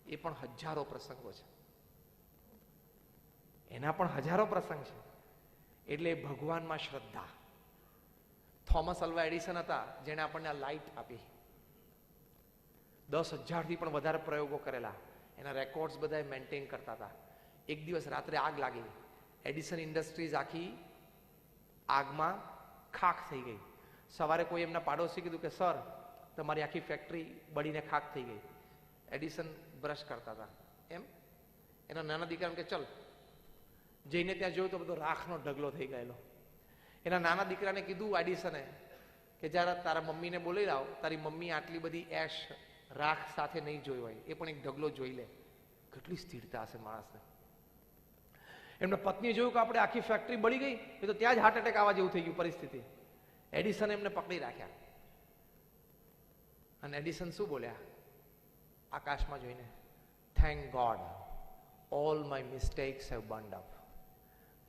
એ પણ હજારો પ્રસંગો છે, એના પણ હજારો પ્રસંગ છે. એટલે ભગવાનમાં શ્રદ્ધા. થોમસ અલ્વા એડિસન હતા જેણે આપણને આ લાઇટ આપી. 10,000થી પણ વધારે પ્રયોગો કરેલા, એના રેકોર્ડ્સ બધા મેન્ટેન કરતા હતા. એક દિવસ રાત્રે આગ લાગી, એડિસન ઇન્ડસ્ટ્રીઝ આખી આગમાં ખાખ થઈ ગઈ. સવારે કોઈ એમના પાડોશી કીધું કે સર તમારી આખી ફેક્ટરી બળીને ખાખ થઈ ગઈ. એડિસન બ્રશ કરતા હતા એમ એના નાના દીકરાને કે ચલ, જઈને ત્યાં જોયું તો બધો રાખનો ઢગલો થઈ ગયેલો. એના નાના દીકરાને કીધું એડિસને કે જ્યારે તારા મમ્મીને બોલી લાવ, તારી મમ્મી આટલી બધી એશ રાખ સાથે નહીં જોઈ હોય, એ પણ એક ઢગલો જોઈ લે. કેટલી સ્થિરતા હશે માણસને. એમને પત્નીએ જોયું કે આપણે આખી ફેક્ટરી બળી ગઈ, એ તો ત્યાં જ હાર્ટ એટેક આવવા જેવું થઈ ગયું પરિસ્થિતિ. એડિસન એમને પકડી રાખ્યા. અને એડિસન શું બોલ્યા આકાશમાં જોઈને? Thank God all my mistakes have burned up.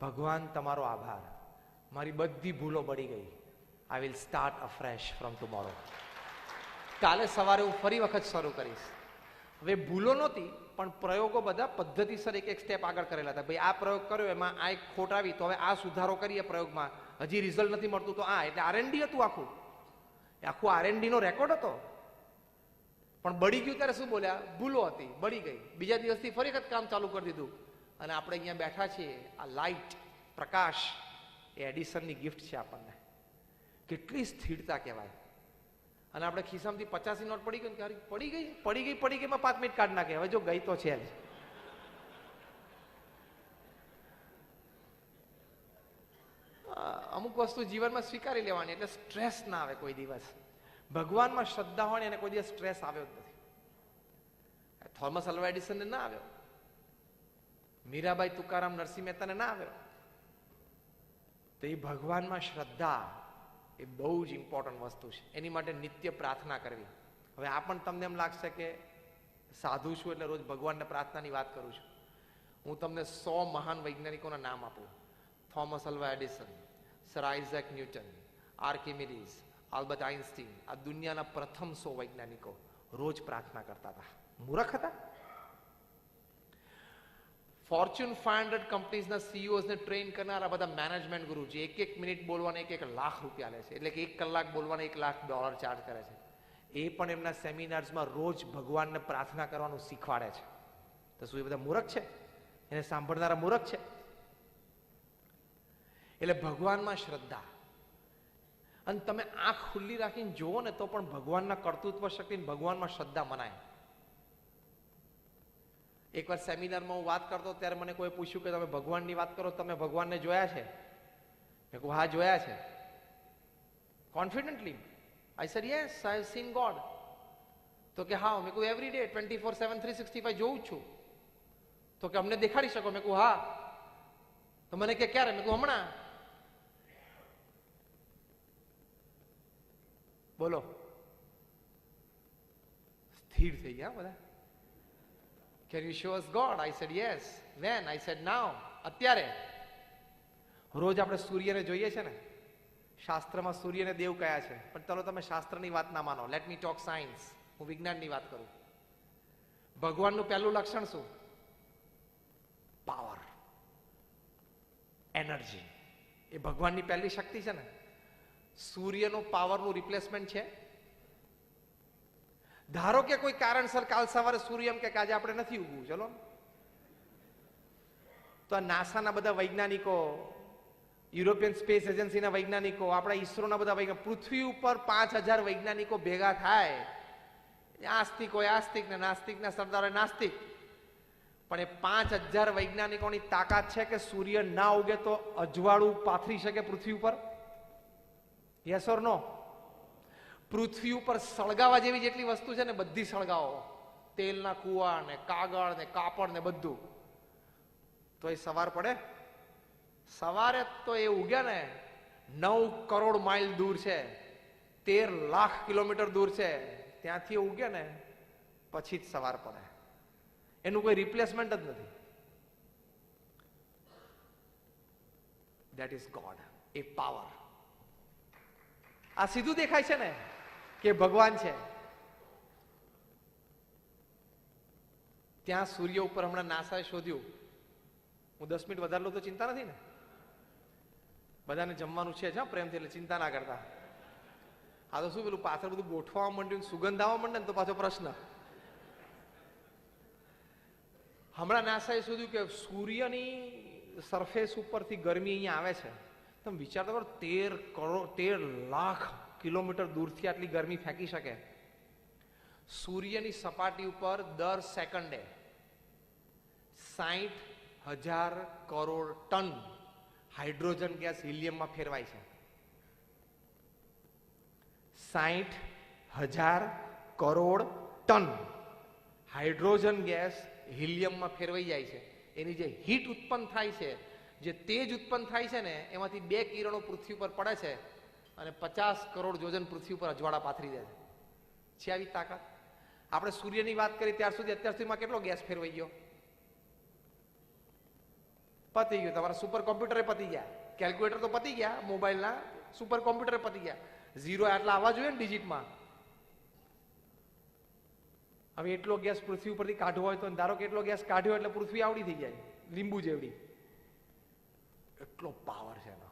ભગવાન તમારો આભાર, મારી બધી ભૂલો બળી ગઈ. I will start afresh from tomorrow. કાલે સવારે હું ફરી વખત શરૂ કરીશ. હવે ભૂલો નહોતી પણ પ્રયોગો બધા પદ્ધતિસર એક સ્ટેપ આગળ કરેલા હતા. ભાઈ આ પ્રયોગ કર્યો એમાં આ એક ખોટ આવી તો હવે આ સુધારો કરીએ પ્રયોગમાં, હજી રિઝલ્ટ નથી મળતું તો આ. એટલે R&D હતું આખું. R&D નો રેકોર્ડ હતો. પણ બળી ગયું ત્યારે શું બોલ્યા? ભૂલો હતી, બળી ગઈ. બીજા દિવસથી ફરી વખત કામ ચાલુ કરી દીધું. અને આપણે અહીંયા બેઠા છીએ, આ લાઇટ પ્રકાશ એ એડિસનની ગિફ્ટ છે આપણને. કેટલી સ્થિરતા કહેવાય. અને આપણે ખિસ્સામાંથી 50 નોટ પડી ગઈ, પડી ગઈ 5 મિનિટ કાઢ નાખે. હવે જો ગઈ તો છે જ. અમુક વસ્તુ જીવનમાં સ્વીકારી લેવાની એટલે સ્ટ્રેસ ના આવે કોઈ દિવસ. ભગવાનમાં શ્રદ્ધા હોય એને કોઈ દિવસ સ્ટ્રેસ આવ્યો જ નથી. થોમસ અલ્વા એડિસનને ના આવ્યો, મીરાબાઈ તુકારામ નરસિંહ મહેતાને ના આવ્યો. તો એ ભગવાનમાં શ્રદ્ધા એ બહુ જ ઇમ્પોર્ટન્ટ વસ્તુ છે. એની માટે નિત્ય પ્રાર્થના કરવી. હવે આ પણ તમને એમ લાગશે કે સાધુ છું એટલે રોજ ભગવાનને પ્રાર્થનાની વાત કરું છું. હું તમને 100 મહાન વૈજ્ઞાનિકોના નામ આપું. Thomas Alva Edison, Sir Isaac Newton, Archimedes, Albert Einstein, આ દુનિયાના પ્રથમ 100 વૈજ્ઞાનિકો રોજ પ્રાર્થના કરતા હતા. મૂર્ખ હતા? ફોર્ચ્યુન 500 કંપનીઝના CEOs ને ટ્રેન કરનારા બધા મેનેજમેન્ટ ગુરુ છે. 1 મિનિટ બોલવાના 1 લાખ રૂપિયા લે છે. એટલે કે 1 કલાક બોલવાના $1 લાખ ચાર્જ કરે છે. એ પણ એમના સેમિનાર્સમાં રોજ ભગવાનને પ્રાર્થના કરવાનું શીખવાડે છે. તો શું એ બધા મૂર્ખ છે? એને સાંભળનારા મૂર્ખ છે? એટલે ભગવાનમાં શ્રદ્ધા. અને તમે આંખ ખુલ્લી રાખીને જુઓ ને તો પણ ભગવાનના કર્તૃત્વ શક્તિ, ભગવાનમાં શ્રદ્ધા મનાય. એકવાર સેમિનારમાં હું વાત કરતો ત્યારે મને કોઈ પૂછ્યું કે તમે ભગવાનની વાત કરો, તમે ભગવાનને જોયા છે? મેં કહ્યું હા જોયા છે. Confidently I said yes I have seen God. તો કે હા. મેં કહ્યું એવરી ડે 24/7 365 જોઉં છું. તો કે અમને દેખાડી શકો? મેં કહ્યું હા. તો મને કે ક્યારે? મેં કહું હમણાં. બોલો, સ્થિર થઈ ગયા બધા. Can you show us God? I said yes. When? I said now. અત્યારે. રોજ આપણે સૂર્યને જોઈએ છે ને, શાસ્ત્રમાં સૂર્યને દેવ કયા છે, પણ ચલો તમે શાસ્ત્રની વાત ના માનો. Let me talk science. હું વિજ્ઞાનની વાત કરું. ભગવાનનું પહેલું લક્ષણ શું? Power, energy. એ ભગવાનની પહેલી શક્તિ છે ને. સૂર્યનો પાવરનું રિપ્લેસમેન્ટ છે? ધારો કે કોઈ કારણસર કાલ સવારે સૂર્ય એમ કે આજે આપણે નથી ઉગવું, ચલો, તો આ નાસાના બધા વૈજ્ઞાનિકો, યુરોપિયન સ્પેસ એજન્સીના વૈજ્ઞાનિકો, આપણા ઈસરોના બધા વૈજ્ઞાનિકો, પૃથ્વી ઉપર 5000 વૈજ્ઞાનિકો ભેગા થાય, આસ્તિક હોય આસ્તિક ને નાસ્તિક ના સરદાર હોય નાસ્તિક, પણ એ 5000 વૈજ્ઞાનિકોની તાકાત છે કે સૂર્ય ના ઉગે તો અજવાળું પાથરી શકે પૃથ્વી ઉપર? યસ ઓર નો? પૃથ્વી ઉપર સળગાવા જેવી જેટલી વસ્તુ છે ને બધી સળગાવો, તેલના કુવા ને કાગળ ને કાપડ ને બધું, તો એ સવાર પડે? સવારે તો એ ઉગ્યા ને 9 કરોડ માઇલ દૂર છે, 13 લાખ કિલોમીટર દૂર છે, ત્યાંથી ઉગ્યા ને પછી જ સવાર પડે. એનું કોઈ રિપ્લેસમેન્ટ જ નથી. That is God, A power. આ સીધું દેખાય છે ને કે ભગવાન છે. ત્યાં સૂર્ય ઉપર હમણાં નાસાએ શોધ્યું, હું 10 મિનિટ વધારે લઉં તો ચિંતા નથી ને? બધાને જમવાનું છે જ પ્રેમથી, એટલે ચિંતા ના કરતા. આ તો શું પેલું પાછળ બધું ગોઠવા માંડ્યું, સુગંધ આવવા માંડે ને તો પાછો પ્રશ્ન. હમણાં નાસાએ શોધ્યું કે સૂર્યની સરફેસ ઉપરથી ગરમી અહીંયા આવે છે. તમે વિચાર કરો, 13 લાખ કિલોમીટર દૂરથી આટલી ગરમી ફેંકી શકે. સૂર્યની સપાટી ઉપર દર સેકન્ડે 60,000 કરોડ ટન હાઇડ્રોજન ગેસ હિલિયમમાં ફેરવાય છે. 60,000 કરોડ ટન હાઇડ્રોજન ગેસ હિલિયમમાં ફેરવાઈ જાય છે. એની જે હીટ ઉત્પન્ન થાય છે, જે તેજ ઉત્પન્ન થાય છે ને, એમાંથી 2 કિરણો પૃથ્વી પર પડે છે અને 50 કરોડ યોજન પૃથ્વી પર અજવાળા પાથરી દે છે. આવી તાકાત. આપણે સૂર્યની વાત કરી અત્યાર સુધીમાં કેટલો ગેસ ફેરવાઈ ગયો? પતી ગયું. તમારા સુપર કોમ્પ્યુટરે પતી ગયા, કેલ્ક્યુલેટર તો પતી ગયા, મોબાઈલના સુપર કોમ્પ્યુટરે પતી ગયા. ઝીરો આટલા આવવા જોઈએ ને ડિજિટમાં. હવે એટલો ગેસ પૃથ્વી ઉપરથી કાઢવો હોય તો ધારો કે એટલો ગેસ કાઢ્યો એટલે પૃથ્વી આવડી થઈ જાય, લીંબુ જેવડી. એટલો પાવર છે એનો.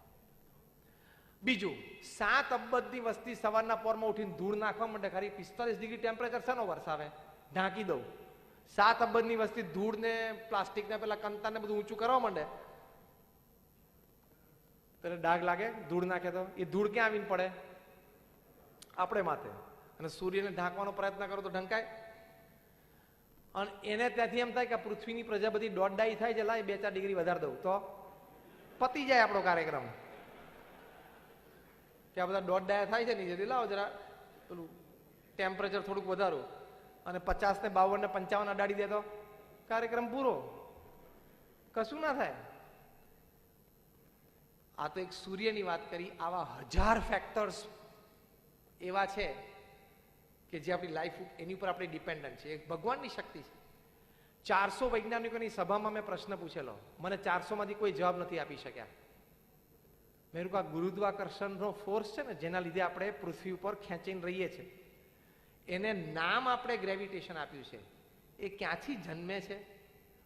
બીજું, 7 અબજની વસ્તી સવારના પોરમાં ઉઠીને ધૂળ નાખવા માંડે. ખાલી 45 ડિગ્રી ટેમ્પરેચર શેનો વરસાવે? ઢાંકી દઉં. 7 અબજની વસ્તી ધૂળ ને પ્લાસ્ટિક ને પેલા કંતાને બધું ઊંચું કરવા માંડે, એટલે ડાઘ લાગે. ધૂળ નાખે તો એ ધૂળ ક્યાં આવીને પડે? આપણે માથે. અને સૂર્યને ઢાંકવાનો પ્રયત્ન કરો તો ઢંકાય. અને એને ત્યાંથી એમ થાય કે પૃથ્વીની પ્રજાપતિ દોઢ ડાઈ થાય છે, લાય 2-4 ડિગ્રી વધારે દઉં તો પતી જાય આપણો કાર્યક્રમ. કે આ બધા દોઢ ડાયા થાય છે નીચેથી, લાવો જરા પેલું ટેમ્પરેચર થોડુંક વધારો અને 50 ને 52 ને 55 અડાડી દે તો કાર્યક્રમ પૂરો. કશું ના થાય. આ તો એક સૂર્યની વાત કરી. આવા 1000 ફેક્ટર્સ એવા છે કે જે આપણી લાઈફ એની ઉપર આપણે ડિપેન્ડન્ટ છે. એક ભગવાનની શક્તિ છે. 400 વૈજ્ઞાનિકોની સભામાં મેં પ્રશ્ન પૂછેલો, મને 400 માંથી કોઈ જવાબ નથી આપી શક્યા. મેં કહ્યું આ ગુરુત્વાકર્ષણનો ફોર્સ છે ને, જેના લીધે આપણે પૃથ્વી ઉપર ખેંચીને રહીએ છીએ, એને નામ આપણે ગ્રેવિટેશન આપ્યું છે. એ ક્યાંથી જન્મે છે?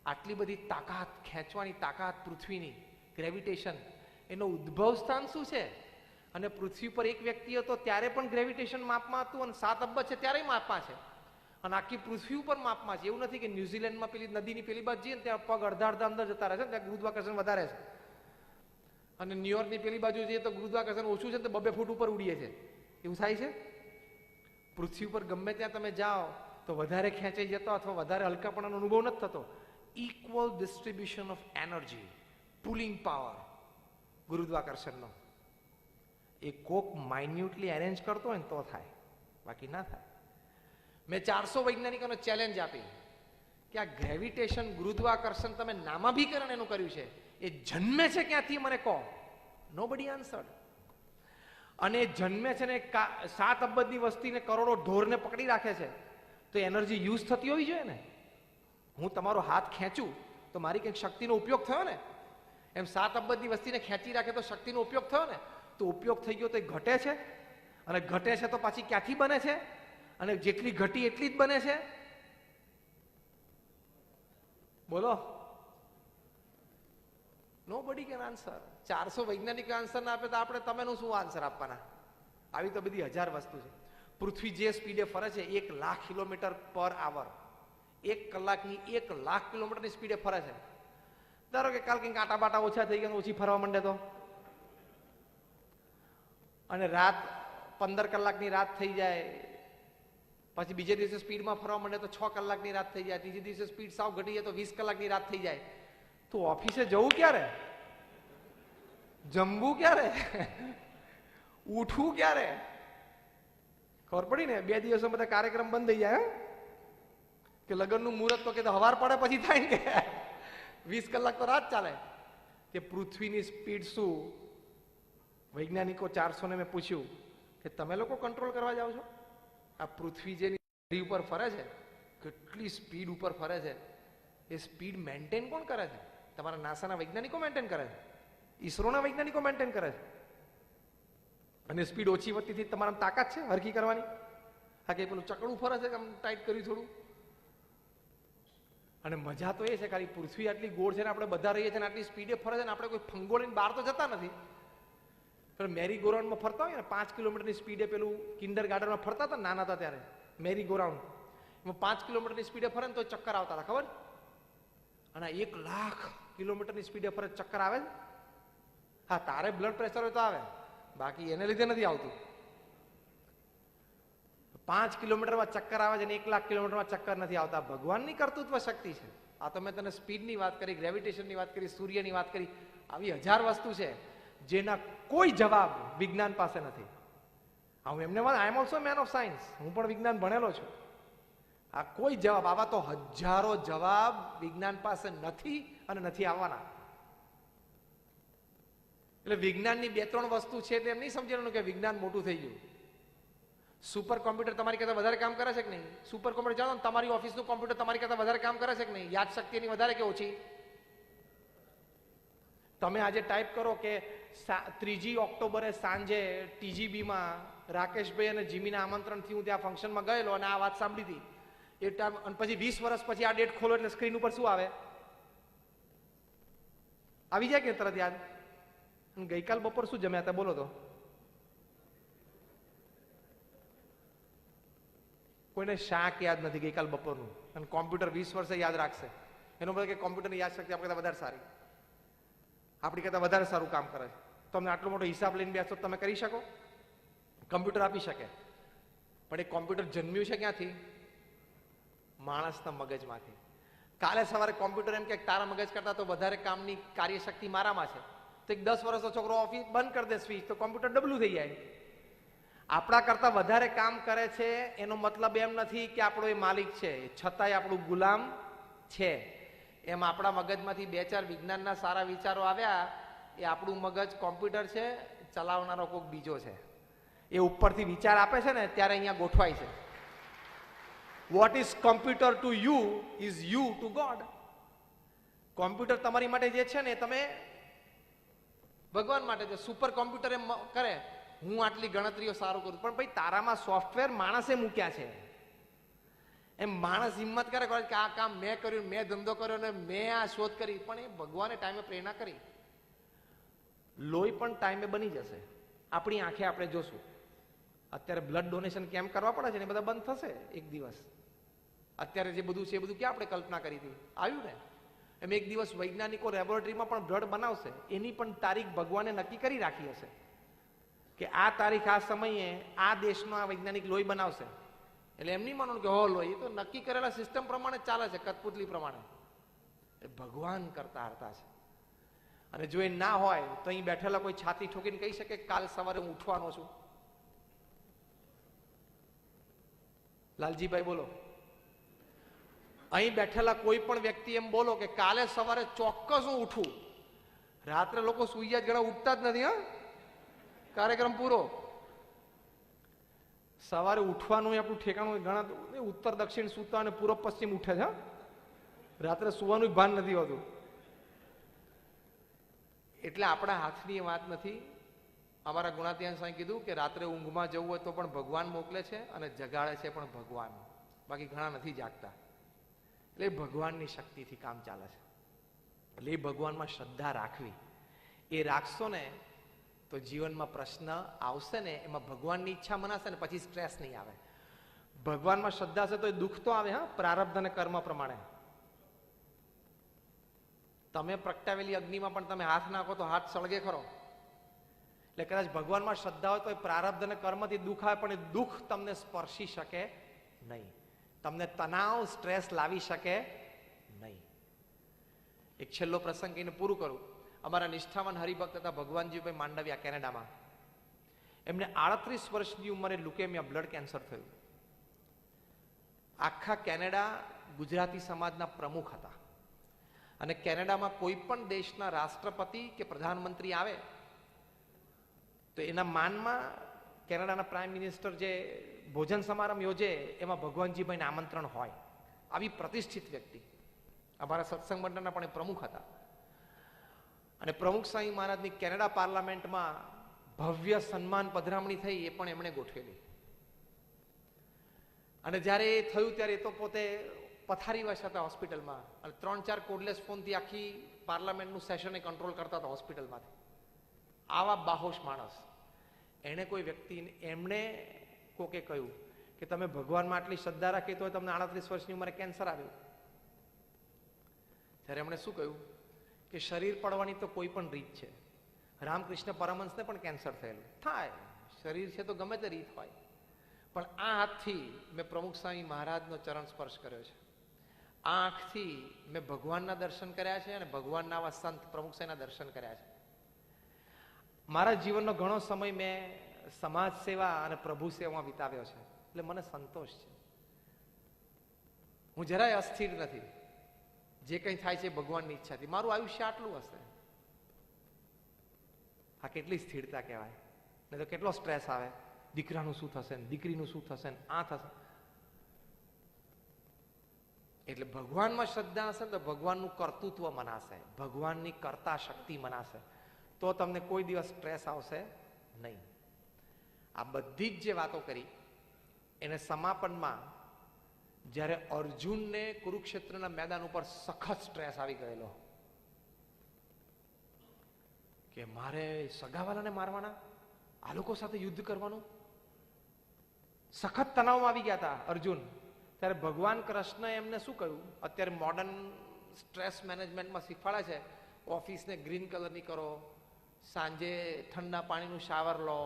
આટલી બધી તાકાત, ખેંચવાની તાકાત પૃથ્વીની, ગ્રેવિટેશન, એનો ઉદ્ભવ સ્થાન શું છે? અને પૃથ્વી પર એક વ્યક્તિ હતો ત્યારે પણ ગ્રેવિટેશન માપમાં હતું, અને 7 અબજ છે ત્યારે માપમાં છે, અને આખી પૃથ્વી ઉપર માપમાં છે. એવું નથી કે ન્યુઝીલેન્ડમાં પેલી નદીની પેલી બાજુ જઈએ ને ત્યાં પગ અડધા અંદર જતા રહે છે, ત્યાં ગુરુત્વાકર્ષણ વધારે છે, અને ન્યુયોર્કની પેલી બાજુ જઈએ તો ગુરુત્વાકર્ષણ ઓછું છે, તો 2 ફૂટ ઉપર ઉડીએ છે. એવું થાય છે? પૃથ્વી ઉપર ગમે ત્યાં તમે જાઓ તો વધારે ખેંચાઈ જતો અથવા વધારે હલકાપણાનો અનુભવ નથી થતો. Equal distribution of energy, pulling power ગુરુત્વાકર્ષણનો. એ કોક માઇન્યુટલી અરેન્જ કરતો હોય ને તો થાય, બાકી ના થાય. મેં 400 વૈજ્ઞાનિકોને ચેલેન્જ આપી કે આ ગ્રેવિટેશન, ગુરુત્વાકર્ષણ તમે નામાભીકરણ એનું કર્યું છે, એ જન્મે છે ક્યાંથી મને કહો? Nobody answered. અને જન્મે છે ને 7 અબજની વસ્તીને કરોડો ઢોરને પકડી રાખે છે, તો એનર્જી યુઝ થતી હોવી જોઈએ ને. હું તમારો હાથ ખેંચું તો મારી કંઈક શક્તિનો ઉપયોગ થયો ને. એમ 7 અબજની વસ્તીને ખેંચી રાખે તો શક્તિનો ઉપયોગ થયો ને. તો ઉપયોગ થઈ ગયો તો એ ઘટે છે, અને ઘટે છે તો પાછી ક્યાંથી બને છે? અને જેટલી ઘટી એટલી જ બને છે. બોલો. Nobody can answer. 400 વૈજ્ઞાનિક આન્સર ના આપે તો આપણે તમેનું શું આન્સર આપવાના? આવી તો બધી 1000 વસ્તુ છે. પૃથ્વી જે સ્પીડે ફરે છે 1,00,000 કિલોમીટર પર આવર, 1 કલાકની 1,00,000 કિલોમીટરની સ્પીડે ફરે છે. ધારો કે કાલ કંઈક આટા બાટા ઓછા થઈ ગયા, ઓછી ફરવા માંડે તો, અને રાત 15 કલાકની રાત થઈ જાય, પછી બીજે દિવસે સ્પીડમાં ફરવા માંડે તો 6 કલાકની રાત થઈ જાય, ત્રીજે દિવસે સ્પીડ સાવ ઘટી જાય તો 20 કલાકની રાત થઈ જાય. તો ઓફિસે જવું ક્યારે? જમવું ક્યારે? ઉઠવું ક્યારે? ખબર પડી ને? 2 દિવસો બધા કાર્યક્રમ બંધ થઈ જાય કે લગ્નનું મુહૂર્ત તો કે હવાર પડે પછી થાય ને, કે 20 કલાક તો રાત ચાલે. કે પૃથ્વીની સ્પીડ શું? વૈજ્ઞાનિકો 400 ને મેં પૂછ્યું કે તમે લોકો કંટ્રોલ કરવા જાઓ છો? આ પૃથ્વી જે ઉપર ફરે છે, કેટલી સ્પીડ ઉપર ફરે છે, એ સ્પીડ મેન્ટેન કોણ કરે છે? તમારા નાસાના વૈજ્ઞાનિકો મેન્ટેન કરે છે, ઈસરોના વૈજ્ઞાનિકો મેન્ટેન કરે છે. અને સ્પીડ ઓછી વધતી તમારા તાકાત છે હરકી કરવાની? હા, કે પેલું ચકડું ફરે છે, આમ ટાઈટ કર્યું થોડું. અને મજા તો એ છે ખાલી પૃથ્વી આટલી ગોળ છે ને આપણે બધા રહીએ છીએ ને આટલી સ્પીડે ફરે છે ને આપણે કોઈ ફંગોળીને બહાર તો જતા નથી. મેરી ગોરાઉન્ડમાં ફરતા હોય ને 5 કિલોમીટરની સ્પીડે, પેલું કિન્ડર ગાર્ડનમાં ફરતા હતા નાના હતા ત્યારે, મેરી ગોરાઉન્ડ, એમાં 5 કિલોમીટરની સ્પીડે ફરે ને તો ચક્કર આવતા હતા, ખબર? અને 1,00,000 કિલોમીટરની સ્પીડે ફરે ચક્કર આવે છે. હા, તારે બ્લડ પ્રેશર હોય તો આવે, બાકી એને લીધે નથી આવતું. 5 કિલોમીટરમાં ચક્કર આવે છે ને 1,00,000 કિલોમીટરમાં ચક્કર નથી આવતા. ભગવાનની કર્તૃત્વ શક્તિ છે. આ તો મેં તને સ્પીડની વાત કરી, ગ્રેવિટેશનની વાત કરી, સૂર્યની વાત કરી. આવી 1000 વસ્તુ છે જેના કોઈ જવાબ વિજ્ઞાન પાસે નથી. હું એમને I am also man of science, હું પણ વિજ્ઞાન ભણેલો છું. આ કોઈ જવાબ, આવા તો હજારો જવાબ વિજ્ઞાન પાસે નથી અને નથી આવવાના. એટલે વિજ્ઞાનની 2-3 વસ્તુ છે એટલે એમ નહીં સમજવાનું કે વિજ્ઞાન મોટું થઈ ગયું. સુપર કોમ્પ્યુટર તમારી કરતા વધારે કામ કરે છે કે નહીં? સુપર કોમ્પ્યુટર જાણો ને, તમારી ઓફિસનું કોમ્પ્યુટર તમારી કરતા વધારે કામ કરે છે કે નહીં? યાદ શક્તિ એની વધારે કે ઓછી? તમે આજે ટાઈપ કરો કે 3 ઓક્ટોબરે સાંજે TGBમાં રાકેશભાઈ અને જીમીના આમંત્રણથી હું ત્યાં ફંક્શનમાં ગયેલો અને આ વાત સાંભળી હતી એ ટાઈમ, અને પછી 20 વર્ષ પછી આ ડેટ ખોલો એટલે સ્ક્રીન ઉપર શું આવે? આવી જાય કે તરત યાદ? ગઈકાલ બપોર શું જમ્યા હતા બોલો તો? કોઈને શાક યાદ નથી ગઈકાલ બપોરનું, અને કોમ્પ્યુટર 20 વર્ષે યાદ રાખશે. એનો મતલબ કે કોમ્પ્યુટરની યાદ શક્તિ આપણી કરતા વધારે સારી, આપણી કરતા વધારે સારું કામ કરે છે. તમને આટલો મોટો હિસાબ લઈને બેસો તમે કરી શકો? કમ્પ્યુટર આપી શકે, પણ એ કોમ્પ્યુટર જન્મ્યું છે ક્યાંથી? માણસના મગજમાંથી. કાલે સવારે કોમ્પ્યુટર એમ કે તારા મગજ કરતા તો વધારે કામની કાર્યશક્તિ મારામાં છે, તો એક 10 વર્ષનો છોકરો ઓફિસ બંધ કરી દે સ્વિચ, તો કોમ્પ્યુટર ડબલું થઈ જાય. આપણા કરતા વધારે કામ કરે છે એનો મતલબ એમ નથી કે આપણો એ માલિક છે, છતાંય આપણું ગુલામ છે. એમ આપણા મગજમાંથી 2-4 વિજ્ઞાનના સારા વિચારો આવ્યા, એ આપણું મગજ કોમ્પ્યુટર છે, ચલાવનારો કોઈક બીજો છે. એ ઉપરથી વિચાર આપે છે ને ત્યારે અહીંયા ગોઠવાય છે. What is computer to you is you two God. Computer તમારી માટે જે છે ને એ તમે ભગવાન માટે છે. સુપર કોમ્પ્યુટર એમ કરે હું આટલી ગણતરીઓ સારું કરું, પણ ભાઈ તારામાં સોફ્ટવેર માણસે મૂક્યા છે. એમ માણસ હિંમત કરે કે આ કામ મેં કર્યું, મેં ધંધો કર્યો ને મેં આ શોધ કરી, પણ એ ભગવાને ટાઈમે પ્રેરણા કરી. લોહી પણ ટાઈમે બની જશે, આપણી આંખે આપણે જોશું. અત્યારે બ્લડ ડોનેશન કેમ્પ કરવા પડે છે ને, બધા બંધ થશે એક દિવસ. અત્યારે જે બધું છે એ બધું ક્યાં આપણે કલ્પના કરી હતી, આવ્યું ને? એમ એક દિવસ વૈજ્ઞાનિકો લેબોરેટરીમાં પણ બ્લડ બનાવશે, એની પણ તારીખ ભગવાને નક્કી કરી રાખી હશે કે આ તારીખ આ સમયે આ દેશનો આ વૈજ્ઞાનિક લોહી બનાવશે. એટલે એમ નહીં માનવું કે હો લોહી, એ તો નક્કી કરેલા સિસ્ટમ પ્રમાણે ચાલે છે, કઠપુતલી પ્રમાણે. એ ભગવાન કરતા હરતા છે. અને જો એ ના હોય તો અહીં બેઠેલા કોઈ છાતી ઠોકીને કહી શકે કાલ સવારે હું ઉઠવાનો છું? લાલજીભાઈ બોલો. અહીં બેઠેલા કોઈ પણ વ્યક્તિ એમ બોલો કે કાલે સવારે ચોક્કસ હું ઉઠું, રાત્રે લોકો સુઈ જાય, ઘણા ઉઠતા જ નથી. હા, કાર્યક્રમ પૂરો. સવારે ઉઠવાનું આપણું ઠેકાણું, ઘણા ઉત્તર દક્ષિણ સૂતા અને પૂર્વ પશ્ચિમ ઉઠે છે. રાત્રે સુવાનું ભાન નથી હોતું. એટલે આપણા હાથની વાત નથી. અમારા ગુણાતીયન સ્વામી કીધું કે રાત્રે ઊંઘમાં જવું હોય તો પણ ભગવાન મોકલે છે અને જગાડે છે પણ ભગવાન, બાકી ઘણા નથી જાગતા. એટલે ભગવાનની શક્તિથી કામ ચાલે છે. એટલે એ ભગવાનમાં શ્રદ્ધા રાખવી. એ રાખશો ને તો જીવનમાં પ્રશ્ન આવશે ને એમાં ભગવાનની ઈચ્છા મનાશે ને પછી સ્ટ્રેસ નહીં આવે. ભગવાનમાં શ્રદ્ધા છે તો એ દુઃખ તો આવે. હા, પ્રારબ્ધ અને કર્મ પ્રમાણે. તમે પ્રગટાવેલી અગ્નિમાં પણ તમે હાથ નાખો તો હાથ સળગે ખરો. એટલે કદાચ ભગવાનમાં શ્રદ્ધા હોય તો એ પ્રારબ્ધ અને કર્મથી દુઃખ આવે, પણ એ દુઃખ તમને સ્પર્શી શકે નહીં, તમને તણાવ સ્ટ્રેસ લાવી શકે નહીં. એક છેલ્લો પ્રસંગ કહીને પૂરું કરું. અમારા નિષ્ઠાવાન હરિભક્ત હતા ભગવાનજીભાઈ માંડવિયા, કેનેડામાં. એમને 38 વર્ષની ઉંમરે લ્યુકેમિયા, બ્લડ કેન્સર થયું. આખા કેનેડા ગુજરાતી સમાજના પ્રમુખ હતા. અને કેનેડામાં કોઈ પણ દેશના રાષ્ટ્રપતિ કે પ્રધાનમંત્રી આવે તો એના માનમાં કેનેડાના પ્રાઇમ મિનિસ્ટર જે ભોજન સમારંભ યોજે એમાં ભગવાનજીભાઈને આમંત્રણ હોય. આવી પ્રતિષ્ઠિત વ્યક્તિ અમારા સત્સંગ મંડળના પણ એ પ્રમુખ હતા. અને પ્રમુખ સ્વામી મહારાજની કેનેડા પાર્લામેન્ટમાં ભવ્ય સન્માન પધરામણી થઈ, એ પણ એમણે ગોઠવેલી. અને જ્યારે એ થયું ત્યારે એ તો પોતે પથારીવશ હતા હોસ્પિટલમાં, અને 3-4 કોડલેસ ફોનથી આખી પાર્લામેન્ટનું સેશન કંટ્રોલ કરતા હતા હોસ્પિટલમાંથી. આવા બાહોશ માણસ. એણે કોઈ વ્યક્તિ, એમણે કોકે કહ્યું કે તમે ભગવાનમાં આટલી શ્રદ્ધા રાખી તો તમને 38 વર્ષની ઉંમરે કેન્સર આવ્યું. ત્યારે એમણે શું કહ્યું કે શરીર પડવાની તો કોઈ પણ રીત છે. રામકૃષ્ણ પરમહંસને પણ કેન્સર થયેલું થાય, શરીર છે તો ગમે તે રીત હોય. પણ આ હાથથી મેં પ્રમુખ સ્વામી મહારાજનો ચરણ સ્પર્શ કર્યો છે. આ આંખથી મેં ભગવાનના દર્શન કર્યા છે અને ભગવાનના આવા સંત પ્રમુખ સ્વામીના દર્શન કર્યા છે. મારા જીવનનો ઘણો સમય મેં સમાજ સેવા અને પ્રભુ સેવામાં વિતાવ્યો છે. એટલે મને સંતોષ છે. હું જરાય અસ્થિર નથી. જે કંઈ થાય છે ભગવાનની ઈચ્છાથી. મારું આયુષ્ય આટલું હશે. આ કેટલી સ્થિરતા કહેવાય. નહીં તો કેટલો સ્ટ્રેસ આવે. દીકરાનું શું થશે ને, દીકરીનું શું થશે ને, આ થશે. એટલે ભગવાનમાં શ્રદ્ધા હશે તો ભગવાનનું કર્તૃત્વ મનાશે, ભગવાનની કર્તા શક્તિ મનાશે, તો તમને કોઈ દિવસ સ્ટ્રેસ આવશે નહીં. આ બધી જ જે વાતો કરી એને સમાપનમાં જ્યારે અર્જુનને કુરુક્ષેત્રના મેદાન ઉપર સખત સ્ટ્રેસ આવી ગયેલો કે મારે સગાવાલાને મારવાના, આ લોકો સાથે યુદ્ધ કરવાનું, સખત તણાવમાં આવી ગયા હતા અર્જુન. ત્યારે ભગવાન કૃષ્ણએ એમને શું કહ્યું, અત્યારે મોડર્ન સ્ટ્રેસ મેનેજમેન્ટમાં શીખવાડે છે, ઓફિસને ગ્રીન કલરની કરો, સાંજે ઠંડા પાણીનું શાવર લો,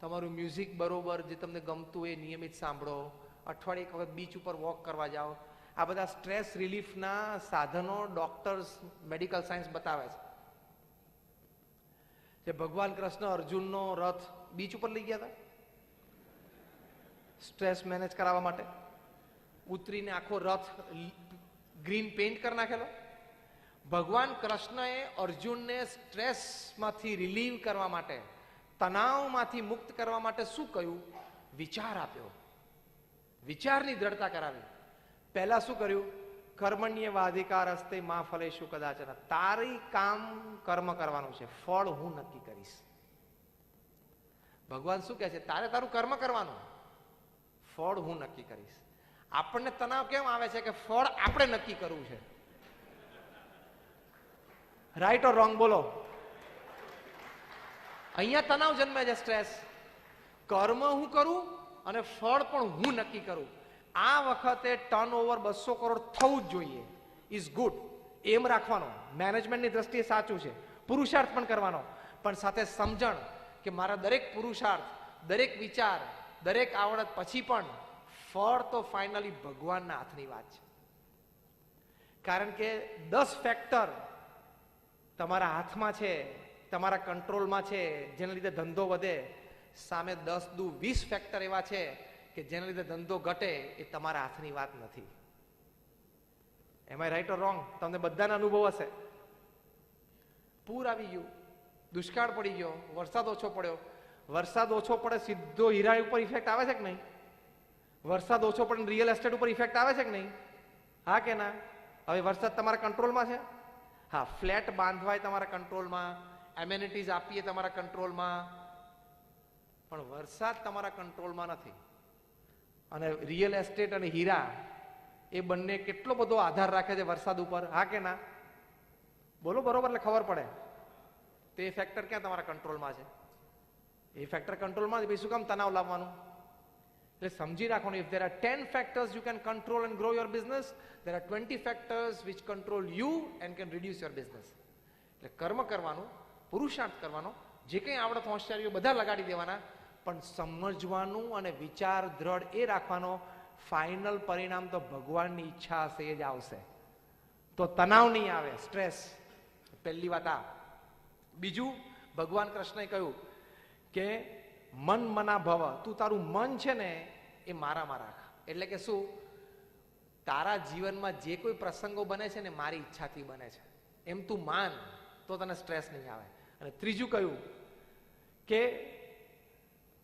તમારું મ્યુઝિક બરોબર જે તમને ગમતું એ નિયમિત સાંભળો, અઠવાડિયે એક વખત બીચ ઉપર વોક કરવા જાઓ. આ બધા સ્ટ્રેસ રિલીફના સાધનો ડોક્ટર્સ, મેડિકલ સાયન્સ બતાવે છે. જે ભગવાન કૃષ્ણ અર્જુનનો રથ બીચ ઉપર લઈ ગયા હતા સ્ટ્રેસ મેનેજ કરાવવા માટે. ઉતરીને આખો રથ ગ્રીન પેઇન્ટ કરી નાખેલો. ભગવાન કૃષ્ણએ અર્જુનને સ્ટ્રેસમાંથી રિલીવ કરવા માટે, તણાવમાંથી મુક્ત કરવા માટે શું કહ્યું? વિચાર આપ્યો, વિચારની દ્રઢતા કરાવી. પહેલા શું કર્યું? કર્મણ્ય વાધિકાર હસ્તે માં ફલેશુ કદાચન. તારી કામ કર્મ કરવાનું છે, ફળ હું નક્કી કરીશ. ભગવાન શું કહે છે? તારે તારું કર્મ કરવાનું, ફળ હું નક્કી કરીશ. આપણને તણાવ કેમ આવે છે? કે ફળ આપણે નક્કી કરવું છે. રાઈટ ઓર રોંગ બોલો? અહીંયા તણાવ જન્મે છે, સ્ટ્રેસ. કર્મ હું કરું અને ફળ પણ હું નક્કી કરું. આ વખતે ટર્નઓવર 200 કરોડ થવું જ જોઈએ. Is good. એમ રાખવાનો, મેનેજમેન્ટની દ્રષ્ટિએ સાચું છે. પુરુષાર્થ પણ કરવાનો, પણ સાથે સમજણ કે મારા દરેક પુરુષાર્થ, દરેક વિચાર, દરેક આવડત પછી પણ ફળ તો ફાઇનલી ભગવાનના હાથની વાત છે. કારણ કે 10 ફેક્ટર તમારા હાથમાં છે, તમારા કંટ્રોલમાં છે, જેના લીધે ધંધો વધે. સામે 10 દુ 20 ફેક્ટર એવા છે કે જેના લીધે ધંધો ઘટે. એ તમારા હાથની વાત નથી. એમાં રાઈટ ઓર રોંગ તમને બધાના અનુભવ હશે. પૂર આવી ગયું, દુષ્કાળ પડી ગયો, વરસાદ ઓછો પડ્યો. વરસાદ ઓછો પડે સીધો હીરા ઉપર ઇફેક્ટ આવે છે કે નહીં? વરસાદ ઓછો પડે રિયલ એસ્ટેટ ઉપર ઇફેક્ટ આવે છે કે નહીં? હા કે ના? હવે વરસાદ તમારા કંટ્રોલમાં છે? હા. ફ્લેટ બાંધવાય તમારા કંટ્રોલમાં, એમેનિટીઝ આપીએ તમારા કંટ્રોલમાં, પણ વરસાદ તમારા કંટ્રોલમાં નથી. અને રિયલ એસ્ટેટ અને હીરા એ બંને કેટલો બધો આધાર રાખે છે વરસાદ ઉપર. હા કે ના? બોલો બરોબર, એટલે ખબર પડે. તો એ ફેક્ટર ક્યાં તમારા કંટ્રોલમાં છે? એ ફેક્ટર કંટ્રોલમાં જ, શું કામ તણાવ લાવવાનું? એટલે સમજી રાખવાનું, if there are 10 factors you can control and grow your business, there are 20 factors which control you and can reduce your business. એટલે કર્મ કરવાનું, પુરુષાર્થ કરવાનો, જે કંઈ આવડત હોશિયારીઓ બધા લગાડી દેવાના, પણ સમજવાનું અને વિચાર દ્રઢ એ રાખવાનો, ફાઇનલ પરિણામ તો ભગવાનની ઈચ્છા હશે એ જ આવશે. તો તણાવ નહીં આવે, સ્ટ્રેસ. પહેલી વાત આ. બીજું, ભગવાન કૃષ્ણએ કહ્યું કે મન મના ભવ, તું તારું મન છે ને એ મારામાં રાખ. એટલે કે શું? તારા જીવનમાં જે કોઈ પ્રસંગો બને છે ને મારી ઈચ્છાથી બને છે, એમ તું માન, તો તને સ્ટ્રેસ નહીં આવે. અને ત્રીજું કહ્યું કે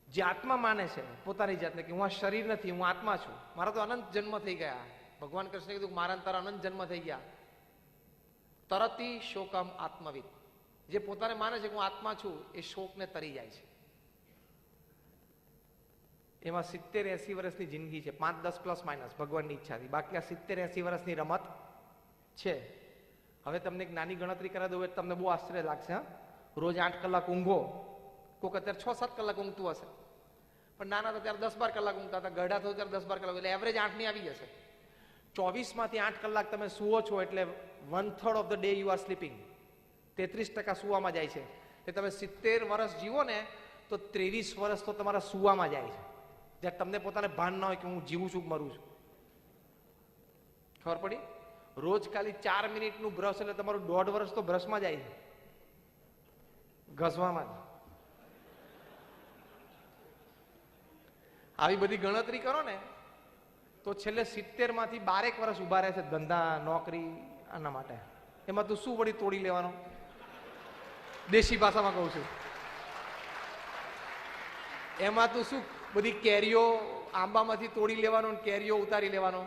જે આત્મા માને છે પોતાની જાતને કે હું આ શરીર નથી, હું આત્મા છું, મારા તો અનંત જન્મ થઈ ગયા. ભગવાન કૃષ્ણે કીધું મારા તારા અનંત જન્મ થઈ ગયા. તરતી શોકમ આત્મવિદ, જે પોતાને માને છે કે હું આત્મા છું એ શોકને તરી જાય છે. એમાં 70-80 વર્ષની જિંદગી છે, 5-10 પ્લસ માઇનસ ભગવાનની ઈચ્છાથી. બાકી આ 70-80 વર્ષની રમત છે. હવે તમને એક નાની ગણતરી કરાવી દઉં એટલે તમને બહુ આશ્ચર્ય લાગશે. હા, રોજ 8 કલાક ઊંઘો. કોઈક અત્યારે 6-7 કલાક ઊંઘતું હશે, પણ નાના હતા ત્યારે 10-12 કલાક ઊંઘતા હતા, ગઢા થયું ત્યારે 10-12 કલાક, એટલે એવરેજ 8ની આવી જશે. 24માંથી 8 કલાક તમે સુવો છો, એટલે 1/3 of the day you are sleeping. 33% સુવામાં જાય છે. એટલે તમે 70 વર્ષ જીવો ને તો 23 વર્ષ તો તમારા સુવામાં જાય છે, જ્યાં તમને પોતાને ભાન ના હોય કે હું જીવું છું, મરું છું. ખબર પડી? રોજ ખાલી 4 મિનિટનું બ્રશ એટલે તમારું 1.5 વર્ષ તો બ્રશમાં જાય છે, ઘસવામાં જ. આવી બધી ગણતરી કરો ને તો છેલ્લે 70માંથી 12 વર્ષ ઉભા રહે છે ધંધા, નોકરી, આના માટે. એમાં તું શું વળી તોડી લેવાનો? દેશી ભાષામાં કહું છું, એમાં તું શું બધી કેરીઓ આંબામાંથી તોડી લેવાનો, કેરીઓ ઉતારી લેવાનો?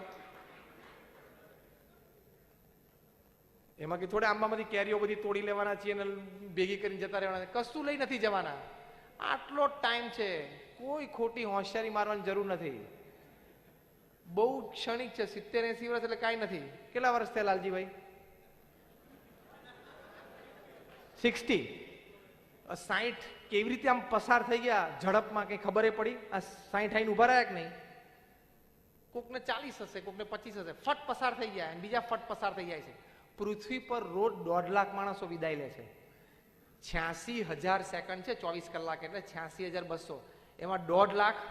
એમાં કે થોડે આંબામાંથી કેરીઓ બધી તોડી લેવાના છીએ અને ભેગી કરીને જતા રહેવાના? કશું લઈ નથી જવાના. આટલો ટાઈમ છે, કોઈ ખોટી હોશિયારી મારવાની જરૂર નથી. બહુ ક્ષણિક છે. 70-80 વર્ષ એટલે કાંઈ નથી. કેટલા વર્ષ થયા લાલજીભાઈ? 60. 60 કેવી રીતે આમ પસાર થઈ ગયા ઝડપમાં, કઈ ખબર પડી? આ 60 આઈને ઉભા રહ્યા કે નહીં? કોકને 40 હશે, કોકને 25 હશે, ફટ પસાર થઈ ગયા, અને બીજા ફટ પસાર થઈ જાય છે. પૃથ્વી પર રોજ 1.5 લાખ માણસો વિદાય લે છે. 86,000 સેકન્ડ છે, 24 કલાક એટલે 86,200. એમાં 1.5 લાખ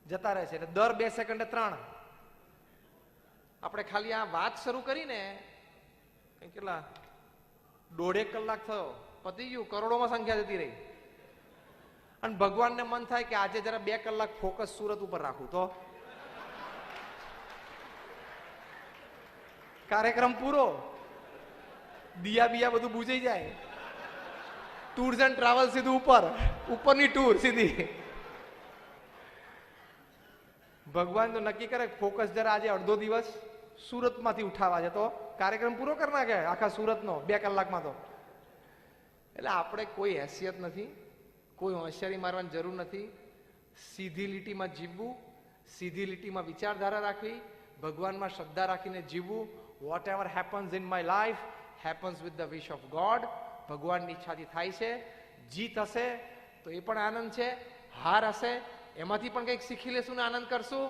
જતા રહે છે, એટલે દર 2 સેકન્ડે 3. આપણે ખાલી આ વાત શરૂ કરીને કેટલા 1.5 કલાક થયો, પતી ગયું, કરોડોમાં સંખ્યા જતી રહી. અને ભગવાનને મન થાય કે આજે જરા 2 કલાક ફોકસ સુરત ઉપર રાખું, તો કાર્યક્રમ પૂરો, દિયા બિયા બધું બુજાઈ જાય, ટૂર્સ એન્ડ ટ્રાવેલ સીધું ઉપરની ટૂર સીધી. ભગવાન તો નક્કી કરે ફોકસ જરા આજે અડધો દિવસ સુરતમાંથી ઉઠાવા છે, તો કાર્યક્રમ પૂરો કરી નાખે આખા સુરતનો 2 કલાકમાં. તો એટલે આપણે કોઈ હેસિયત નથી, કોઈ હોશિયારી મારવાની જરૂર નથી. સીધી લીટીમાં જીવવું, સીધી લીટીમાં વિચારધારા રાખવી, ભગવાનમાં શ્રદ્ધા રાખીને જીવવું. Whatever happens in my life happens with the wish of God. ભગવાનની ઈચ્છાથી થાય છે. જીત હશે તો એ પણ આનંદ છે, હાર હશે એમાંથી પણ કંઈક શીખી લેશું ને આનંદ કરશું.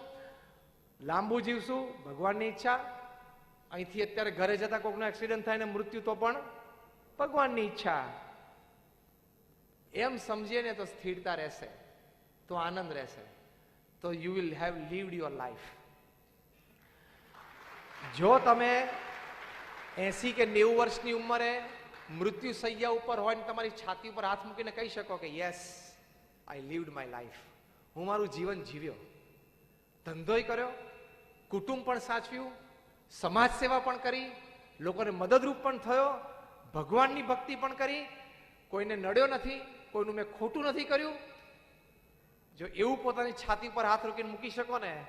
લાંબુ જીવશું, ભગવાનની ઈચ્છા. અહીંથી અત્યારે ઘરે જતા કોઈકનો એક્સિડન્ટ થાય ને મૃત્યુ, તો પણ ભગવાનની ઈચ્છા. એમ સમજીએ ને તો સ્થિરતા રહેશે, તો આનંદ રહેશે, તો you will have lived your life. જો તમે 80 કે 90 વર્ષની ઉંમરે મૃત્યુ સૈયા ઉપર હોય ને તમારી છાતી ઉપર હાથ મૂકીને કહી શકો કે yes, I lived my life, હું મારું જીવન જીવ્યો, ધંધોય કર્યો, કુટુંબ પણ સાચવ્યું, સમાજ સેવા પણ કરી, લોકોને મદદરૂપ પણ થયો, ભગવાનની ભક્તિ પણ કરી, કોઈને નડ્યો નથી, કોઈનું મેં ખોટું નથી કર્યું. જો એવું પોતાની છાતી પર હાથ રોકીને મૂકી શકો ને,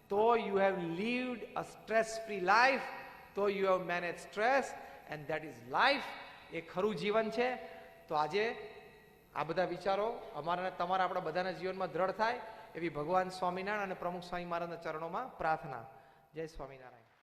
તો you have lived a stress free life, તો you have manage stress and that is life. એ ખરું જીવન છે. તો આજે આ બધા વિચારો અમારા તમારા આપણા બધાના જીવનમાં દ્રઢ થાય એવી ભગવાન સ્વામિનારાયણ અને પ્રમુખ સ્વામી મહારાજના ચરણોમાં પ્રાર્થના. જય સ્વામિનારાયણ.